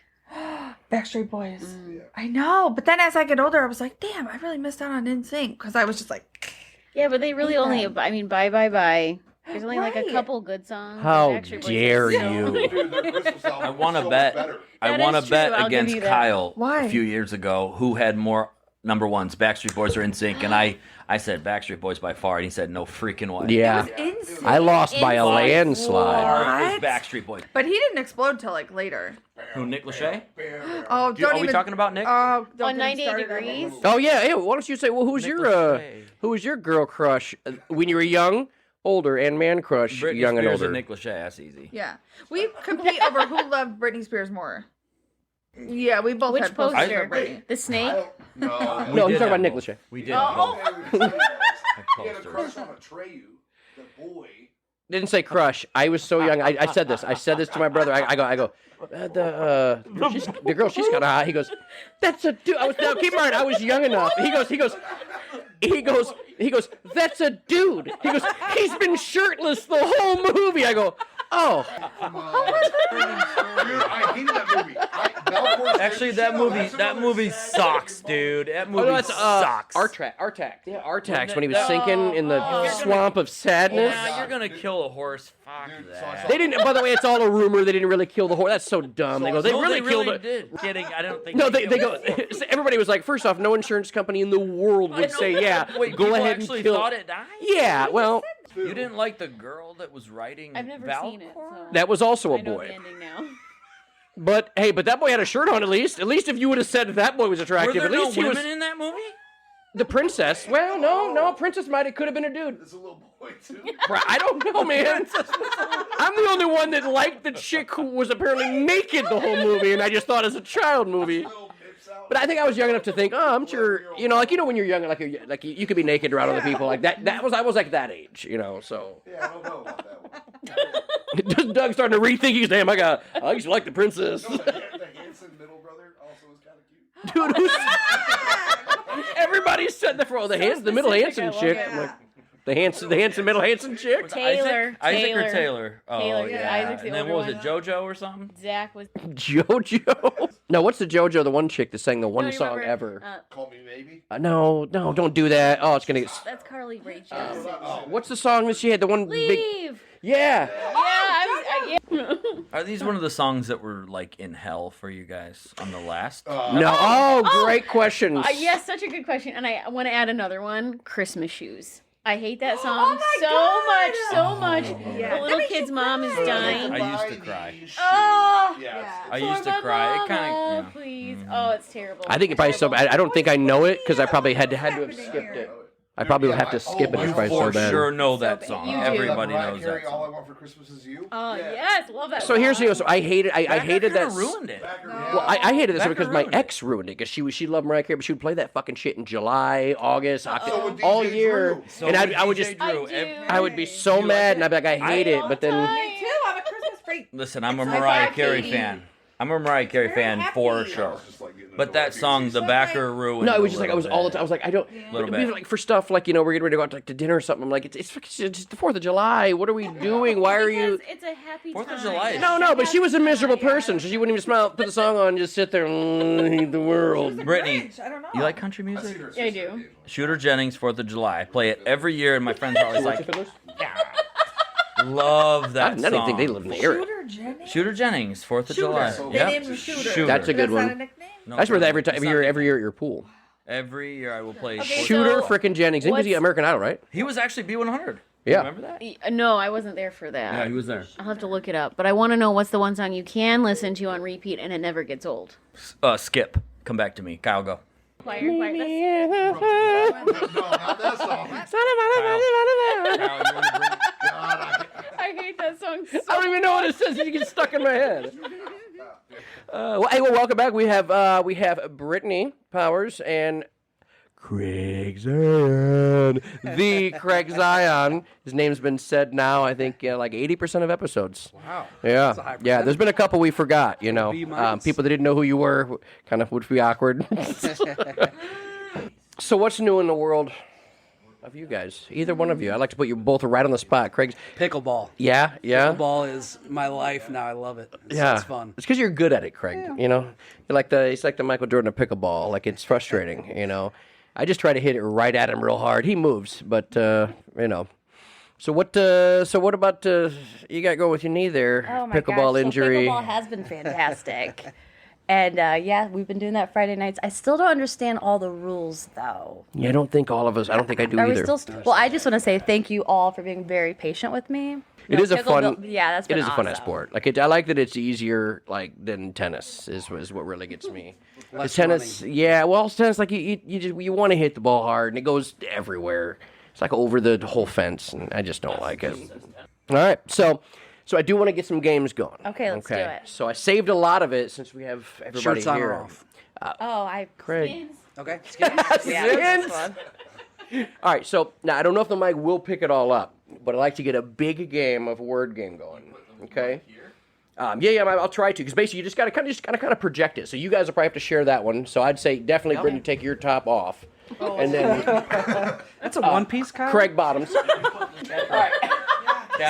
Backstreet Boys. I know, but then as I get older, I was like, damn, I really missed out on NSYNC because I was just like, Yeah, but they really only. I mean, bye. There's only like a couple good songs. How Backstreet Boys dare is so- you? Dude, their Christmas album I is want to so bet. much better. I That want is to true, bet I'll give against you that. Kyle Why? a few years ago who had more number ones, Backstreet Boys or NSYNC, and I said Backstreet Boys by far, and he said no freaking way. Yeah. Insane. I lost by a landslide. It was Backstreet Boys. But he didn't explode till like later. Who, Nick Lachey? Oh, Are don't we even. talking about Nick? Oh, don't On get me 98 started. Degrees. Oh yeah, hey, why don't you say? Well, who was your girl crush when you were young, older, and man crush, Britney young and Spears older? Nick Lachey, that's easy. Yeah, we compete over who loved Britney Spears more. Yeah, we both Which had posters poster? of Britney. The snake? No. No, he's talking did have about Nick both. Lachey. We did. Oh. He had a Posters. crush on Atreyu, the boy. Didn't say crush. I was so young. I said this. I said this to my brother. I go. The girl, she's kind of hot. He goes, that's a dude. Now keep in mind, I was young enough. He goes. That's a dude. He goes. He's been shirtless the whole movie. I go. Oh. Dude, I hated that movie. Actually, that movie sucks, dude. That movie Oh, no, that's sucks. Artax. Yeah, Artax when he was sinking in the swamp of sadness. Yeah, you're gonna kill a horse. Fuck that. They didn't. By the way, it's all a rumor. They didn't really kill the horse. That's so dumb. They go. They No, really killed it. did. Kidding. I don't think. No, they go. Everybody was like, first off, no insurance company in the world would say, yeah, Wait, go people ahead and actually kill. thought it died? Yeah, well, You didn't like the girl that was writing. I've never Valcor? seen it. So that was also a I know boy. the ending now. But hey, but that boy had a shirt on at least. At least if you would have said that boy was Were attractive, there at no least he was women in that movie? the princess. Well, no, princess could have been a dude. It's a little boy, too. I don't know, man. I'm the only one that liked the chick who was apparently naked the whole movie, and I just thought it was a child movie. But I think I was young enough to think, oh, I'm sure, when you're young, like you could be naked around other people, like that. I was like that age, So Yeah, I don't know about that one. Doug's starting to rethink. He's damn, I used to like the princess. The Hanson middle brother also was kind of cute. Dude, everybody said the middle Hanson chick. I'm like, the Hanson middle Hanson chick. Taylor. Isaac or Taylor? Oh, Taylor, yeah. Isaac's the And then older what was one. it, JoJo or something? Zach was. JoJo. No, what's the JoJo? The one chick that sang the one you song remember? ever. Call me maybe. No, don't do that. Oh, it's gonna get. That's Carly Rae Jepsen. What's the song that she had? The one big. Leave. Yeah. Yeah. Are these one of the songs that were like in hell for you guys on the last? No. Oh, great questions. Yes, such a good question. And I want to add another one. Christmas shoes. I hate that song so much. Yeah. The little kid's mom is dying. I used to cry. Oh, I used to for my cry. It mama, kind of. please. Oh, it's terrible. I think if I so I don't think I know it because I probably had to have skipped it. I probably would have to skip it if I so For bad. sure know that song. You do. Everybody Mariah knows Carey, that All I song. Want for Christmas Is You. Oh, yes. Love that So here's the song. deal. So I hated. I hated that. ruined it. Well, I hated this Becker because my ruined it. ex ruined it because she loved Mariah Carey, but she would play that fucking shit in July, August, So October, would all DJ year, Drew. So and would I would DJ just Drew. I would be so mad, and I'd be like, I hate it, but then Me too. I'm a Christmas freak. Listen, I'm a It's my Mariah favorite Carey Katie. fan. I'm a Mariah Carey fan for sure. But that song, The Backer, ruined. no, it was a just like I little was all the bit. time. I was like, I don't. Little It'd be bit. like for stuff like we're getting ready to go out to dinner or something. I'm like, it's just the 4th of July. What are we doing? Why are you? Because it's a happy 4th of time. July is- No, but she was a miserable person, so she wouldn't even smile, put the song on, and just sit there and hate the world. Brittany, I don't know. you like country music? Yeah, I do. Shooter Jennings, 4th of July. I play it every year, and my friends are always like, love that I didn't song. think they lived in the area. Shooter Jennings. Shooter Jennings, 4th of July. They Yep. named him Shooter. That's a good That's not a one. nickname. No, That's where it's every not. time every year at your pool. Every year I will play. Okay, Shooter. Shooter so frickin' Jennings. Didn't he what's- American Idol, right? He was actually B100. Yeah. Remember that? No, I wasn't there for that. Yeah, he was there. I'll have to look it up. But I want to know what's the one song you can listen to on repeat and it never gets old. Skip. Come back to me. Kyle, go. Choir, No, not that song. Kyle, you wanna bring- I hate that song so I don't even know what it says. It gets stuck in my head. Welcome back. We have Brittany Powers and Craig Zion. The Craig Zion. His name's been said now, I think, like 80% of episodes. Wow. Yeah. a high Yeah, there's been a couple we forgot, B minus. people that didn't know who you were kind of would be awkward. So what's new in the world of you guys? Either one of you. I'd like to put you both right on the spot. Craig's. Pickleball. Yeah, yeah. Pickleball is my life now. I love it. Yeah, It's fun. It's because you're good at it, Craig. You know, it's like the Michael Jordan of pickleball. Like it's frustrating. I just try to hit it right at him real hard. He moves, but So what about you got to go with your knee there? Oh my Pickleball gosh. injury. So pickleball has been fantastic. And yeah, we've been doing that Friday nights. I still don't understand all the rules though. Yeah, I don't think all of us. I don't think I do Are either. we still? Well, I just want to say thank you all for being very patient with me. It is a fun. Yeah, that's been It is a fun awesome. sport. Like I like that it's easier than tennis is what really gets me. Less Tennis, yeah. Well, tennis like you want to hit the ball hard and it goes everywhere. It's like over the whole fence, and I just don't like it. All right, so I do want to get some games going. Okay, let's do it. So I saved a lot of it since we have everybody Shirts on here. or off? Craig. Okay. Yeah, that's fun. All right, so now I don't know if the mic will pick it all up, but I'd like to get a big game of word game going. Okay. Yeah, I'll try to, because basically you just gotta kind of project it. So you guys will probably have to share that one. So I'd say definitely, Okay. Brittany, take your top off, and then That's a one-piece, Kyle? Craig bottoms. All right.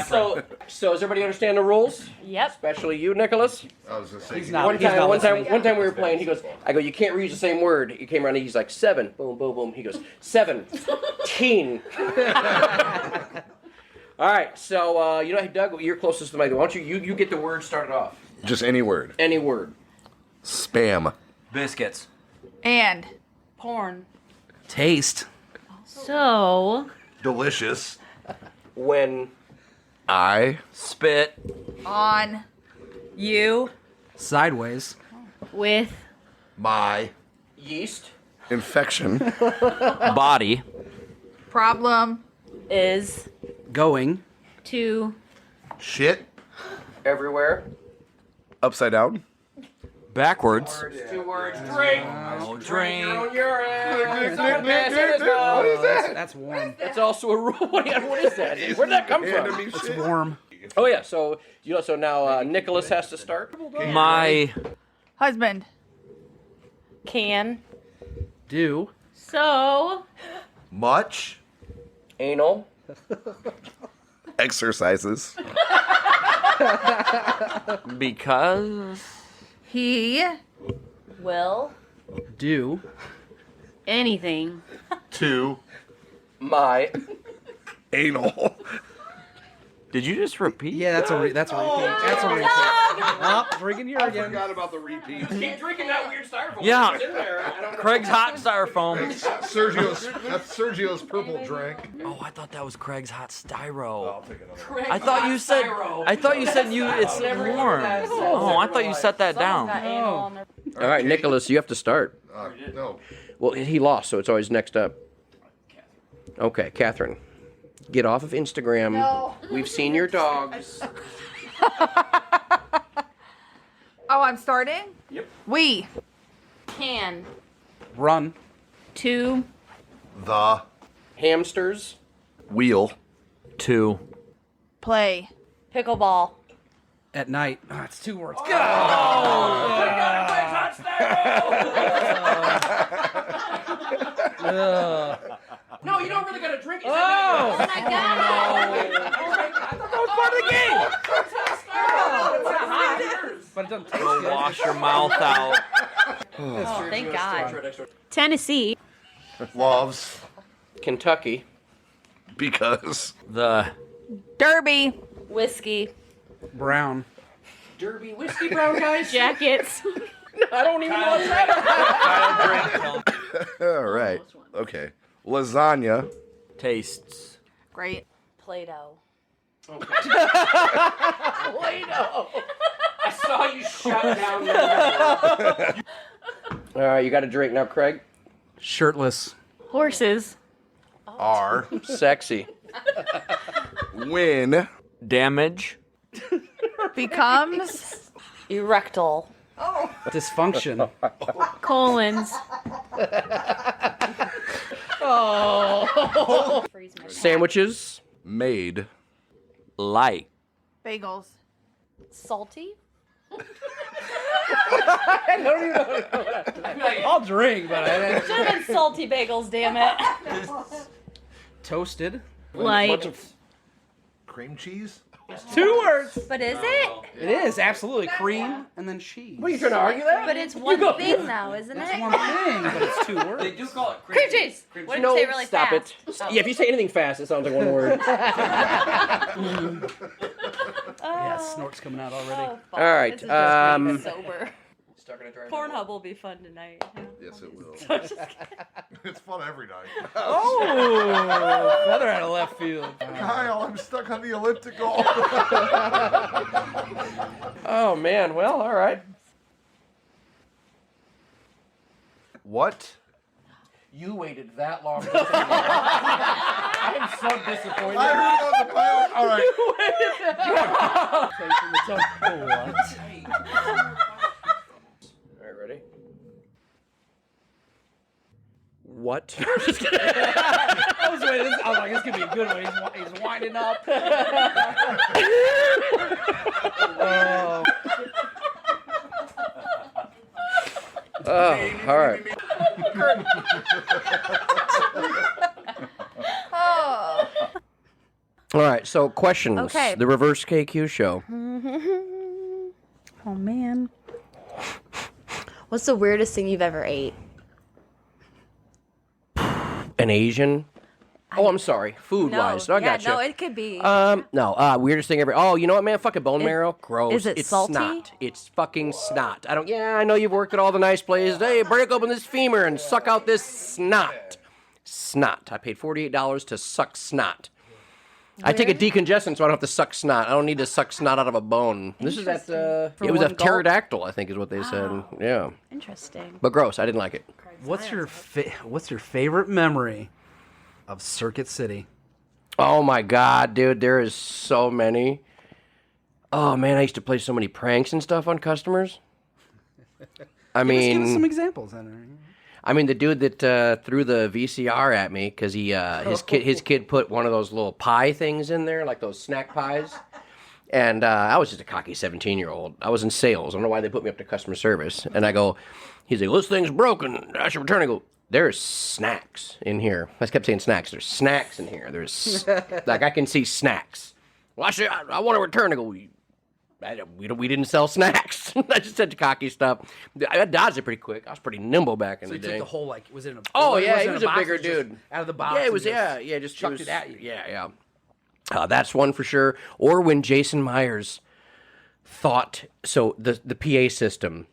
So does everybody understand the rules? Yep. Especially you, Nicholas. I was gonna say, He's not. One time we were playing. He goes, I go, you can't reuse the same word. He came around and he's like 7, boom, boom, boom. He goes 17. All right, so Doug, you're closest to the mic. Why don't you get the word started off? Just any word. Any word. Spam. Biscuits. And Porn. Taste. So, delicious. When I Spit. on you Sideways. with My yeast. infection. Body. problem Is Going. to shit. Everywhere. Upside down. Backwards. 2 words. Drink. Oh, drink. Urine. What is that? That's warm. It's also a rule. What is that? Where'd that come from? It's warm. Oh yeah. So now Nicholas has to start. My husband can Do. so Much. Anal. Exercises. because he will Do. anything To. My. Anal. did you just repeat? Yeah, that's a repeat. That's a repeat. Oh, drinking here again. Forgot about the repeat. Keep drinking that weird styrofoam. Yeah. It's in there. I don't know. Craig's hot styrofoam. That's Sergio's purple drink. Oh, I thought that was Craig's hot styro. I'll take another. I thought you said it's warm. Oh, I thought you set that down. All right, Nicholas, you have to start. No. Well, he lost, so it's always next up. Okay, Catherine, get off of Instagram. No. We've seen your dogs. oh I'm starting Yep. we can Run. to The. Hamsters. Wheel. Two. play pickleball. At night. Oh, it's 2 words. No, you don't really got to drink it. oh my god But it doesn't taste Go good. wash your mouth out. Oh, thank God. Tennessee Loves. Kentucky. Because. The derby Whiskey. Brown. Derby whiskey brown guys. jackets I don't even know what's that. All right. Okay. Lasagna. tastes. great Play-Doh. Play-Doh. I saw you shut down there. All right, you got a drink now, Craig. Shirtless. horses Are. Sexy. Win. Damage. becomes Erectile. Dysfunction. colons Sandwiches. Made. Like. bagels Salty. I'll drink, but I Should have been salty bagels, damn it. toasted. like Cream cheese. It's 2 words. But is it? It is, absolutely. Cream and then cheese. What are you trying to argue that? But it's one thing now, isn't it? It's one thing, but it's 2 words. They do call it Cream cheese. What if you say it really stop fast? it. Yeah, if you say anything fast, it sounds like one word. Yeah, snorts coming out already. Oh, fuck. All right, This is just being sober. Stuck in a dry Pornhub will be fun tonight. Yes, it will. It's fun every night. Oh, feather out of left field. Kyle, I'm stuck on the elliptical. Oh, man. Well, all right. What? You waited that long. I am so disappointed. I heard it on the pilot. All right. All right, ready? What? I was waiting. I was like, this could be a good one. He's winding up. Oh, all right. Oh. All right, so questions. Okay. The reverse KQ show. Oh, man. What's the weirdest thing you've ever ate? An Asian? Oh, I'm sorry. Food-wise. No, I yeah, got you. no, it could be. No. Weirdest thing ever. Oh, you know what, man? Fucking bone marrow. Gross. is it it's salty? Snot. It's fucking snot. I know you've worked at all the nice places. Hey, break open this femur and suck out this snot. Snot. I paid $48 to suck snot. I take a decongestant so I don't have to suck snot. I don't need to suck snot out of a bone. This is at, it was a pterodactyl, I think is what they said. Yeah. Interesting. But gross. I didn't like it. What's your favorite memory of Circuit City? Oh my God, dude, there is so many. Oh man, I used to play so many pranks and stuff on customers. Give us some examples. I mean, the dude that threw the VCR at me because his kid put one of those little pie things in there, like those snack pies. And I was just a cocky 17-year-old. I was in sales. I don't know why they put me up to customer service. And I go, he's like, this thing's broken. I should return it. I go, there's snacks in here. I kept saying snacks. There's snacks in here. There's, like, I can see snacks. Well, I want to return it. I go, we didn't sell snacks. I just said cocky stuff. I dodged it pretty quick. I was pretty nimble back in the day. So you took the whole, like, was it in a... Oh, yeah, he he was a bigger dude. Out of the box. Yeah, it was, just chucked it at you. Yeah. That's one for sure. Or when Jason Myers thought, so the PA system,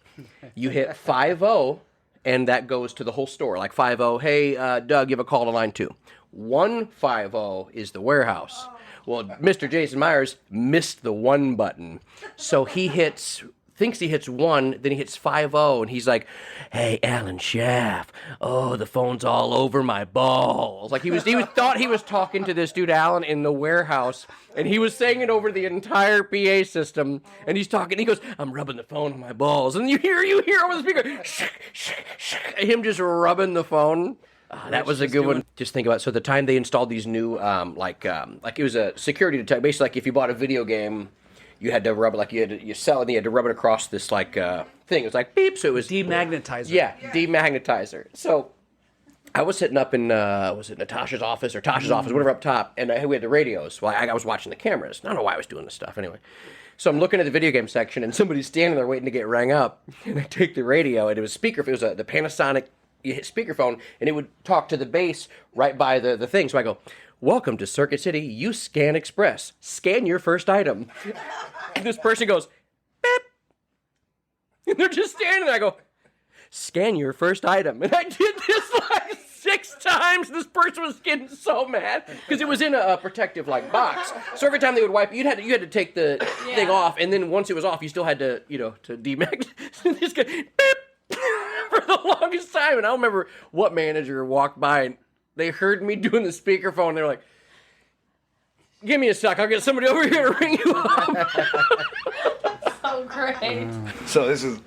you hit 5-0, and that goes to the whole store. Like 5-0, hey, Doug, give a call to line 2. 1-5-0 is the warehouse. Well, Mr. Jason Myers missed the 1 button. So he thinks he hits 1, then he hits 5-0, and he's like, hey, Alan Schaff, oh, the phone's all over my balls. Like he thought he was talking to this dude, Alan, in the warehouse, and he was saying it over the entire PA system, and he's talking, he goes, I'm rubbing the phone on my balls, and you hear over the speaker, him just rubbing the phone. That was a good one. Just think about it. So the time they installed these new, like it was a security detector. Basically, like if you bought a video game, you had to rub it, like you sell it, and you had to rub it across this like thing. It was like beep. So it was demagnetizer. Yeah, demagnetizer. So I was sitting up in was it Natasha's office or Tasha's office, whatever, up top, and we had the radios. Well, I was watching the cameras. I don't know why I was doing this stuff anyway. So I'm looking at the video game section, and somebody's standing there waiting to get rang up, and I take the radio, and it was speaker. It was the Panasonic. You hit speakerphone, and it would talk to the base right by the thing. So I go, welcome to Circuit City. You Scan Express. Scan your first item. And this person goes, beep. And they're just standing there. I go, scan your first item. And I did this like 6 times. This person was getting so mad because it was in a protective like box. So every time they would wipe, you had to take the thing off, and then once it was off, you still had to to demagnetize. This guy, beep. For the longest time, and I don't remember what manager walked by and they heard me doing the speakerphone. They're like, give me a sec, I'll get somebody over here to ring you up. So great. So this is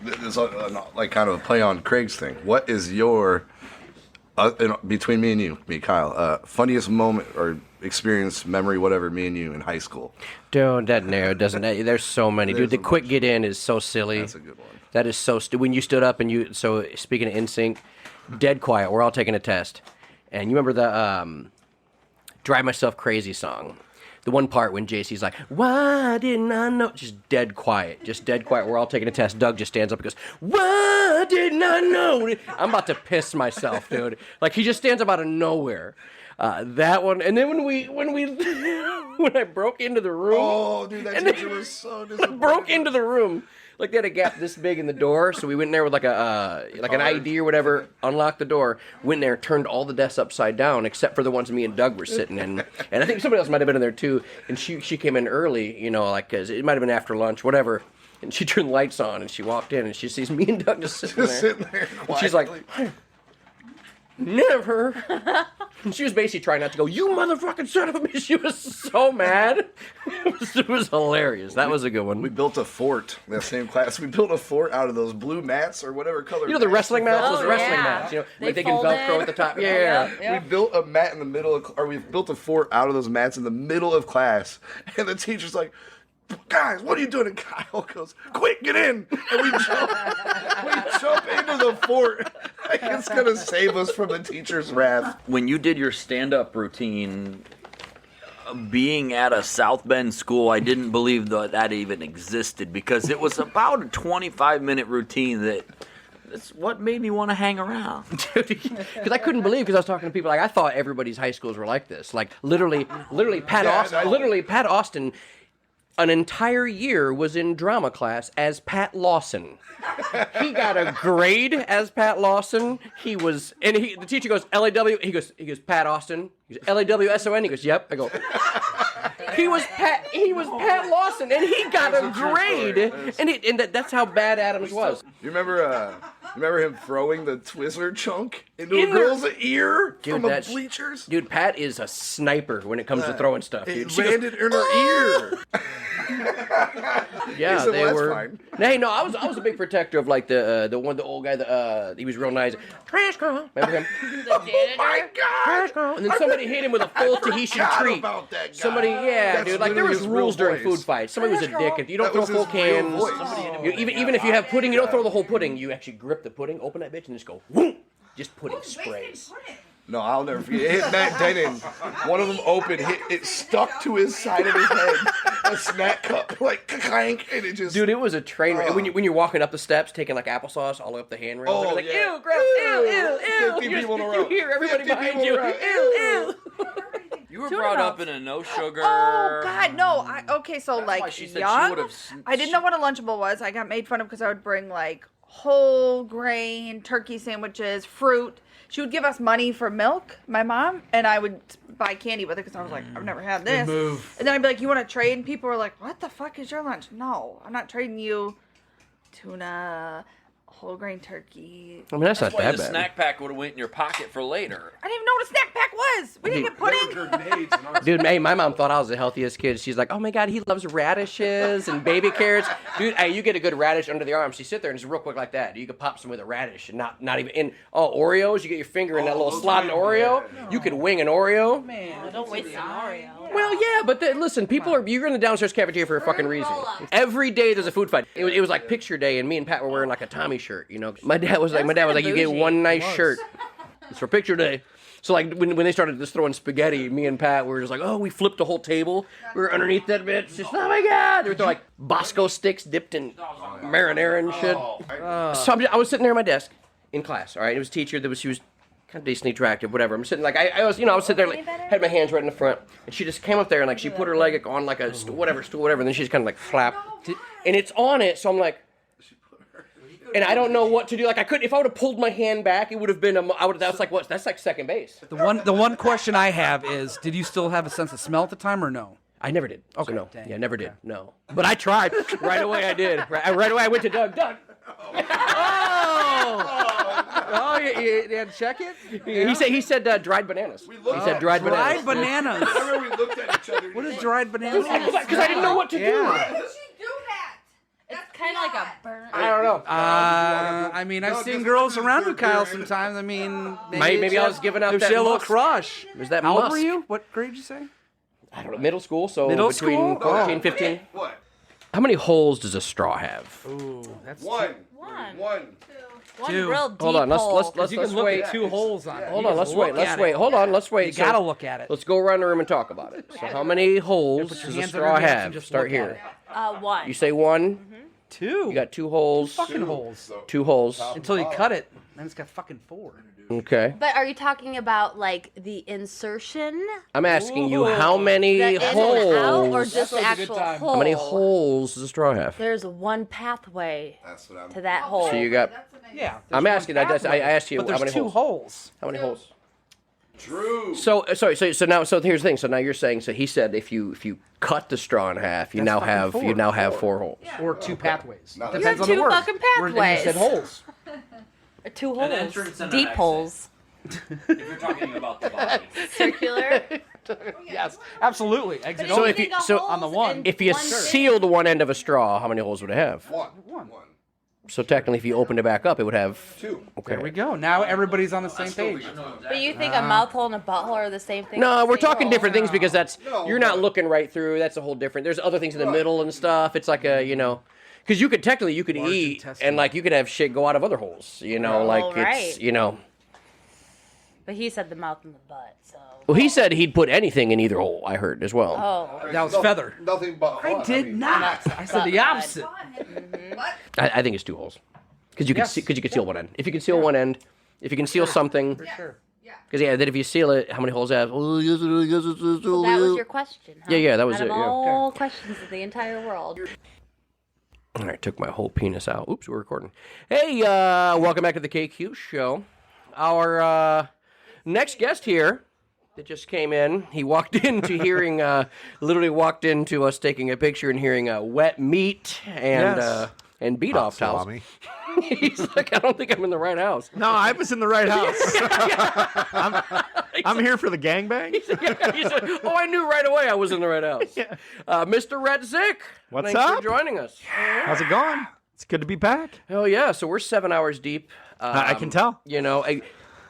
like kind of a play on Craig's thing. What is your between me and you, Kyle, funniest moment or experience, memory, whatever, me and you in high school? Dude, doesn't. There's so many. Dude, the quick get in is so silly. That's a good one. That is so when you stood up and so speaking of NSYNC, dead quiet, we're all taking a test. And you remember the Drive Myself Crazy song. the one part when JC's like, why didn't I know? Just dead quiet. We're all taking a test. Doug just stands up and goes, why didn't I know? I'm about to piss myself, dude. Like, he just stands up out of nowhere. That one. And then when I broke into the room. Oh, dude, that teacher was so disappointed. Broke into the room. Like, they had a gap this big in the door, so we went in there with like an ID or whatever, unlocked the door, went in there, turned all the desks upside down, except for the ones me and Doug were sitting in. And I think somebody else might have been in there too, and she came in early, like, 'cause it might have been after lunch, whatever, and she turned the lights on, and she walked in, and she sees me and Doug just sitting there. And she's like, never. And she was basically trying not to go, you motherfucking son of a bitch. She was so mad. It was hilarious. That was a good one. We built a fort in that same class. We built a fort out of those blue mats or whatever color. The wrestling mats? Those wrestling mats. Like they can Velcro at the top. Yeah. We built a mat in the middle we built a fort out of those mats in the middle of class. And the teacher's like, guys, what are you doing? And Kyle goes, quick, get in. And we jump into the fort. Like, it's going to save us from the teacher's wrath. When you did your stand-up routine, being at a South Bend school, I didn't believe that even existed because it was about a 25-minute routine that's what made me want to hang around. Because I couldn't believe, because I was talking to people, like, I thought everybody's high schools were like this. Like, literally Pat Austin, an entire year was in drama class as Pat Lawson. He got a grade as Pat Lawson. The teacher goes, L-A-W, he goes, Pat Austin. He goes, L-A-W-S-O-N. He goes, yep. I go, he was Pat Lawson, and he got a grade. And that's how bad Adams was. You remember him throwing the Twizzler chunk into a girl's ear from the bleachers? Dude, Pat is a sniper when it comes to throwing stuff. Dude. It landed in her ear. Yeah, said, they well, were. Fine. Hey, no, I was a big protector of like the old guy. He was real nice. Trash girl, remember him? The janitor. My God! Trash girl. And then somebody hit him with a full Tahitian treat. About that guy. Somebody, That's dude. Like there was his rules real during voice. food fights. Somebody was a dick. If you don't throw That was full his real cans, voice. even if you have pudding, you don't throw the whole pudding. You actually grip the pudding, open that bitch, and just go, whoom, just pudding sprays. No, I'll never forget. It hit Matt Denon. One of them opened. It stuck to his side of his head. A snack cup, like clank, and it just. Dude, it was a train wreck. And when you're walking up the steps, taking like applesauce all up the handrail, Oh, like, yeah. ew, gross, ew. 50 people in a row. You hear everybody 50 behind people you. in a row. Ew. You were brought up in a no sugar. Oh God, no! So That's why like she said she young, would've I didn't know what a Lunchable was. I got made fun of because I would bring like whole grain turkey sandwiches, fruit. She would give us money for milk, my mom, and I would buy candy with it because I was like, I've never had this. And then I'd be like, you want to trade? And people were like, what the fuck is your lunch? No, I'm not trading you tuna, whole grain turkey. I mean, that's not why that the bad. snack pack would have went in your pocket for later. I didn't even know what a snack pack was. We didn't get pudding. Dude, hey, my mom thought I was the healthiest kid. She's like, oh my God, he loves radishes and baby carrots. Dude, hey, you get a good radish under the arm. She sit there and just real quick like that. You could pop some with a radish and not even in. Oh, Oreos, you get your finger in that little slot in Oreo. You could wing an Oreo. Man, don't waste an Oreo. Well, yeah, but listen, you're in the downstairs cafeteria for a fucking reason. Every day there's a food fight. It was like picture day, and me and Pat were wearing like a Tommy shirt, My dad was like, you get one nice shirt. It's for picture day. So like when they started just throwing spaghetti, me and Pat were just like, oh, we flipped the whole table. We were underneath that bitch. Just, oh my God. They were throwing like Bosco sticks dipped in marinara and shit. So I was sitting there at my desk in class, all right? It was a teacher she was kind of decently attractive, whatever. I'm sitting like, I was sitting there like, had my hands right in the front. And she just came up there and like, she put her leg on like a stool, whatever. And then she just kind of like flapped. And it's on it, so I'm like, and I don't know what to do. Like if I would have pulled my hand back, it would have been that's like what? That's like second base. The one question I have is, did you still have a sense of smell at the time or no? I never did. Okay, so no. dang. Yeah, never did. No. But I tried. Right away I did. Right away I went to Doug. Doug. Oh, you had to check it? He said dried bananas. He said dried bananas. Dried bananas. I remember we looked at each other. What is dried bananas? Because I didn't know what to do. It's kind of like a burn. I don't know. I mean, I've seen girls around with Kyle sometimes. I mean, maybe I was giving out that she had a little musk. crush. Was that How old musk? were you? What grade did you say? I don't know. Middle school. So Middle between school? 14 and 15. What? How many holes does a straw have? Ooh, that's One. One Two. real deep Hold on, let's- hole. let's- 'Cause you can look wait. at 2 holes on it. Hold You on, just let's wait. look Let's at wait. it. Hold on, let's wait. You gotta look at it. Let's go around the room and talk about it. So, how many holes put your does a hands straw under your hips have? and just Start look at here. it. One. You say 1. 2. You got 2 holes. Fucking holes. 2 holes. Until you cut it, then it's got fucking 4. Okay. But are you talking about like the insertion? I'm asking you how many The in and out, or holes. just the actual hole? How many holes does a straw have? There's one pathway to that hole. So you got. Yeah. I'm asking. I asked you But how there's many 2 holes. holes. How many holes? True. So sorry. So now here's the thing. So now you're saying. So he said if you cut the straw in half, you That's now fucking have 4. you now have 4 holes. Or 2 pathways. No, You Depends have on the 2 word. fucking Where you said pathways. holes. 2 An holes. entrance and an Deep exit. holes. If you're talking about the body. Circular. Yes, absolutely. Exit So only. if you so on the one. if you sealed one end of a straw, how many holes would it have? One. So technically, if you opened it back up, it would have 2. Okay. There we go. Now everybody's on the same page. But you think a mouth hole and a butthole are the same thing? No, we're talking Same different hole? things because that's you're not looking right through. That's a whole different. There's other things in the middle and stuff. It's like a because you could technically you could Large eat intestine. and like you could have shit go out of other holes. Like it's right. But he said the mouth and the butt, so. Well, he said he'd put anything in either hole. I heard as well. Oh. That was feather. Nothing but I fun. did mean, not. I said the opposite. I think it's 2 holes because you can Yes. because you can seal one end. If you can seal one end, if you can seal something, For sure. because then if you seal it, how many holes have? So that was your question, huh? Yeah, that was Out of it, yeah. all questions of the entire world. All right, took my whole penis out. Oops, we're recording. Hey, welcome back to the KQ show. Our next guest here that just came in, he walked into hearing, literally walked into us taking a picture and hearing wet meat and beat off towels. salami. He's like, I don't think I'm in the right house. No, I was in the right house. I'm here for the gangbang. He said, oh, I knew right away I was in the right house. Mr. Red Zick, What's thanks up? for joining us. How's it going? It's good to be back. Oh yeah, so we're 7 hours deep. I can tell.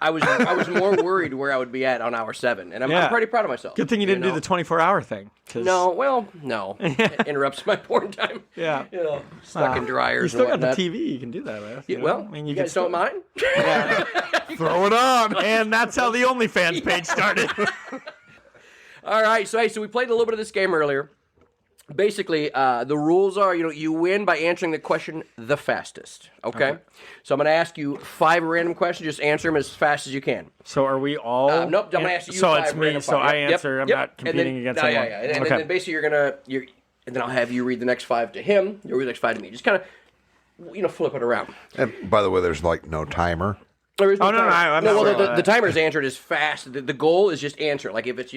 I was more worried where I would be at on hour 7, and I'm pretty proud of myself. Good thing you didn't do the 24-hour thing. No, it interrupts my porn time. Yeah. Stuck in dryers. You still and got the whatnot. TV. You can do that with. Yeah, you know? well, I mean, you can guys don't mind? throw it on, and that's how the OnlyFans page started. All right, so we played a little bit of this game earlier. Basically, the rules are, you win by answering the question the fastest. Okay? So I'm going to ask you 5 random questions. Just answer them as fast as you can. So are we all? Nope. I'm going to ask you. So 5 it's me. random So fire. I answer. I'm not competing against anyone. Yeah. And Okay. then basically and then I'll have you read the next 5 to him. You'll read the next 5 to me. Just kind of, flip it around. And by the way, there's like no timer. There is Oh, no, timer. I'm not worried about the that. timer's answered as fast. The goal is just answer. Like if it's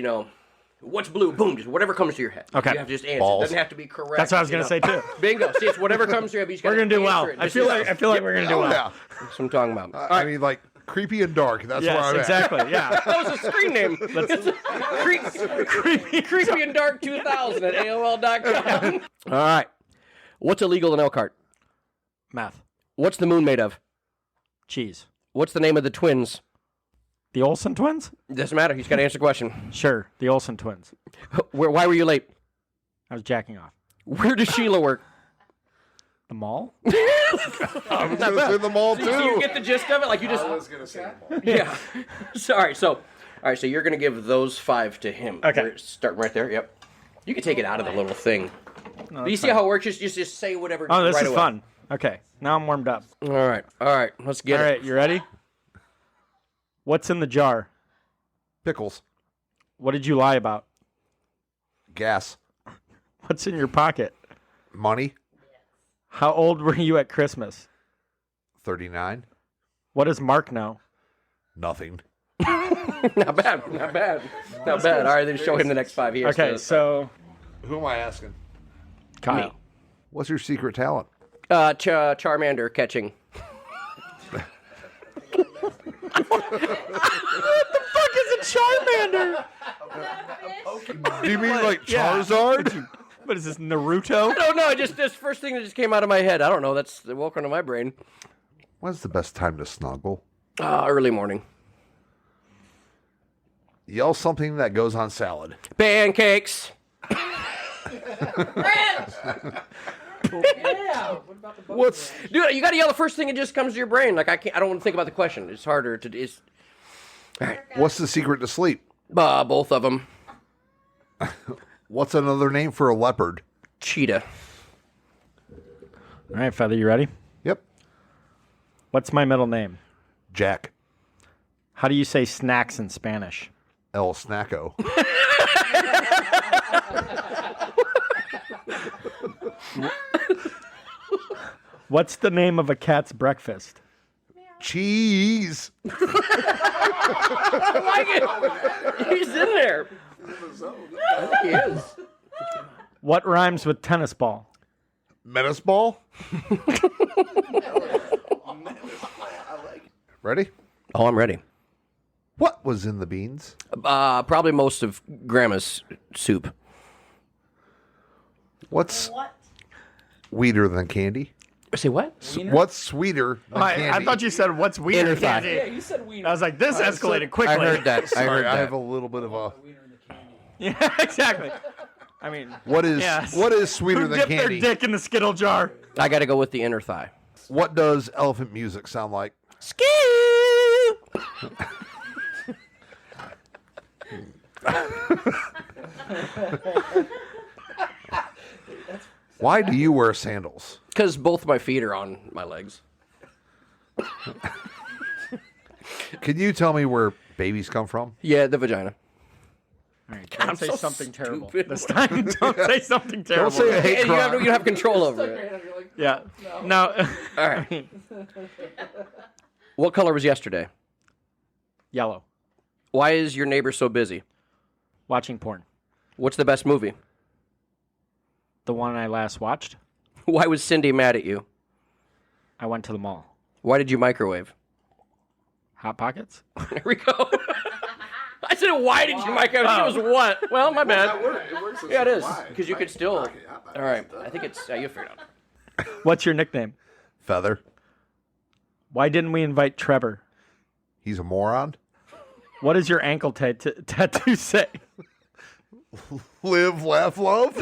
what's blue? Boom, just whatever comes to your head. Okay. You have to just answer. Balls. It doesn't have to be correct. That's what I was gonna say too. Bingo. See, it's whatever comes to your head. But you just We're gotta gonna do well. answer it. I Just feel answer. like we're gonna do well. Yeah. That's what I'm talking about. I mean, like creepy and dark. That's where Yes, I'm exactly. Yeah. That was a screen name. Creepy and Dark 2000 at AOL.com. All right. What's illegal in Elkhart? Math. What's the moon made of? Cheese. What's the name of the twins? The Olsen twins? Doesn't matter. He's got to answer the question. Sure. The Olsen twins. Why were you late? I was jacking off. Where does Sheila work? The mall? I was going to say the mall too. So you get the gist of it? Like you just. I was gonna say the ball. Yeah. Sorry. So, all right. So you're gonna give those 5 to him. Okay. We're starting right there. Yep. You can take it out of the little thing. No, Do you that's see fine. how it works? Just say whatever. Oh, this right is away. fun. Okay. Now I'm warmed up. All right. Let's get All it. right. You ready? What's in the jar? Pickles. What did you lie about? Gas. What's in your pocket? Money. How old were you at Christmas? 39. What does Mark know? Nothing. Not bad. Not bad. Not bad. All right. Then show him the next 5 years. Okay, so Who am I asking? Kyle. Me. What's your secret talent? Charmander catching. Is a Charmander? Do you mean like Yeah. Charizard? What is this, Naruto? I don't know. Just this first thing that just came out of my head. I don't know. That's welcome to my brain. When's the best time to snuggle? Early morning. Yell something that goes on salad. Pancakes. What's Dude, you got to yell the first thing that just comes to your brain. Like I don't want to think about the question. It's harder to. It's what's the secret to sleep? both of them. What's another name for a leopard? Cheetah. All right, Feather, you ready? Yep. What's my middle name? Jack. How do you say snacks in Spanish? El Snacko. What's the name of a cat's breakfast? Cheese. I like it. He's in there. I think he is. What rhymes with tennis ball? Menace ball. Ready? Oh, I'm ready. What was in the beans? Probably most of Grandma's soup. What's sweeter than candy? Say what? What's sweeter than candy? I thought you said what's wiener Inner thigh. candy. Yeah, you said wiener. I was like, this escalated quickly. I heard that. I heard I that. have a little bit of a. Yeah, exactly. I mean, What is sweeter Who than dipped candy? their dick in the Skittle jar? I got to go with the inner thigh. What does elephant music sound like? Ski. Why do you wear sandals? Because both my feet are on my legs. Can you tell me where babies come from? Yeah, the vagina. All right, I'm don't say so something terrible stupid. this time. Don't say something terrible. Don't say a hate And you crime. have control over it. Yeah. No. All right. What color was yesterday? Yellow. Why is your neighbor so busy? Watching porn. What's the best movie? The one I last watched. Why was Cindy mad at you? I went to the mall. Why did you microwave? Hot Pockets. There we go. I said, why did you microwave? I think it was what? Well, my bad. It works. Yeah, it is. Because you could still. All right. I think it's. You figured it out. What's your nickname? Feather. Why didn't we invite Trevor? He's a moron. What does your ankle tattoo say? Live, laugh, love.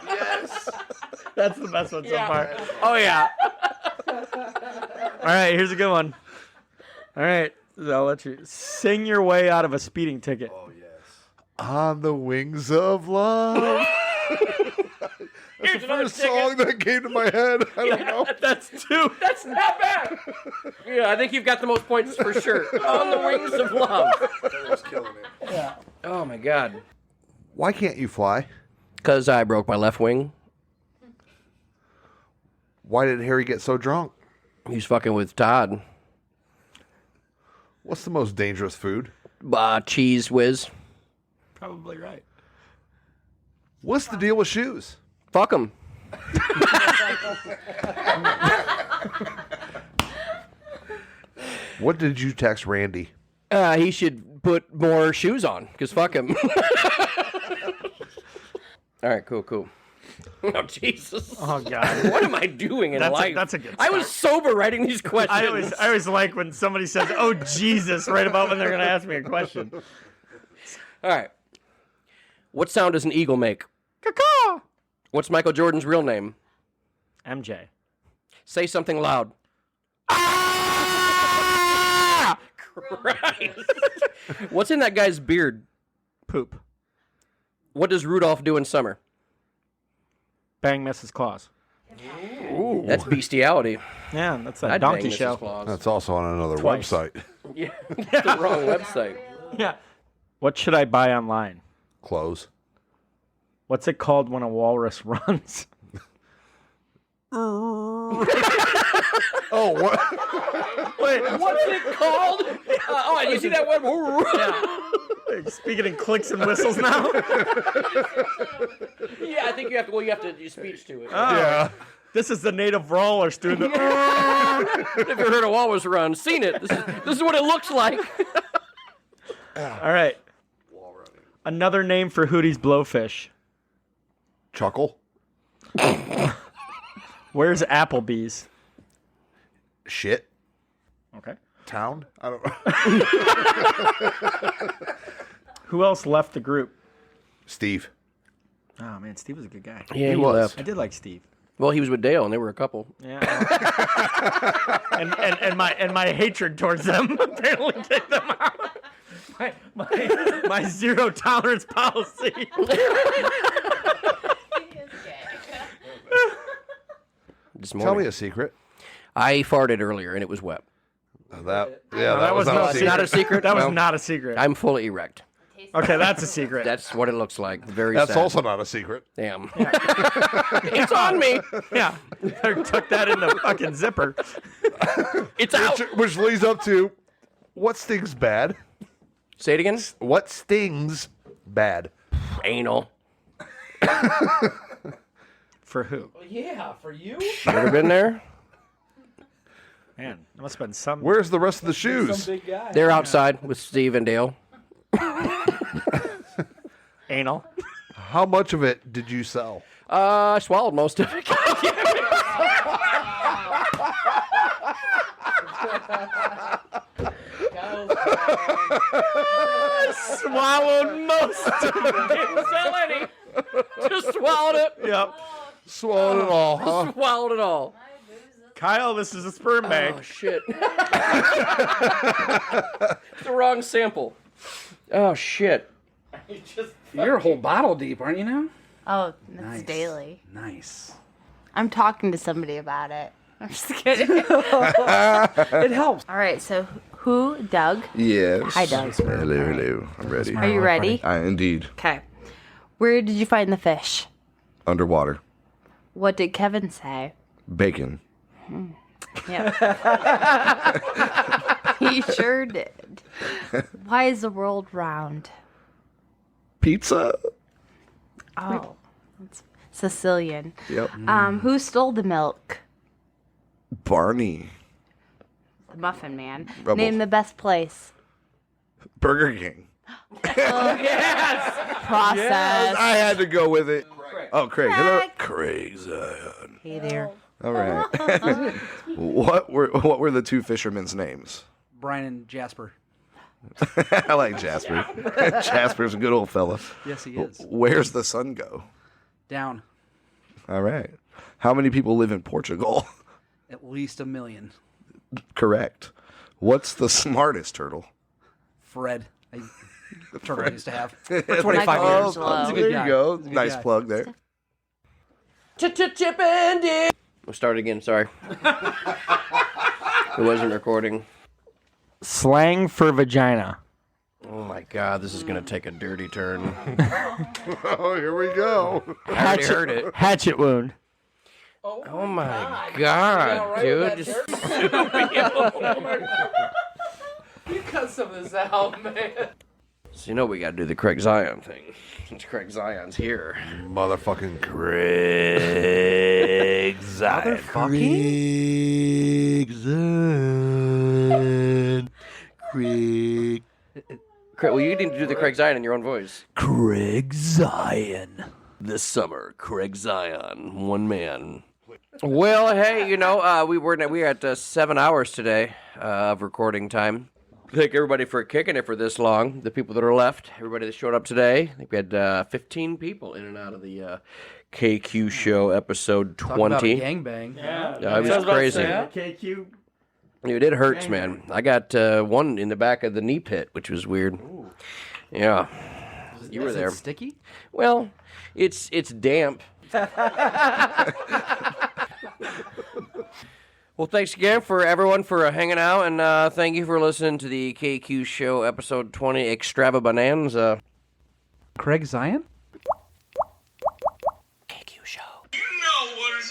Yes. That's the best one so far. Oh, yeah. All right, here's a good one. All right, I'll let you sing your way out of a speeding ticket. Oh yes. On the wings of love. That's the first song that came to my head. I don't know. That's two. That's not bad. Yeah, I think you've got the most points for sure. On the wings of love. Taylor's killing it. Yeah. Oh, my God. Why can't you fly? Because I broke my left wing. Why did Harry get so drunk? He's fucking with Todd. What's the most dangerous food? Cheese whiz. Probably right. What's the deal with shoes? Fuck him. What did you text Randy? He should put more shoes on, because fuck him. All right, cool. Oh, Jesus. Oh, God. What am I doing in life? That's a good I was sober writing these questions. I always like when somebody says, oh, Jesus, right about when they're going to ask me a question. All right. What sound does an eagle make? Caw-caw. What's Michael Jordan's real name? MJ. Say something loud. Ah! Christ. What's in that guy's beard? Poop. What does Rudolph do in summer? Bang Mrs. Claus. Ooh. That's bestiality. Yeah, that's that I'd donkey bang Mrs. show. Claus. That's also on another Twice. website. Yeah, the wrong website. Yeah. What should I buy online? Clothes. What's it called when a walrus runs? Oh, what? Wait, what's it called? And you see that one? Yeah. Speaking in clicks and whistles now. Yeah, I think you have to. Well, you have to do speech to it. Oh. Yeah. This is the native brawlers doing the. Have you heard a walrus run? Seen it? This is what it looks like. All right. Another name for Hootie's blowfish. Chuckle. Where's Applebee's? Shit. Okay. Town? I don't know. Who else left the group? Steve. Oh man, Steve was a good guy. Yeah, he left. I did like Steve. Well, he was with Dale, and they were a couple. Yeah. and my hatred towards them apparently kicked them out. My zero tolerance policy. Tell me a secret. I farted earlier, and it was wet. That was not a secret. That was No. not a secret. I'm fully erect. Okay, that's a secret. That's what it looks like. Very That's sad. also not a secret. Damn. It's on me. Yeah. I tucked that in the fucking zipper. It's out. Which leads up to what stings bad? Say it again. What stings bad? Anal. For who? Yeah, for you. You ever been there? Man, there must have been some. Where's the rest of the shoes? Some big guy. They're outside with Steve and Dale. Anal. How much of it did you sell? I swallowed most of it. Swallowed most of it. Didn't sell any. Just swallowed it. Yep. Swallowed it all, huh? Swallowed it all. Kyle, this is a sperm bag. Oh, shit. It's the wrong sample. Oh, shit. You're a whole bottle deep, aren't you now? Oh, that's Nice. daily. Nice. I'm talking to somebody about it. I'm just kidding. It helps. All right, so who? Doug? Yes. Hi, Doug. Hello. I'm ready. Are you ready? Indeed. Okay. Where did you find the fish? Underwater. What did Kevin say? Bacon. Yep. He sure did. Why is the world round? Pizza. Oh, it's Sicilian. Yep. Who stole the milk? Barney. The Muffin Man. Rebel. Name the best place. Burger King. Yes. Process. I had to go with it. Oh, Craig. Hello. Craig Zion. Hey there. All right. What were the two fishermen's names? Brian and Jasper. I like Jasper. Jasper's a good old fella. Yes, he is. Where's the sun go? Down. All right. How many people live in Portugal? At least 1 million. Correct. What's the smartest turtle? Fred. The turtle I used to have. For 25 years. He's a good There guy. you go. He's a good Nice guy. plug there. Chip and Dip. We'll start again. Sorry. It wasn't recording. Slang for vagina. Oh my God, this is gonna take a dirty turn. Oh, here we go. I already heard it. Hatchet wound. Oh my God, dude! Just You cut some of this out, man. so you know we gotta do the Craig Zion thing since Craig Zion's here. Motherfucking Craig Zion. Craig Zion. Craig. Craig, well, you need to do the Craig Zion in your own voice. Craig Zion. This summer, Craig Zion, one man. Well, hey, you know, we're at 7 hours today of recording time. Thank everybody for kicking it for this long. The people that are left, everybody that showed up today. I think we had 15 people in and out of the KQ show episode 20. Talk about a gangbang. It was crazy. KQ. Dude, it hurts, man. I got one in the back of the knee pit, which was weird. Ooh. Yeah, you were Is it there. sticky? Well, it's damp. Well, thanks again for everyone for hanging out, and thank you for listening to the KQ show episode 20 Extravabananaganza. Craig Zion? KQ show. You know what it is.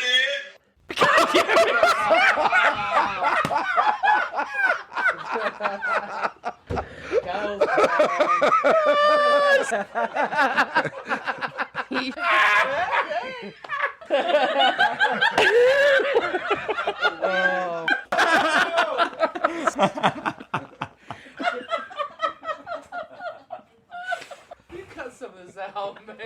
You cut some of this out, man.